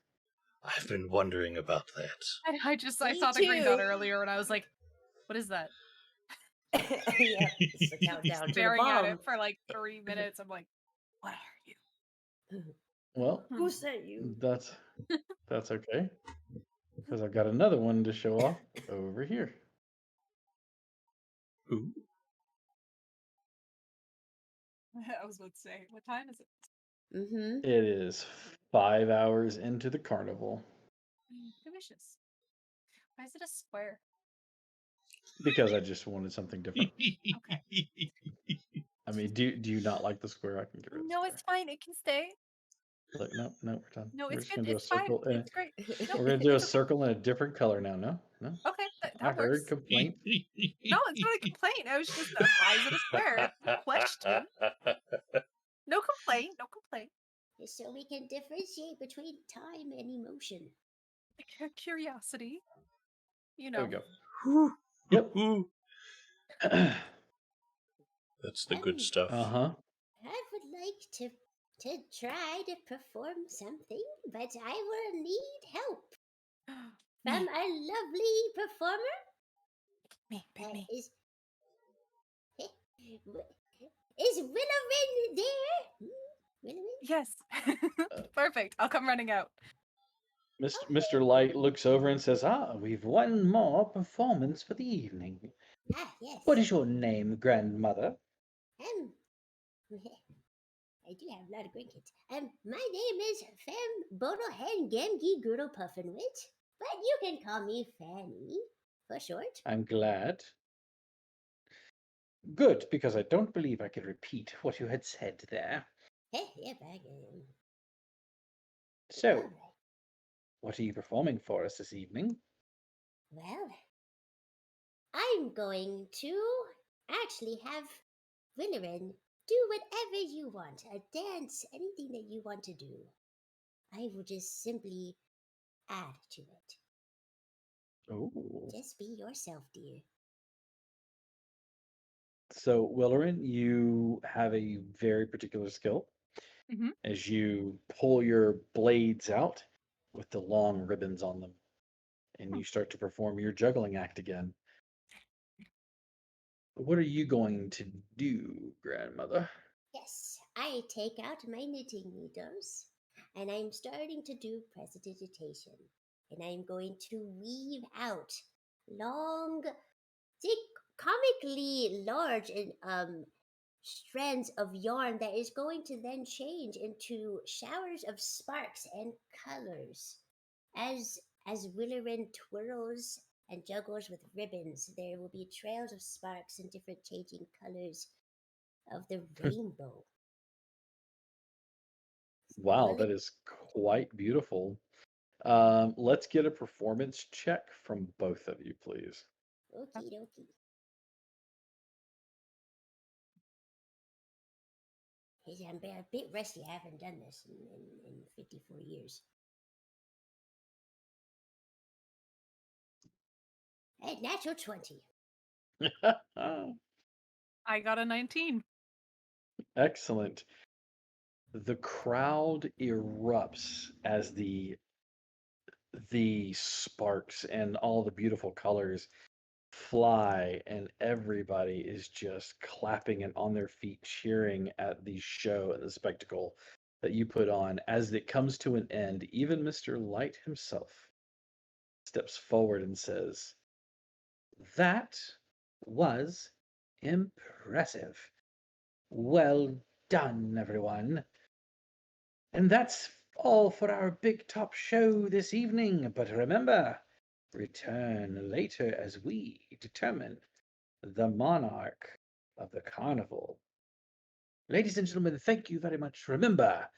I've been wondering about that. I Me saw the green dot too. earlier and I was like, what is that? Yeah, it's the countdown to the Staring at bomb. it for like 3 minutes. I'm like, what are you? Well, Who sent you? that's okay, because I've got another one to show off over here. Ooh. I was about to say, what time is it? Mm-hmm. It is 5 hours into the carnival. Delicious. Why is it a square? Because I just wanted something different. Okay. I mean, do you not like the square? I can get rid of the No, square. it's fine. It can stay. Look, no, we're done. No, We're it's just good. gonna do a It's fine. circle. It's great. No, We're gonna do a it's okay. circle in a different color now. No. Okay, I that heard works. complaint. No, it's not a complaint. I was just, why is it a square? No question. No complaint. No complaint. So we can differentiate between time and emotion. Curiosity. You There know. we go. Yep. That's the good stuff. Uh-huh. I would like to try to perform something, but I will need help from Me. a lovely performer. Me. Pick me. Is Willowin there? Willowin? Yes. Perfect. I'll come running out. Mr. Light looks over and says, we've one more performance for the evening. Ah, yes. What is your name, grandmother? I do have a lot of grandkids. My name is Fem Bodohen Gemgi Girdle Puffinwit, but you can call me Fanny for short. I'm glad. Good, because I don't believe I can repeat what you had said there. Yep, I So, All right. what are you performing for us this evening? Well, I'm going to actually have Willerin do whatever you want. A dance, anything that you want to do. I will just simply add to it. Oh. Just be yourself, dear. So, Willerin, you have a very particular skill. Mhm. As you pull your blades out with the long ribbons on them, and you start to perform your juggling act again. What are you going to do, grandmother? Yes, I take out my knitting needles and I'm starting to do prestidigitation. And I'm going to weave out long, thick, comically large and strands of yarn that is going to then change into showers of sparks and colors. As Willerin twirls and juggles with ribbons, there will be trails of sparks and different changing colors of the rainbow. Wow, Will that it? is quite beautiful. Let's get a performance check from both of you, please. Okie dokie. I'm a bit rusty. I haven't done this in 54 years. At natural 20. I got a 19. Excellent. The crowd erupts as the sparks and all the beautiful colors fly, and everybody is just clapping and on their feet cheering at the show and the spectacle that you put on. As it comes to an end, even Mr. Light himself steps forward and says, "That was impressive. Well done, everyone. And that's all for our big top show this evening. But remember, return later as we determine the monarch of the carnival. Ladies and gentlemen, thank you very much. Remember,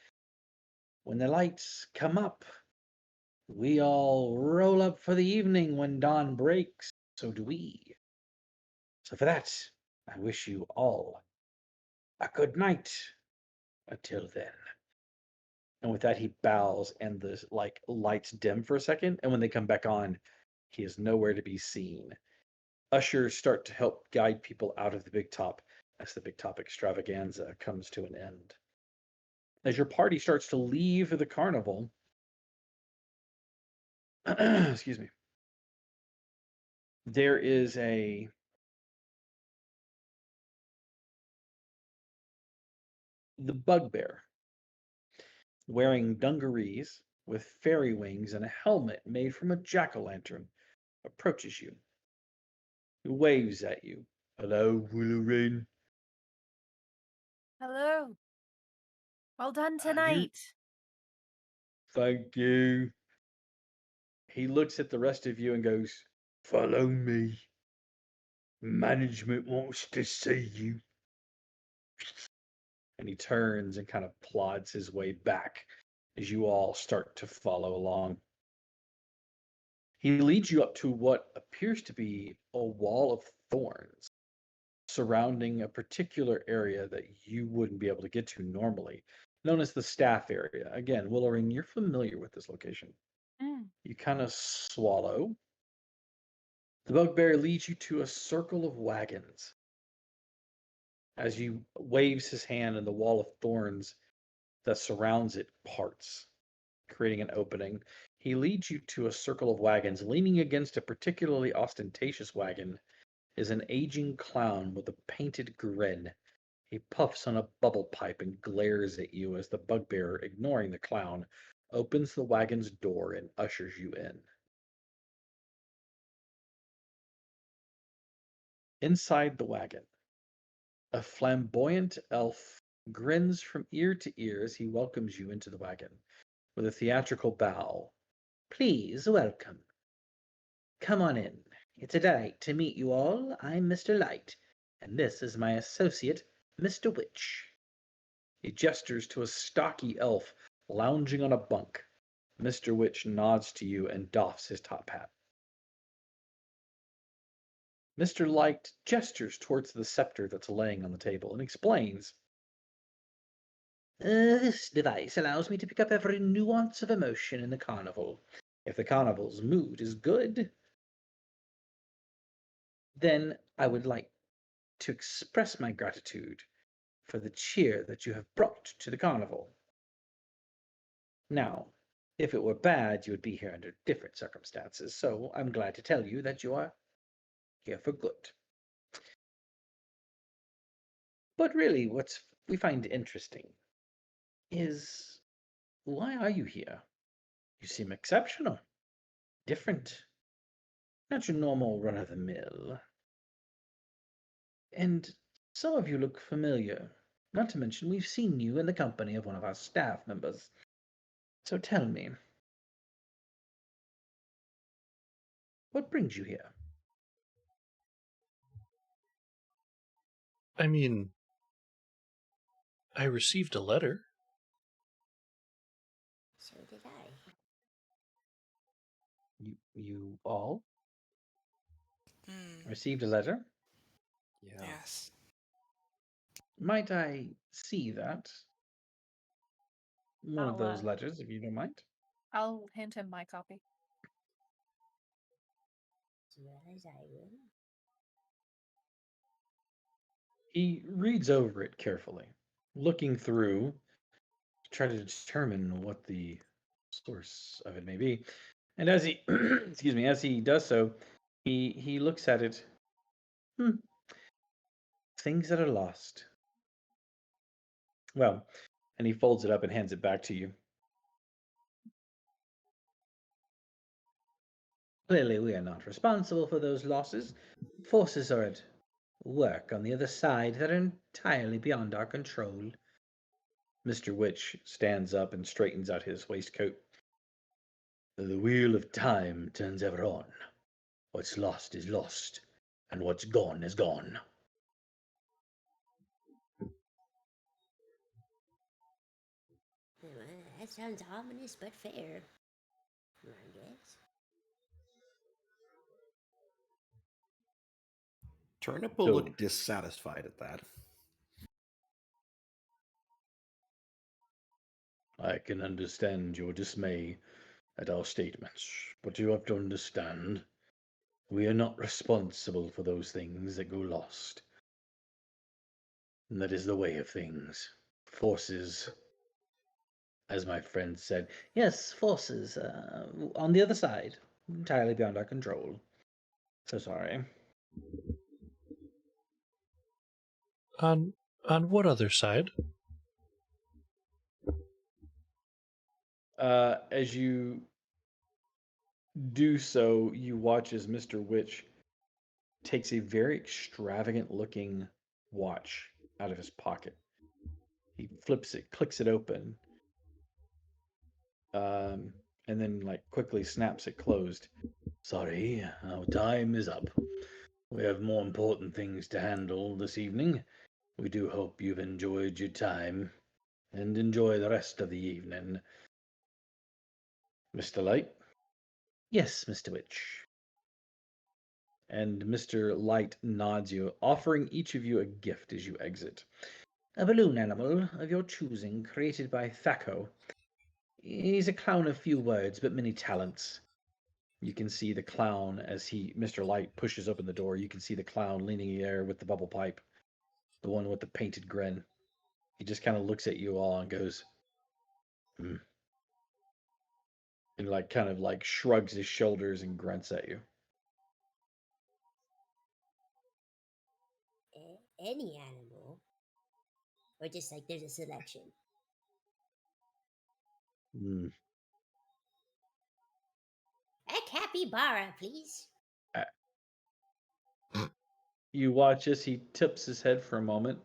when the lights come up, we all roll up for the evening when dawn breaks. So do we. So for that, I wish you all a good night. Until then. And with that, he bows, and the lights dim for a second. And when they come back on, he is nowhere to be seen. Ushers start to help guide people out of the big top as the big top extravaganza comes to an end. As your party starts to leave the carnival, excuse me, there is the bugbear wearing dungarees with fairy wings and a helmet made from a jack-o'-lantern approaches you. He waves at you. Hello, Willorin. Hello. Well done You're tonight. Thank you. He looks at the rest of you and goes, follow me. Management wants to see you. And he turns and kind of plods his way back as you all start to follow along. He leads you up to what appears to be a wall of thorns surrounding a particular area that you wouldn't be able to get to normally, known as the staff area. Again, Willowring, you're familiar with this location. You kind of swallow. The bugbear leads you to a circle of wagons. As he waves his hand and the wall of thorns that surrounds it parts, creating an opening. He leads you to a circle of wagons. Leaning against a particularly ostentatious wagon is an aging clown with a painted grin. He puffs on a bubble pipe and glares at you as the bugbear, ignoring the clown, opens the wagon's door and ushers you in. Inside the wagon, a flamboyant elf grins from ear to ear as he welcomes you into the wagon with a theatrical bow. Please welcome. Come on in. It's a delight to meet you all. I'm Mr. Light, and this is my associate, Mr. Witch. He gestures to a stocky elf lounging on a bunk. Mr. Witch nods to you and doffs his top hat. Mr. Light gestures towards the scepter that's laying on the table and explains. This device allows me to pick up every nuance of emotion in the carnival. If the carnival's mood is good, then I would like to express my gratitude for the cheer that you have brought to the carnival. Now, if it were bad, you would be here under different circumstances, so I'm glad to tell you that you are here for good. But really, what we find interesting is, why are you here? You seem exceptional, different, not your normal run-of-the-mill. And some of you look familiar, not to mention we've seen you in the company of one of our staff members. So tell me, what brings you here? I mean, I received a letter. So did I. You all Mm, received a letter? Yeah. yes. Might I see that? One of those letters, if you don't mind. I'll hand him my copy. As well as I will. He reads over it carefully, looking through to try to determine what the source of it may be. And as he excuse me, as he does so, he looks at it. Things that are lost. Well, and he folds it up and hands it back to you. Clearly, we are not responsible for those losses. Forces are at work on the other side that are entirely beyond our control. Mr. Witch stands up and straightens out his waistcoat. The wheel of time turns ever on. What's lost is lost, and what's gone is gone. Well, that sounds ominous but fair, I guess. Turnip will So- look dissatisfied at that. I can understand your dismay at our statements, but you have to understand, we are not responsible for those things that go lost. And that is the way of things. Forces, as my friend said. Yes, forces on the other side, entirely beyond our control. So sorry. On what other side? As you do so, you watch as Mr. Witch takes a very extravagant looking watch out of his pocket. He flips it, clicks it open, and then like quickly snaps it closed. Sorry, our time is up. We have more important things to handle this evening. We do hope you've enjoyed your time, and enjoy the rest of the evening. Mr. Light? Yes, Mr. Witch. And Mr. Light nods you, offering each of you a gift as you exit. A balloon animal of your choosing, created by Thaco. He's a clown of few words, but many talents. You can see the clown as Mr. Light pushes open the door. You can see the clown leaning in the air with the bubble pipe, the one with the painted grin. He just kind of looks at you all and goes, hmm. And like kind of like shrugs his shoulders and grunts at you. Any animal? Or just like there's a selection? Hmm. A capybara, please. You watch as he tips his head for a moment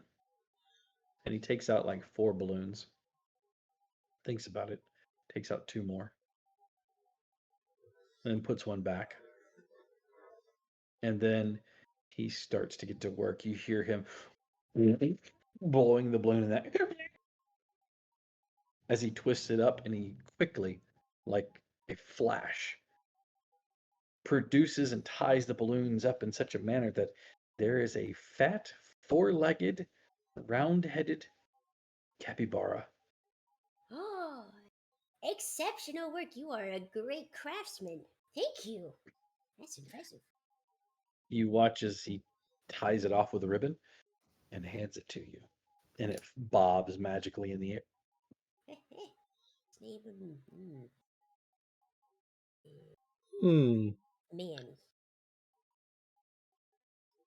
and he takes out like 4 balloons. Thinks about it, takes out 2 more, and then puts one back. And then he starts to get to work. You hear him blowing the balloon in that as he twists it up, and he quickly, like a flash, produces and ties the balloons up in such a manner that there is a fat, 4-legged, round-headed capybara. Oh, exceptional work. You are a great craftsman. Thank you. That's impressive. You watch as he ties it off with a ribbon and hands it to you, and it bobs magically in the air. Manny.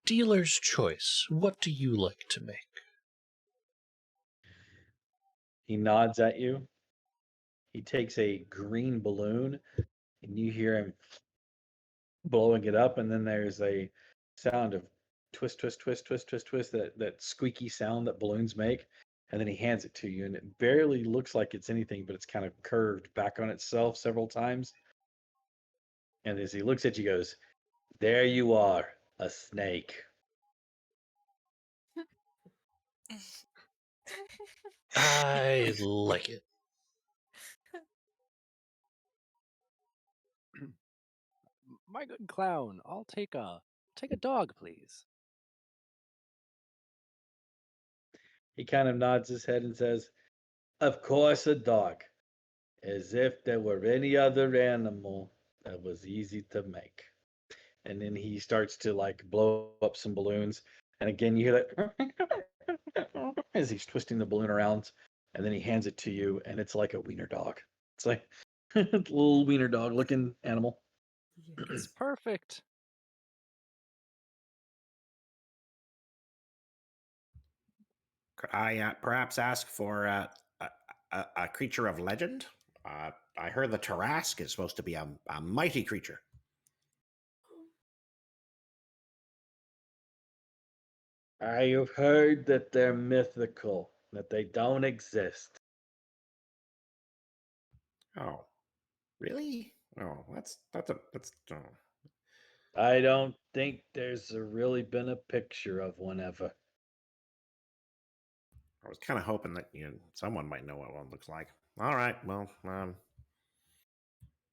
Dealer's choice. What do you like to make? He nods at you. He takes a green balloon, and you hear him blowing it up, and then there's a sound of twist, twist, twist, twist, twist, twist, that squeaky sound that balloons make. And then he hands it to you, and it barely looks like it's anything, but it's kind of curved back on itself several times. And as he looks at you, he goes, "There you are, a snake." I like it. My good clown, I'll take a dog, please. He kind of nods his head and says, "Of course, a dog. As if there were any other animal that was easy to make." And then he starts to like blow up some balloons. And again, you hear that as he's twisting the balloon around. And then he hands it to you, and it's like a wiener dog. It's like a little wiener dog looking animal. It's perfect. Could I perhaps ask for a creature of legend? I heard the Tarrasque is supposed to be a mighty creature. I've heard that they're mythical, that they don't exist. Oh, really? Oh, that's oh. I don't think there's really been a picture of one ever. I was kind of hoping that someone might know what one looks like. All right, well, can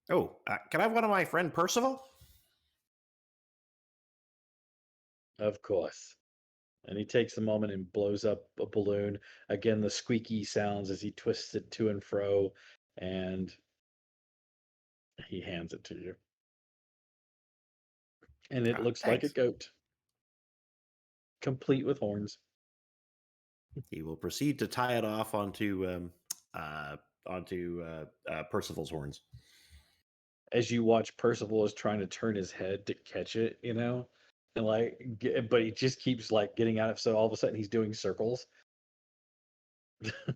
I have one of my friend Percival? Of course. And he takes a moment and blows up a balloon. Again, the squeaky sounds as he twists it to and fro, and he hands it to you. And it looks like a Thanks. goat, complete with horns. He will proceed to tie it off onto Percival's horns. As you watch, Percival is trying to turn his head to catch it, and but he just keeps getting out of. So all of a sudden, he's doing circles.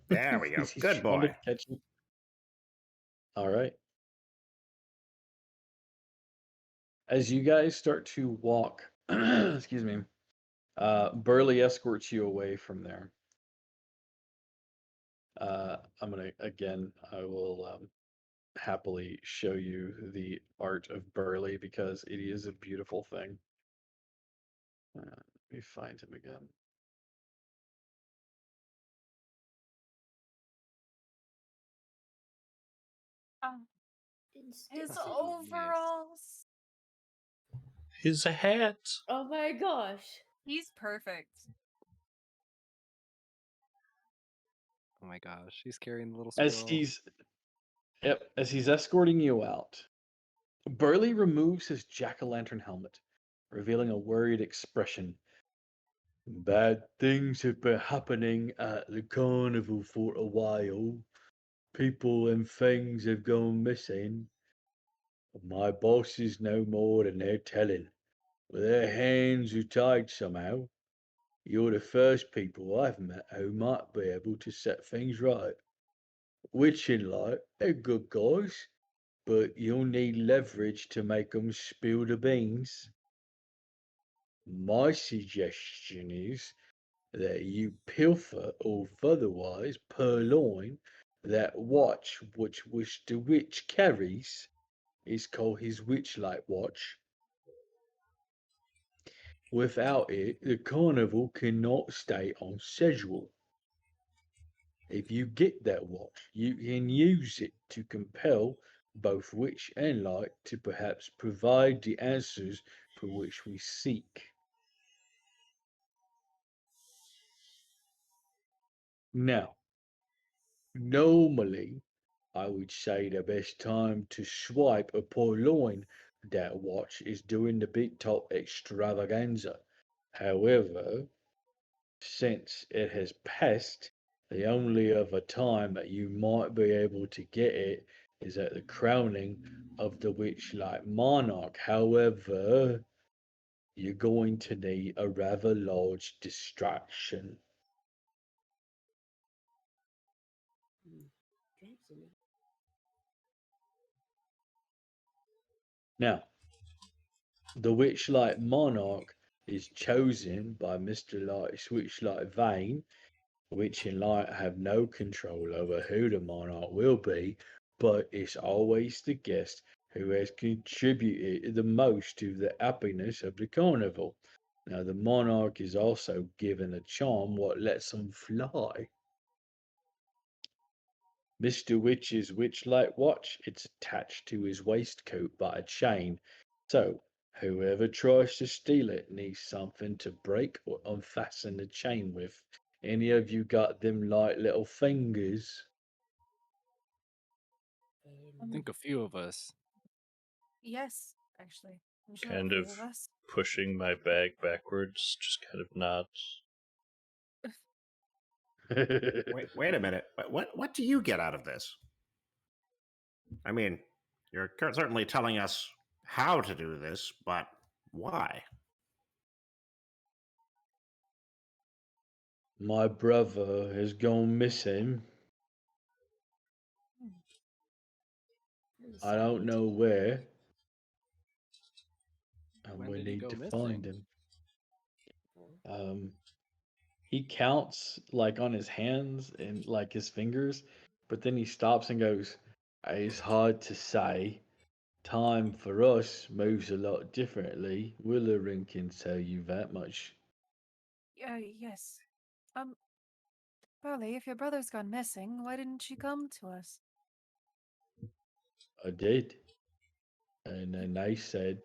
There we go. He's Good trying to boy. catch it. All right. As you guys start to walk, excuse me, Burley escorts you away from there. I will happily show you the art of Burley because it is a beautiful thing. Let me find him again. His Yes. overalls. His hat. Oh my gosh. He's perfect. Oh my gosh, he's carrying the little As squirrel. he's escorting you out, Burley removes his jack-o'-lantern helmet, revealing a worried expression. Bad things have been happening at the carnival for a while. People and things have gone missing. My bosses know more than they're telling. Their hands are tied somehow. You're the first people I've met who might be able to set things right. Witchlight, they're good guys, but you'll need leverage to make 'em spill the beans. My suggestion is that you pilfer or otherwise purloin that watch which the witch carries. Is called his Witchlight watch. Without it, the carnival cannot stay on schedule. If you get that watch, you can use it to compel both witch and light to perhaps provide the answers for which we seek. Now, normally, I would say the best time to swipe or purloin that watch is during the big top extravaganza. However, since it has passed, the only other time that you might be able to get it is at the crowning of the Witchlight Monarch. However, you're going to need a rather large distraction. Now, the Witchlight Monarch is chosen by Mr. Light's Witchlight Vane, Witch and Light have no control over who the monarch will be, but it's always the guest who has contributed the most to the happiness of the carnival. Now, the monarch is also given a charm what lets him fly. Mr. Witch's Witchlight watch, it's attached to his waistcoat by a chain, so whoever tries to steal it needs something to break or unfasten the chain with. Any of you got them light little fingers? I think a few of us. Yes, actually. I'm sure Kind a of few of us. pushing my bag backwards, just kind of nods. Wait a minute. What do you get out of this? I mean, you're certainly telling us how to do this, but why? My brother has gone missing. I don't know where, and When we did he need go to find missing? him. He counts on his hands and his fingers, but then he stops and goes, "It's hard to say. Time for us moves a lot differently. Willering can tell you that much." Yes. Barley, if your brother's gone missing, why didn't you come to us? I did. And then they said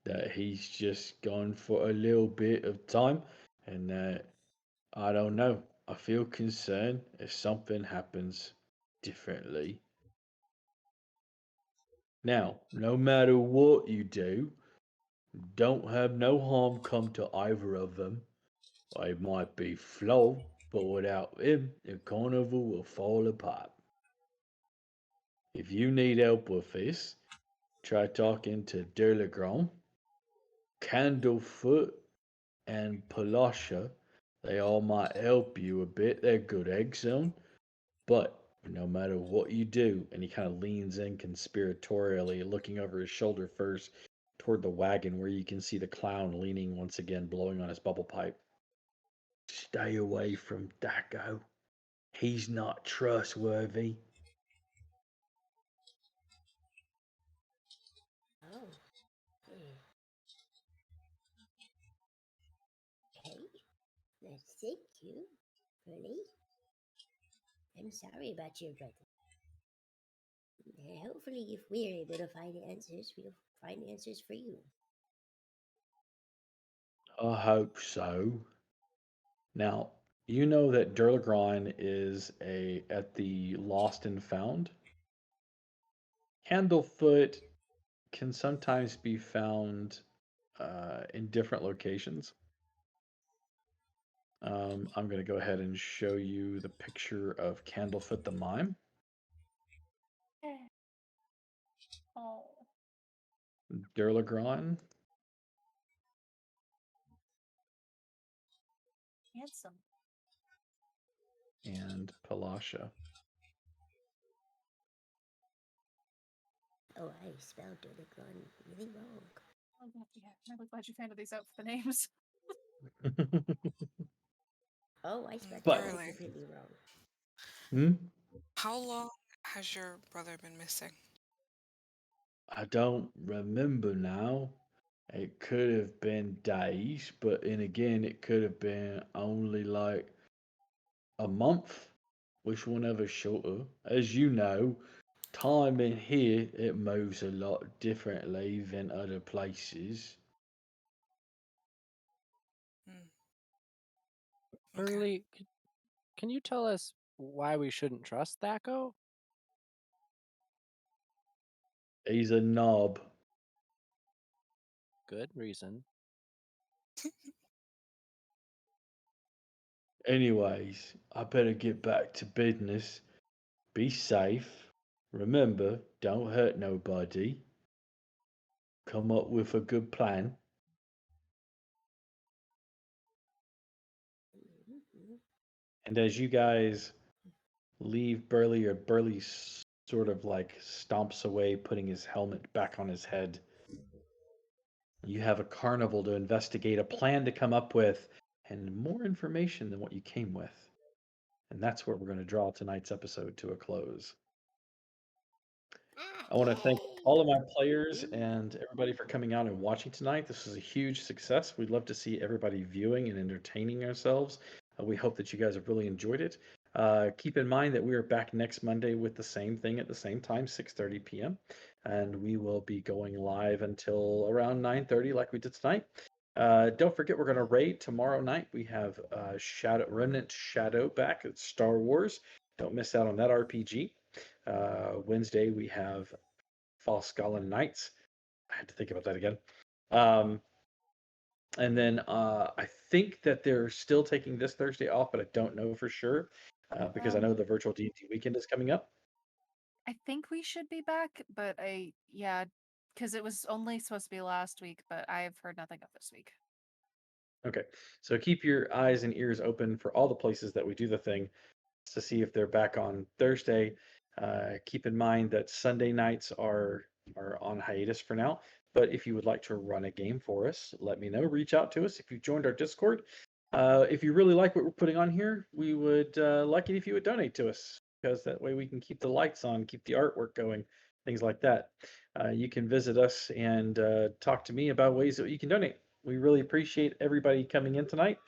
that he's just gone for a little bit of time And I don't know. I feel concerned if something happens differently. Now, no matter what you do, don't have no harm come to either of them. I might be Flo, but without him, the carnival will fall apart. If you need help with this, try talking to Durlagron, Candlefoot, and Palasha. They all might help you a bit. They're good eggs on. But no matter what you do, and he kind of leans in conspiratorially, looking over his shoulder first toward the wagon where you can see the clown leaning once again, blowing on his bubble pipe. Stay away from Daco. He's not trustworthy. Oh. Okay. Thank you, Pearly. I'm sorry about your brother. Hopefully, if we're able to find answers, we'll find answers for you. I hope so. Now, you know that Durlagron is at the Lost and Found. Candlefoot can sometimes be found in different locations. I'm going to go ahead and show you the picture of Candlefoot the Mime. Oh. Durlagron. Handsome. And Palasha. Oh, I spelled Durlagron really wrong. Oh, yeah, I'm really glad you found these out for the names. Oh, I spelled But- that Early. completely wrong. Hmm? How long has your brother been missing? I don't remember now. It could have been days, but then again, it could have been only like a month, which will never shorter. As you know, time in here it moves a lot differently than other places. Hmm. Pearly, can you tell us why we shouldn't trust Thaco? He's a knob. Good reason. Anyways, I better get back to business. Be safe. Remember, don't hurt nobody. Come up with a good plan. Mm-hmm. And as you guys leave Burley, or Burley sort of like stomps away, putting his helmet back on his head, you have a carnival to investigate, a plan to come up with, and more information than what you came with. And that's where we're going to draw tonight's episode to a close. I want to thank all of my players and everybody for coming out and watching tonight. This was a huge success. We'd love to see everybody viewing and entertaining ourselves. We hope that you guys have really enjoyed it. Keep in mind that we are back next Monday with the same thing at the same time, 6:30 p.m. And we will be going live until around 9:30 like we did tonight. Don't forget, we're going to raid tomorrow night. We have Remnant Shadow back at Star Wars. Don't miss out on that RPG. Wednesday, we have False Golan Knights. I had to think about that again. And then I think that they're still taking this Thursday off, but I don't know for sure because I know the virtual D&D weekend is coming up. I think we should be back, but because it was only supposed to be last week, but I've heard nothing of this week. Okay, so keep your eyes and ears open for all the places that we do the thing to see if they're back on Thursday. Keep in mind that Sunday nights are on hiatus for now. But if you would like to run a game for us, let me know. Reach out to us if you've joined our Discord. If you really like what we're putting on here, we would like it if you would donate to us, because that way we can keep the lights on, keep the artwork going, things like that. You can visit us and talk to me about ways that you can donate. We really appreciate everybody coming in tonight,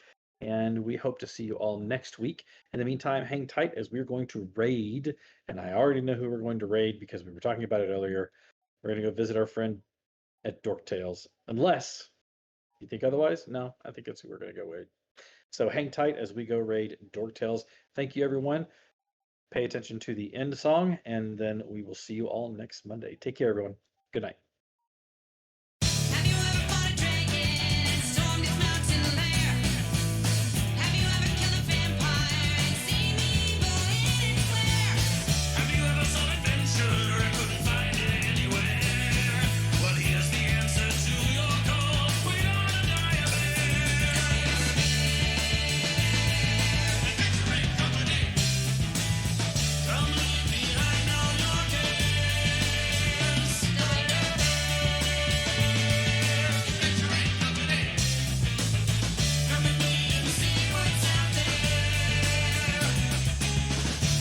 and we hope to see you all next week. In the meantime, hang tight as we're going to raid, and I already know who we're going to raid because we were talking about it earlier. We're going to go visit our friend at Dork Tales, unless you think otherwise. No, I think that's who we're going to go with. So hang tight as we go raid Dork Tales. Thank you, everyone. Pay attention to the end song, and then we will see you all next Monday. Take care, everyone. Good night. Have you ever fought a dragon and stormed its mountain lair? Have you ever killed a vampire and seen the evil in its lair? Have you ever sought adventure and couldn't find it anywhere? Well, here's the answer to your call. We're gonna die a Adventuring company. Come leave behind all your cares. Adventuring company. Come with me and see what's out there.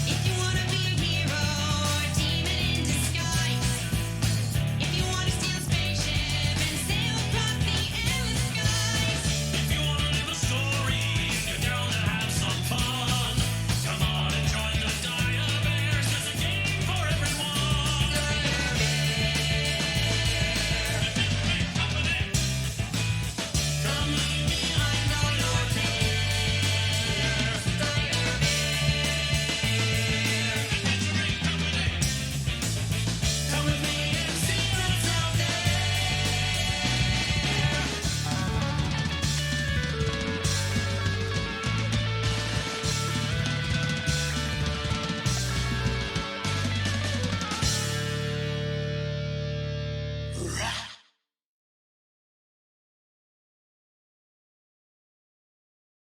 If you wanna be a hero or a demon in disguise, if you wanna steal a spaceship and sail across the endless skies, if you wanna live a story and you're down to have some fun, come on and join the Dire Bears. There's a game for everyone. Adventuring company. Come leave behind all your cares. Adventuring company. Come with me and see what's out there.